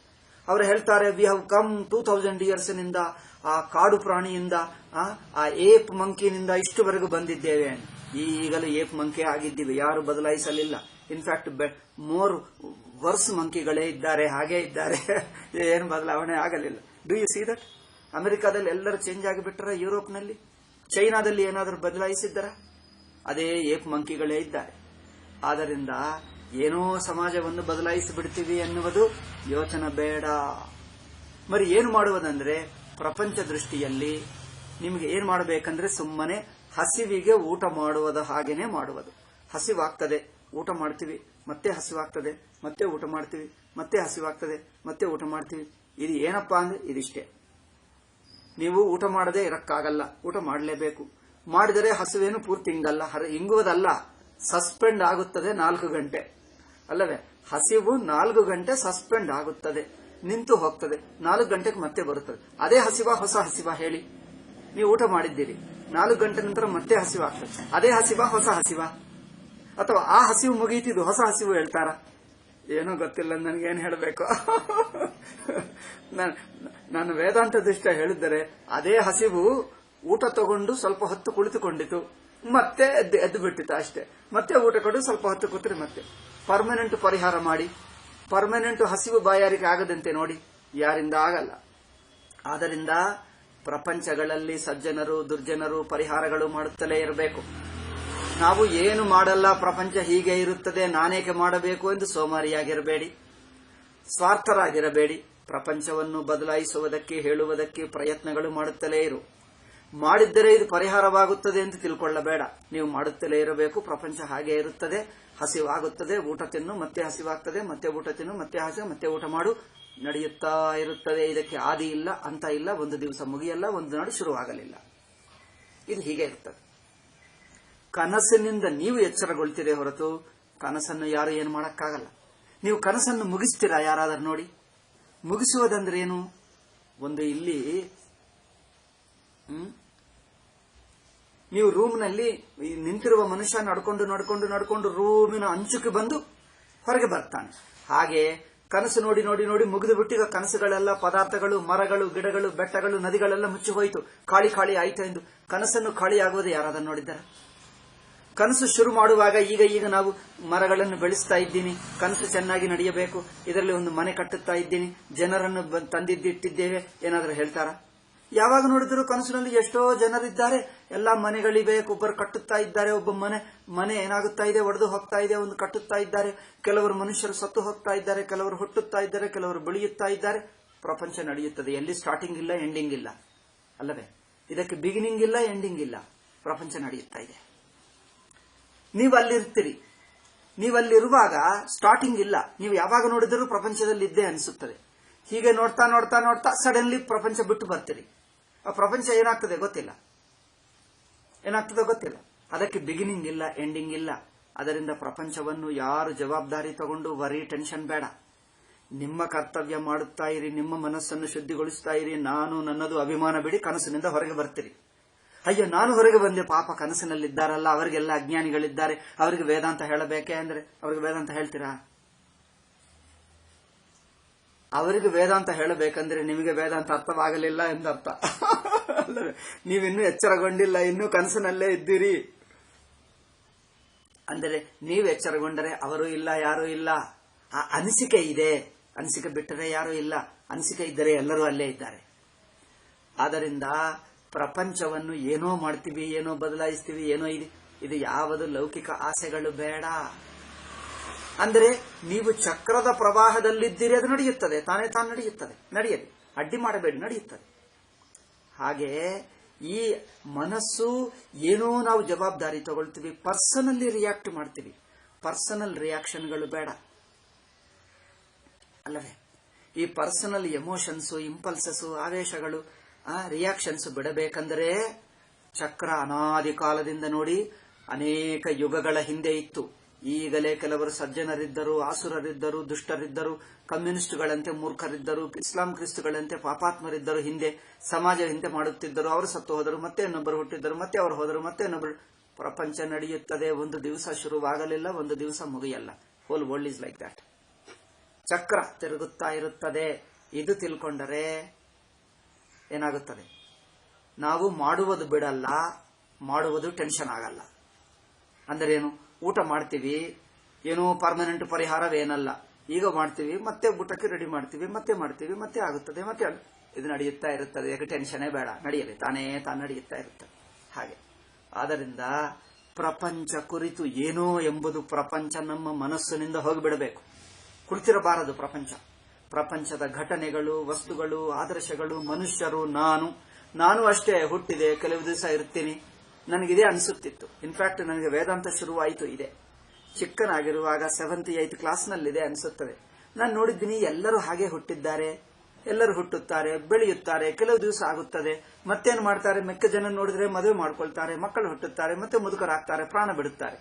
ಅವರು ಹೇಳ್ತಾರೆ, ವಿ ಹ್ಯಾವ್ ಕಮ್ 2000 ಇಯರ್ಸ್ ನಿಂದ, ಆ ಕಾಡು ಪ್ರಾಣಿಯಿಂದ, ಆ ಏಪ್ ಮಂಕಿನಿಂದ ಇಷ್ಟುವರೆಗೂ ಬಂದಿದ್ದೇವೆ. ಈಗಲೂ ಏಪ್ ಮಂಕಿ ಆಗಿದ್ದೀವಿ, ಯಾರು ಬದಲಾಯಿಸಲಿಲ್ಲ. ಇನ್ಫ್ಯಾಕ್ಟ್ ಮೋರ್ ವರ್ಸ್ ಮಂಕಿಗಳೇ ಇದ್ದಾರೆ, ಹಾಗೇ ಇದ್ದಾರೆ. ಏನು ಬದಲಾವಣೆ ಆಗಲಿಲ್ಲ. Do U see that? ಅಮೆರಿಕಾದಲ್ಲಿ ಎಲ್ಲರೂ ಚೇಂಜ್ ಆಗಿಬಿಟ್ರ? ಯುರೋಪ್ನಲ್ಲಿ, ಚೈನಾದಲ್ಲಿ ಏನಾದರೂ ಬದಲಾಯಿಸಿದ್ದರ? ಅದೇ ಏಪ್ ಮಂಕಿಗಳೇ ಇದ್ದಾರೆ. ಆದ್ದರಿಂದ ಏನೋ ಸಮಾಜವನ್ನು ಬದಲಾಯಿಸಿ ಬಿಡ್ತೀವಿ ಎನ್ನುವುದು ಯೋಚನೆ ಬೇಡ. మరి ಏನು ಮಾಡುವುದಂದ್ರೆ, ಪ್ರಪಂಚ ದೃಷ್ಟಿಯಲ್ಲಿ ನಿಮಗೆ ಏನ್ ಮಾಡಬೇಕಂದ್ರೆ, ಸುಮ್ಮನೆ ಹಸಿವಿಗೆ ಊಟ ಮಾಡುವುದ ಹಾಗೇನೆ ಮಾಡುವುದು. ಹಸಿವಾಗ್ತದೆ, ಊಟ ಮಾಡ್ತೀವಿ, ಮತ್ತೆ ಹಸಿವಾಗ್ತದೆ, ಮತ್ತೆ ಊಟ ಮಾಡ್ತೀವಿ, ಮತ್ತೆ ಹಸಿವಾಗ್ತದೆ, ಮತ್ತೆ ಊಟ ಮಾಡ್ತೀವಿ. ಇದು ಏನಪ್ಪಾ ಅಂದ್ರೆ ಇದಿಷ್ಟೇ. ನೀವು ಊಟ ಮಾಡದೆ ಇರಕ್ಕಾಗಲ್ಲ, ಊಟ ಮಾಡಲೇಬೇಕು. ಮಾಡಿದರೆ ಹಸಿವೇನು ಪೂರ್ತಿ ಹಿಂಗುವುದಲ್ಲ, ಸಸ್ಪೆಂಡ್ ಆಗುತ್ತದೆ 4 ಗಂಟೆ ಅಲ್ಲವೇ? ಹಸಿವು 4 ಗಂಟೆ ಸಸ್ಪೆಂಡ್ ಆಗುತ್ತದೆ, ನಿಂತು ಹೋಗ್ತದೆ. 4 ಗಂಟೆಗೆ ಮತ್ತೆ ಬರುತ್ತದೆ. ಅದೇ ಹಸಿವ, ಹೊಸ ಹಸಿವ ಹೇಳಿ? ನೀವು ಊಟ ಮಾಡಿದ್ದೀರಿ, 4 ಗಂಟೆ ನಂತರ ಮತ್ತೆ ಹಸಿವಾಗ್ತದೆ. ಅದೇ ಹಸಿವ, ಹೊಸ ಹಸಿವ? ಅಥವಾ ಆ ಹಸಿವು ಮುಗೀತಿದ್ದು ಹೊಸ ಹಸಿವು ಹೇಳ್ತಾರ? ಏನೋ ಗೊತ್ತಿಲ್ಲ ನನಗೇನು ಹೇಳಬೇಕು. ನಾನು ವೇದಾಂತ ದೃಷ್ಟ ಹೇಳಿದ್ದರೆ, ಅದೇ ಹಸಿವು ಊಟ ತಗೊಂಡು ಸ್ವಲ್ಪ ಹೊತ್ತು ಕುಳಿತುಕೊಂಡಿತು, ಮತ್ತೆ ಎದ್ದು ಬಿಟ್ಟಿತು ಅಷ್ಟೇ. ಮತ್ತೆ ಊಟ ಕೊಟ್ಟು ಸ್ವಲ್ಪ ಹೊತ್ತು ಕೂತ್ರೆ ಮತ್ತೆ ಪರ್ಮನೆಂಟ್ ಪರಿಹಾರ ಮಾಡಿ, ಪರ್ಮನೆಂಟ್ ಹಸಿವು ಬಾಯಾರಿಕೆ ಆಗದಂತೆ ನೋಡಿ, ಯಾರಿಂದ ಆಗಲ್ಲ. ಆದ್ದರಿಂದ ಪ್ರಪಂಚಗಳಲ್ಲಿ ಸಜ್ಜನರು ದುರ್ಜನರು ಪರಿಹಾರಗಳು ಮಾಡುತ್ತಲೇ ಇರಬೇಕು. ನಾವು ಏನು ಮಾಡಲ್ಲ, ಪ್ರಪಂಚ ಹೀಗೆ ಇರುತ್ತದೆ, ನಾನೇಕೆ ಮಾಡಬೇಕು ಎಂದು ಸೋಮಾರಿಯಾಗಿರಬೇಡಿ, ಸ್ವಾರ್ಥರಾಗಿರಬೇಡಿ. ಪ್ರಪಂಚವನ್ನು ಬದಲಾಯಿಸುವುದಕ್ಕೆ ಹೇಳುವುದಕ್ಕೆ ಪ್ರಯತ್ನಗಳು ಮಾಡುತ್ತಲೇ ಇರು. ಮಾಡಿದ್ದರೆ ಇದು ಪರಿಹಾರವಾಗುತ್ತದೆ ಎಂದು ತಿಳ್ಕೊಳ್ಳಬೇಡ. ನೀವು ಮಾಡುತ್ತಲೇ ಇರಬೇಕು. ಪ್ರಪಂಚ ಹಾಗೆ ಇರುತ್ತದೆ. ಹಸಿವಾಗುತ್ತದೆ, ಊಟ ತಿನ್ನು, ಮತ್ತೆ ಹಸಿವಾಗ್ತದೆ, ಮತ್ತೆ ಊಟ ತಿನ್ನು, ಮತ್ತೆ ಹಸಿವು, ಮತ್ತೆ ಊಟ ಮಾಡು, ನಡೆಯುತ್ತಾ ಇರುತ್ತದೆ. ಇದಕ್ಕೆ ಆದಿ ಇಲ್ಲ, ಅಂತ ಇಲ್ಲ. ಒಂದು ದಿವಸ ಮುಗಿಯಲ್ಲ, ಒಂದು ನಾಡು ಶುರುವಾಗಲಿಲ್ಲ. ಇದು ಹೀಗೆ ಇರ್ತದೆ. ಕನಸಿನಿಂದ ನೀವು ಎಚ್ಚರಗೊಳ್ತೀರಿ ಹೊರತು ಕನಸನ್ನು ಯಾರು ಏನು ಮಾಡಕ್ಕಾಗಲ್ಲ. ನೀವು ಕನಸನ್ನು ಮುಗಿಸ್ತೀರಾ ಯಾರಾದರೂ ನೋಡಿ? ಮುಗಿಸುವುದಂದ್ರೆ ಏನು? ಒಂದು ಇಲ್ಲಿ ನೀವು ರೂಮ್ನಲ್ಲಿ ನಿಂತಿರುವ ಮನುಷ್ಯ ನಡ್ಕೊಂಡು ನಡ್ಕೊಂಡು ನಡ್ಕೊಂಡು ರೂಮಿನ ಅಂಚುಕ್ಕೆ ಬಂದು ಹೊರಗೆ ಬರ್ತಾನೆ. ಹಾಗೆ ಕನಸು ನೋಡಿ ನೋಡಿ ನೋಡಿ ಮುಗಿದು ಬಿಟ್ಟಿರೋ ಕನಸುಗಳೆಲ್ಲ, ಪದಾರ್ಥಗಳು, ಮರಗಳು, ಗಿಡಗಳು, ಬೆಟ್ಟಗಳು, ನದಿಗಳೆಲ್ಲ ಮುಚ್ಚಿ ಹೋಯಿತು, ಖಾಲಿ ಖಾಲಿ ಆಯ್ತು ಎಂದು. ಕನಸನ್ನು ಖಾಲಿ ಆಗುವುದು ಯಾರಾದರೂ ನೋಡಿದ್ದಾರೆ? ಕನಸು ಶುರು ಮಾಡುವಾಗ ಈಗ ನಾವು ಮರಗಳನ್ನು ಬೆಳೆಸ್ತಾ ಇದ್ದೀನಿ, ಕನಸು ಚೆನ್ನಾಗಿ ನಡೆಯಬೇಕು, ಇದರಲ್ಲಿ ಒಂದು ಮನೆ ಕಟ್ಟುತ್ತಾ ಇದ್ದೀನಿ, ಜನರನ್ನು ತಂದಿಟ್ಟಿದ್ದೇವೆ, ಏನಾದರೂ ಹೇಳ್ತಾರಾ? ಯಾವಾಗ ನೋಡಿದ್ರು ಕನಸಿನಲ್ಲಿ ಎಷ್ಟೋ ಜನರಿದ್ದಾರೆ, ಎಲ್ಲಾ ಮನೆಗಳಿವೆ, ಒಬ್ಬರು ಕಟ್ಟುತ್ತಾ ಇದ್ದಾರೆ, ಒಬ್ಬ ಮನೆ ಏನಾಗುತ್ತಾ ಇದೆ, ಒಡೆದು ಹೋಗ್ತಾ ಇದೆ, ಒಂದು ಕಟ್ಟುತ್ತಾ ಇದ್ದಾರೆ, ಕೆಲವರು ಮನುಷ್ಯರು ಸತ್ತು ಹೋಗ್ತಾ ಇದ್ದಾರೆ, ಕೆಲವರು ಹುಟ್ಟುತ್ತಾ ಇದ್ದಾರೆ, ಕೆಲವರು ಬೆಳೆಯುತ್ತಾ ಇದ್ದಾರೆ. ಪ್ರಪಂಚ ನಡೆಯುತ್ತದೆ, ಎಲ್ಲಿ ಸ್ಟಾರ್ಟಿಂಗ್ ಇಲ್ಲ, ಎಂಡಿಂಗ್ ಇಲ್ಲ ಅಲ್ಲವೇ? ಇದಕ್ಕೆ ಬಿಗಿನಿಂಗ್ ಇಲ್ಲ, ಎಂಡಿಂಗ್ ಇಲ್ಲ, ಪ್ರಪಂಚ ನಡೆಯುತ್ತಾ ಇದೆ. ನೀವು ಅಲ್ಲಿರ್ತೀರಿ, ನೀವಲ್ಲಿರುವಾಗ ಸ್ಟಾರ್ಟಿಂಗ್ ಇಲ್ಲ, ನೀವು ಯಾವಾಗ ನೋಡಿದರೂ ಪ್ರಪಂಚದಲ್ಲಿ ಇದ್ದೇ ಅನಿಸುತ್ತದೆ. ಹೀಗೆ ನೋಡ್ತಾ ನೋಡ್ತಾ ನೋಡ್ತಾ ಸಡನ್ಲಿ ಪ್ರಪಂಚ ಬಿಟ್ಟು ಬರ್ತೀರಿ. ಆ ಪ್ರಪಂಚ ಏನಾಗ್ತದೆ ಗೊತ್ತಿಲ್ಲ, ಏನಾಗ್ತದೆ ಗೊತ್ತಿಲ್ಲ. ಅದಕ್ಕೆ ಬಿಗಿನಿಂಗ್ ಇಲ್ಲ, ಎಂಡಿಂಗ್ ಇಲ್ಲ. ಅದರಿಂದ ಪ್ರಪಂಚವನ್ನು ಯಾರು ಜವಾಬ್ದಾರಿ ತಗೊಂಡು ವರಿ ಟೆನ್ಷನ್ ಬೇಡ. ನಿಮ್ಮ ಕರ್ತವ್ಯ ಮಾಡುತ್ತಾ ಇರಿ, ನಿಮ್ಮ ಮನಸ್ಸನ್ನು ಶುದ್ಧಿಗೊಳಿಸ್ತಾ ಇರಿ. ನಾನು ನನ್ನದು ಅಭಿಮಾನ ಬಿಡಿ, ಕನಸಿನಿಂದ ಹೊರಗೆ ಬರ್ತೀರಿ. ಅಯ್ಯೋ ನಾನು ಹೊರಗೆ ಬಂದೆ, ಪಾಪ ಕನಸಿನಲ್ಲಿದ್ದಾರಲ್ಲ, ಅವರಿಗೆಲ್ಲ ಅಜ್ಞಾನಿಗಳಿದ್ದಾರೆ, ಅವರಿಗೆ ವೇದಾಂತ ಹೇಳಬೇಕೆ ಅಂದ್ರೆ ಅವರಿಗೆ ವೇದಾಂತ ಹೇಳ್ತೀರಾ? ಅವರಿಗೆ ವೇದಾಂತ ಹೇಳಬೇಕಂದ್ರೆ ನಿಮಗೆ ವೇದಾಂತ ಅರ್ಥವಾಗಲಿಲ್ಲ ಎಂದರ್ಥ. ನೀವಿನ್ನೂ ಎಚ್ಚರಗೊಂಡಿಲ್ಲ, ಇನ್ನೂ ಕನಸಿನಲ್ಲೇ ಇದ್ದೀರಿ. ಅಂದರೆ ನೀವು ಎಚ್ಚರಗೊಂಡರೆ ಅವರು ಇಲ್ಲ, ಯಾರೂ ಇಲ್ಲ. ಆ ಅನಿಸಿಕೆ ಇದೆ, ಅನಿಸಿಕೆ ಬಿಟ್ಟರೆ ಯಾರೂ ಇಲ್ಲ, ಅನಿಸಿಕೆ ಇದ್ದರೆ ಎಲ್ಲರೂ ಅಲ್ಲೇ ಇದ್ದಾರೆ. ಆದ್ದರಿಂದ ಪ್ರಪಂಚವನ್ನು ಏನೋ ಮಾಡ್ತೀವಿ, ಏನೋ ಬದಲಾಯಿಸ್ತೀವಿ, ಏನೋ ಇದು ಯಾವುದು ಲೌಕಿಕ ಆಸೆಗಳು ಬೇಡ. ಅಂದರೆ ನೀವು ಚಕ್ರದ ಪ್ರವಾಹದಲ್ಲಿದ್ದೀರಿ, ಅದು ನಡೆಯುತ್ತದೆ, ತಾನೇ ತಾನು ನಡೆಯುತ್ತದೆ, ನಡೆಯಲಿ, ಅಡ್ಡಿ ಮಾಡಬೇಡಿ, ನಡೆಯುತ್ತದೆ. ಹಾಗೆ ಈ ಮನಸ್ಸು ಏನೋ ನಾವು ಜವಾಬ್ದಾರಿ ತಗೊಳ್ತೀವಿ, ಪರ್ಸನಲಿ ರಿಯಾಕ್ಟ್ ಮಾಡ್ತೀವಿ. ಪರ್ಸನಲ್ ರಿಯಾಕ್ಷನ್ಗಳು ಬೇಡ ಅಲ್ಲವೇ? ಈ ಪರ್ಸನಲ್ ಎಮೋಷನ್ಸ್, ಇಂಪಲ್ಸಸ್, ಆವೇಶಗಳು, ರಿಯಾಕ್ಷನ್ಸ್ ಬಿಡಬೇಕಂದರೆ ಚಕ್ರ ಅನಾದಿ ಕಾಲದಿಂದ ನೋಡಿ ಅನೇಕ ಯುಗಗಳ ಹಿಂದೆ ಇತ್ತು. ಈಗಲೇ ಕೆಲವರು ಸಜ್ಜನರಿದ್ದರು, ಆಸುರರಿದ್ದರು, ದುಷ್ಟರಿದ್ದರು, ಕಮ್ಯುನಿಸ್ಟ್ಗಳಂತೆ ಮೂರ್ಖರಿದ್ದರು, ಇಸ್ಲಾಂ ಕ್ರಿಸ್ತುಗಳಂತೆ ಪಾಪಾತ್ಮರಿದ್ದರು. ಹಿಂದೆ ಸಮಾಜ ಹಿಂದೆ ಮಾಡುತ್ತಿದ್ದರು, ಅವರು ಸತ್ತು ಹೋದರು, ಮತ್ತೆ ಇನ್ನೊಬ್ಬರು ಹುಟ್ಟಿದ್ದರು, ಮತ್ತೆ ಅವರು ಹೋದರು, ಮತ್ತೆ ಇನ್ನೊಬ್ಬರು. ಪ್ರಪಂಚ ನಡೆಯುತ್ತದೆ, ಒಂದು ದಿವಸ ಶುರುವಾಗಲಿಲ್ಲ, ಒಂದು ದಿವಸ ಮುಗಿಯಲ್ಲ. Whole world is like that. ಚಕ್ರ ತಿರುಗುತ್ತಾ ಇರುತ್ತದೆ. ಇದು ತಿಳ್ಕೊಂಡರೆ ಏನಾಗುತ್ತದೆ? ನಾವು ಮಾಡುವುದು ಬಿಡಲ್ಲ, ಮಾಡುವುದು ಟೆನ್ಷನ್ ಆಗಲ್ಲ. ಅಂದರೆ ಏನು? ಊಟ ಮಾಡ್ತೀವಿ, ಏನೋ ಪರ್ಮನೆಂಟ್ ಪರಿಹಾರವೇನಲ್ಲ. ಈಗ ಮಾಡ್ತೀವಿ, ಮತ್ತೆ ಊಟಕ್ಕೆ ರೆಡಿ ಮಾಡ್ತೀವಿ, ಮತ್ತೆ ಮಾಡ್ತೀವಿ, ಮತ್ತೆ ಆಗುತ್ತದೆ, ಮತ್ತೆ ಇದು ನಡೆಯುತ್ತಾ ಇರುತ್ತದೆ. ಯಾಕೆ ಟೆನ್ಷನೇ ಬೇಡ, ನಡೆಯಲಿ, ತಾನೇ ತಾನು ನಡೆಯುತ್ತಾ ಇರುತ್ತದೆ. ಹಾಗೆ ಆದ್ದರಿಂದ ಪ್ರಪಂಚ ಕುರಿತು ಏನೋ ಎಂಬುದು ಪ್ರಪಂಚ ನಮ್ಮ ಮನಸ್ಸಿನಿಂದ ಹೋಗಿಬಿಡಬೇಕು. ಕುಳಿತಿರಬಾರದು ಪ್ರಪಂಚದ ಘಟನೆಗಳು, ವಸ್ತುಗಳು, ಆದರ್ಶಗಳು, ಮನುಷ್ಯರು, ನಾನು ಅಷ್ಟೇ ಹುಟ್ಟಿದೆ, ಕೆಲವು ದಿವಸ ಇರ್ತೀನಿ, ನನಗಿದೇ ಅನಿಸುತ್ತಿತ್ತು. ಇನ್ಫ್ಯಾಕ್ಟ್ ನನಗೆ ವೇದಾಂತ ಶುರುವಾಯಿತು ಇದೆ ಚಿಕ್ಕನಾಗಿರುವಾಗ, 7th 8th ಕ್ಲಾಸ್ನಲ್ಲಿದೆ ಅನಿಸುತ್ತದೆ. ನಾನು ನೋಡಿದ್ದೀನಿ ಎಲ್ಲರೂ ಹಾಗೆ ಹುಟ್ಟಿದ್ದಾರೆ, ಎಲ್ಲರೂ ಹುಟ್ಟುತ್ತಾರೆ, ಬೆಳೆಯುತ್ತಾರೆ, ಕೆಲವು ದಿವಸ ಆಗುತ್ತದೆ, ಮತ್ತೇನು ಮಾಡ್ತಾರೆ, ಮೆಕ್ಕ ಜನ ನೋಡಿದ್ರೆ ಮದುವೆ ಮಾಡ್ಕೊಳ್ತಾರೆ, ಮಕ್ಕಳು ಹುಟ್ಟುತ್ತಾರೆ, ಮತ್ತೆ ಮುದುಕರಾಗ್ತಾರೆ, ಪ್ರಾಣ ಬಿಡುತ್ತಾರೆ.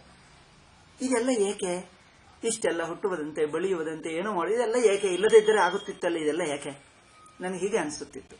ಇದೆಲ್ಲ ಏಕೆ? ಇಷ್ಟೆಲ್ಲ ಹುಟ್ಟುವುದಂತೆ, ಬೆಳೆಯುವುದಂತೆ, ಏನೋ ಮಾಡಿ ಇದೆಲ್ಲ ಏಕೆ? ಇಲ್ಲದೇ ಇದ್ದರೆ ಆಗುತ್ತಿತ್ತಲ್ಲ, ಇದೆಲ್ಲ ಏಕೆ? ನನಗೆ ಹೀಗೆ ಅನಿಸುತ್ತಿತ್ತು.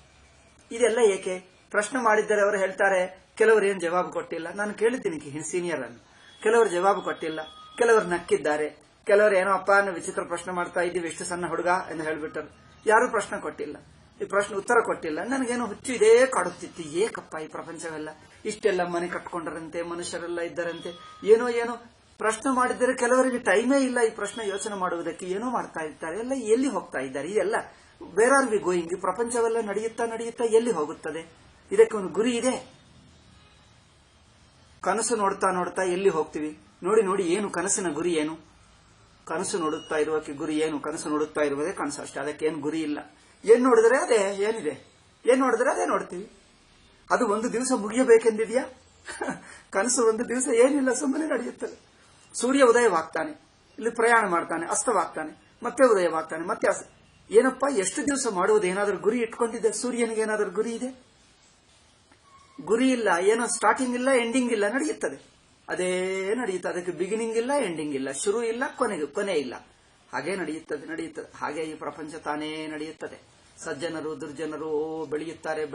ಇದೆಲ್ಲ ಏಕೆ? ಪ್ರಶ್ನೆ ಮಾಡಿದ್ದರೆ ಅವರು ಹೇಳ್ತಾರೆ, ಕೆಲವರು ಏನು ಜವಾಬು ಕೊಟ್ಟಿಲ್ಲ. ನಾನು ಕೇಳಿದ್ದೀನಿ ಸೀನಿಯರ್ ಅನ್ನು, ಕೆಲವರು ಜವಾಬು ಕೊಟ್ಟಿಲ್ಲ, ಕೆಲವರು ನಕ್ಕಿದ್ದಾರೆ, ಕೆಲವರು ಏನೋ ಅಪ್ಪ ವಿಚಿತ್ರ ಪ್ರಶ್ನೆ ಮಾಡ್ತಾ ಇದ್ದೀವಿ, ಎಷ್ಟು ಸಣ್ಣ ಹುಡುಗ ಎಂದು ಹೇಳಿಬಿಟ್ಟರು. ಯಾರು ಪ್ರಶ್ನೆ ಕೊಟ್ಟಿಲ್ಲ, ಈ ಪ್ರಶ್ನೆ ಉತ್ತರ ಕೊಟ್ಟಿಲ್ಲ. ನನಗೇನೋ ಹುಚ್ಚು ಇದೇ ಕಾಡುತ್ತಿತ್ತು, ಏಕಪ್ಪ ಈ ಪ್ರಪಂಚವೆಲ್ಲ, ಇಷ್ಟೆಲ್ಲ ಮನೆ ಕಟ್ಕೊಂಡರಂತೆ, ಮನುಷ್ಯರೆಲ್ಲ ಇದ್ದರಂತೆ, ಏನೋ ಪ್ರಶ್ನೆ ಮಾಡಿದರೆ ಕೆಲವರಿಗೆ ಟೈಮೇ ಇಲ್ಲ ಈ ಪ್ರಶ್ನೆ ಯೋಚನೆ ಮಾಡುವುದಕ್ಕೆ, ಏನೋ ಮಾಡ್ತಾ ಇರ್ತಾರೆ, ಎಲ್ಲ ಎಲ್ಲಿ ಹೋಗ್ತಾ ಇದ್ದಾರೆ, ಇದೆಲ್ಲ ವೇರ್ ಆರ್ ವಿ ಗೋಯಿಂಗ್? ಈ ಪ್ರಪಂಚವೆಲ್ಲ ನಡೆಯುತ್ತಾ ಎಲ್ಲಿ ಹೋಗುತ್ತದೆ? ಇದಕ್ಕೆ ಒಂದು ಗುರಿ ಇದೆ. ಕನಸು ನೋಡ್ತಾ ಎಲ್ಲಿ ಹೋಗ್ತೀವಿ? ನೋಡಿ ಏನು ಕನಸಿನ ಗುರಿ ಏನು? ಕನಸು ನೋಡುತ್ತಾ ಇರುವಕ್ಕೆ ಗುರಿ ಏನು? ಕನಸು ನೋಡುತ್ತಾ ಇರುವುದೇ ಕನಸು ಅಷ್ಟೇ, ಅದಕ್ಕೆ ಏನು ಗುರಿ ಇಲ್ಲ. ಏನ್ ನೋಡಿದ್ರೆ ಅದೇ ಏನಿದೆ, ಏನ್ ನೋಡಿದ್ರೆ ಅದೇ ನೋಡ್ತೀವಿ. ಅದು ಒಂದು ದಿವಸ ಮುಗಿಯಬೇಕೆಂದಿದೆಯಾ? ಕನಸು ಒಂದು ದಿವಸ ಏನಿಲ್ಲ, ಸುಮ್ಮನೆ ನಡೆಯುತ್ತದೆ. ಸೂರ್ಯ ಉದಯವಾಗ್ತಾನೆ, ಇಲ್ಲಿ ಪ್ರಯಾಣ ಮಾಡ್ತಾನೆ, ಅಸ್ತವಾಗ್ತಾನೆ, ಮತ್ತೆ ಉದಯವಾಗ್ತಾನೆ, ಮತ್ತೆ ಏನಪ್ಪಾ ಎಷ್ಟು ದಿವಸ ಮಾಡುವುದು? ಏನಾದರೂ ಗುರಿ ಇಟ್ಕೊಂಡಿದ್ದೆ? ಸೂರ್ಯನಿಗೆ ಏನಾದರೂ ಗುರಿ ಇದೆ? ಗುರಿ ಇಲ್ಲ, ಏನೋ ಸ್ಟಾರ್ಟಿಂಗ್ ಇಲ್ಲ, ಎಂಡಿಂಗ್ ಇಲ್ಲ, ನಡೆಯುತ್ತದೆ, ಅದೇ ನಡೆಯುತ್ತದೆ. ಅದಕ್ಕೆ ಬಿಗಿನಿಂಗ್ ಇಲ್ಲ, ಎಂಡಿಂಗ್ ಇಲ್ಲ, ಶುರು ಇಲ್ಲ, ಕೊನೆ ಇಲ್ಲ, ಹಾಗೆ ನಡೆಯುತ್ತದೆ. ಹಾಗೆ ಈ ಪ್ರಪಂಚ ತಾನೇ ನಡೆಯುತ್ತದೆ. ಸಜ್ಜನರು ದುರ್ಜನರು ಬೆಳೆಯುತ್ತಾರೆ.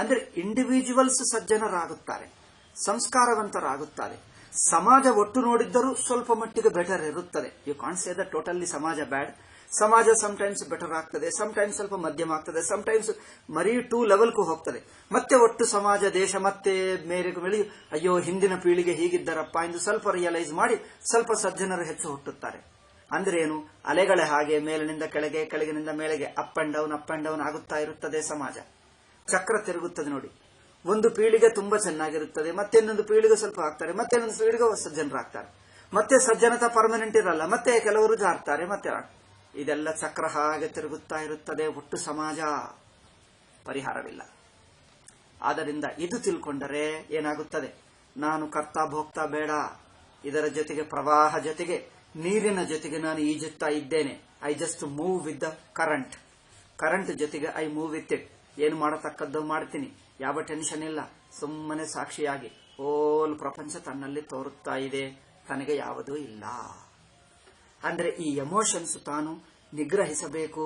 ಅಂದ್ರೆ ಇಂಡಿವಿಜುವಲ್ಸ್ ಸಜ್ಜನರಾಗುತ್ತಾರೆ, ಸಂಸ್ಕಾರವಂತರಾಗುತ್ತಾರೆ. ಸಮಾಜ ಒಟ್ಟು ನೋಡಿದ್ದರೂ ಸ್ವಲ್ಪ ಮಟ್ಟಿಗೆ ಬೆಟರ್ ಇರುತ್ತದೆ. You can't say that totally ಸಮಾಜ ಬ್ಯಾಡ್. ಸಮಾಜ ಸಮಟೈಮ್ಸ್ ಬೆಟರ್ ಆಗ್ತದೆ, ಸಮಟೈಮ್ಸ್ ಸ್ವಲ್ಪ ಮಧ್ಯಮ ಆಗ್ತದೆ, ಸಮಟೈಮ್ಸ್ ಮರಿ 2 ಲೆವೆಲ್ಗೂ ಹೋಗ್ತದೆ. ಮತ್ತೆ ಒಟ್ಟು ಸಮಾಜ ದೇಶ ಮತ್ತೆ ಮೇರೆಗೂ ಬೆಳೆದು ಅಯ್ಯೋ ಹಿಂದಿನ ಪೀಳಿಗೆ ಹೀಗಿದ್ದಾರಪ್ಪ ಎಂದು ಸ್ವಲ್ಪ ರಿಯಲೈಸ್ ಮಾಡಿ ಸ್ವಲ್ಪ ಸಜ್ಜನರು ಹೆಚ್ಚು ಹುಟ್ಟುತ್ತಾರೆ. ಅಂದ್ರೆ ಏನು, ಅಲೆಗಳೇ ಹಾಗೆ ಮೇಲಿನಿಂದ ಕೆಳಗೆ, ಕೆಳಗಿನಿಂದ ಮೇಳೆಗೆ ಅಪ್ ಅಂಡ್ ಡೌನ್ ಆಗುತ್ತಾ ಇರುತ್ತದೆ. ಸಮಾಜ ಚಕ್ರ ತಿರುಗುತ್ತದೆ ನೋಡಿ. ಒಂದು ಪೀಳಿಗೆ ತುಂಬಾ ಚೆನ್ನಾಗಿರುತ್ತದೆ, ಮತ್ತೆ ಇನ್ನೊಂದು ಪೀಳಿಗೆ ಸ್ವಲ್ಪ ಆಗ್ತಾರೆ, ಮತ್ತೆ ಇನ್ನೊಂದು ಪೀಳಿಗೆ ಸಜ್ಜನರಾಗ್ತಾರೆ, ಮತ್ತೆ ಸಜ್ಜನತ ಪರ್ಮನೆಂಟ್ ಇರಲ್ಲ, ಮತ್ತೆ ಕೆಲವರು ಜಾರ್ತಾರೆ, ಮತ್ತೆ ಇದೆಲ್ಲ ಚಕ್ರ ಹಾಗೆ ತಿರುಗುತ್ತಾ ಇರುತ್ತದೆ. ಒಟ್ಟು ಸಮಾಜ ಪರಿಹಾರವಿಲ್ಲ. ಆದ್ದರಿಂದ ಇದು ತಿಳ್ಕೊಂಡರೆ ಏನಾಗುತ್ತದೆ, ನಾನು ಕರ್ತಾ ಭೋಗ್ತಾ ಬೇಡ, ಇದರ ಜೊತೆಗೆ ಪ್ರವಾಹ ಜೊತೆಗೆ ನೀರಿನ ಜೊತೆಗೆ ನಾನು ಈಜುತ್ತಾ ಇದ್ದೇನೆ. I just move with the current ಜೊತೆಗೆ ಐ ಮೂವ್ ವಿತ್ ಇಟ್. ಏನು ಮಾಡತಕ್ಕದ್ದು ಮಾಡ್ತೀನಿ, ಯಾವ ಟೆನ್ಷನ್ ಇಲ್ಲ, ಸುಮ್ಮನೆ ಸಾಕ್ಷಿಯಾಗಿ ಹೋಲ್ ಪ್ರಪಂಚ ತನ್ನಲ್ಲಿ ತೋರುತ್ತಾ ಇದೆ, ತನಗೆ ಯಾವುದೂ ಇಲ್ಲ. ಅಂದ್ರೆ ಈ ಎಮೋಷನ್ಸ್ ತಾನು ನಿಗ್ರಹಿಸಬೇಕು,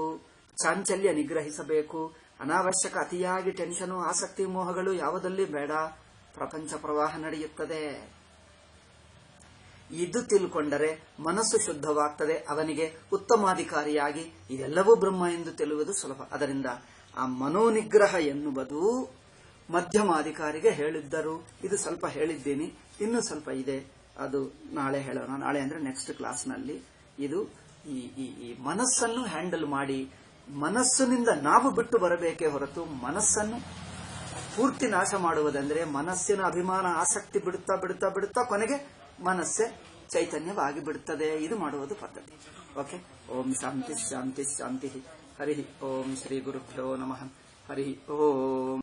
ಚಾಂಚಲ್ಯ ನಿಗ್ರಹಿಸಬೇಕು, ಅನಾವಶ್ಯಕ ಅತಿಯಾಗಿ ಟೆನ್ಷನು ಆಸಕ್ತಿ ಮೋಹಗಳು ಯಾವುದಲ್ಲಿ ಬೇಡ, ಪ್ರಪಂಚ ಪ್ರವಾಹ ನಡೆಯುತ್ತದೆ. ಇದು ತಿಳ್ಕೊಂಡರೆ ಮನಸ್ಸು ಶುದ್ಧವಾಗ್ತದೆ, ಅವನಿಗೆ ಉತ್ತಮಾಧಿಕಾರಿಯಾಗಿ ಇದೆಲ್ಲವೂ ಬ್ರಹ್ಮ ಎಂದು ತಿಳಿಯುವುದು ಸುಲಭ. ಅದರಿಂದ ಆ ಮನೋನಿಗ್ರಹ ಎನ್ನುವುದು ಮಧ್ಯಮಾಧಿಕಾರಿಗೆ ಹೇಳಿದ್ದರು. ಇದು ಸ್ವಲ್ಪ ಹೇಳಿದ್ದೀನಿ, ಇನ್ನೂ ಸ್ವಲ್ಪ ಇದೆ, ಅದು ನಾಳೆ ಹೇಳೋಣ. ನಾಳೆ ಅಂದ್ರೆ ನೆಕ್ಸ್ಟ್ ಕ್ಲಾಸ್ನಲ್ಲಿ ಇದು ಈ ಮನಸ್ಸನ್ನು ಹ್ಯಾಂಡಲ್ ಮಾಡಿ, ಮನಸ್ಸಿನಿಂದ ನಾವು ಬಿಟ್ಟು ಬರಬೇಕೇ ಹೊರತು ಮನಸ್ಸನ್ನು ಪೂರ್ತಿ ನಾಶ ಮಾಡುವುದಂದ್ರೆ ಮನಸ್ಸಿನ ಅಭಿಮಾನ ಆಸಕ್ತಿ ಬಿಡುತ್ತಾ ಬಿಡುತ್ತಾ ಬಿಡುತ್ತಾ ಕೊನೆಗೆ ಮನಸ್ಸೇ ಚೈತನ್ಯವಾಗಿ ಬಿಡುತ್ತದೆ. ಇದು ಮಾಡುವುದು ಪದ್ಧತಿ. ಓಕೆ. ಓಂ ಶಾಂತಿ ಶಾಂತಿ ಶಾಂತಿ. ಹರಿ ಓಂ ಶ್ರೀ ಗುರುಭ್ಯೋ ನಮಃ. ಹರಿ ಓಂ.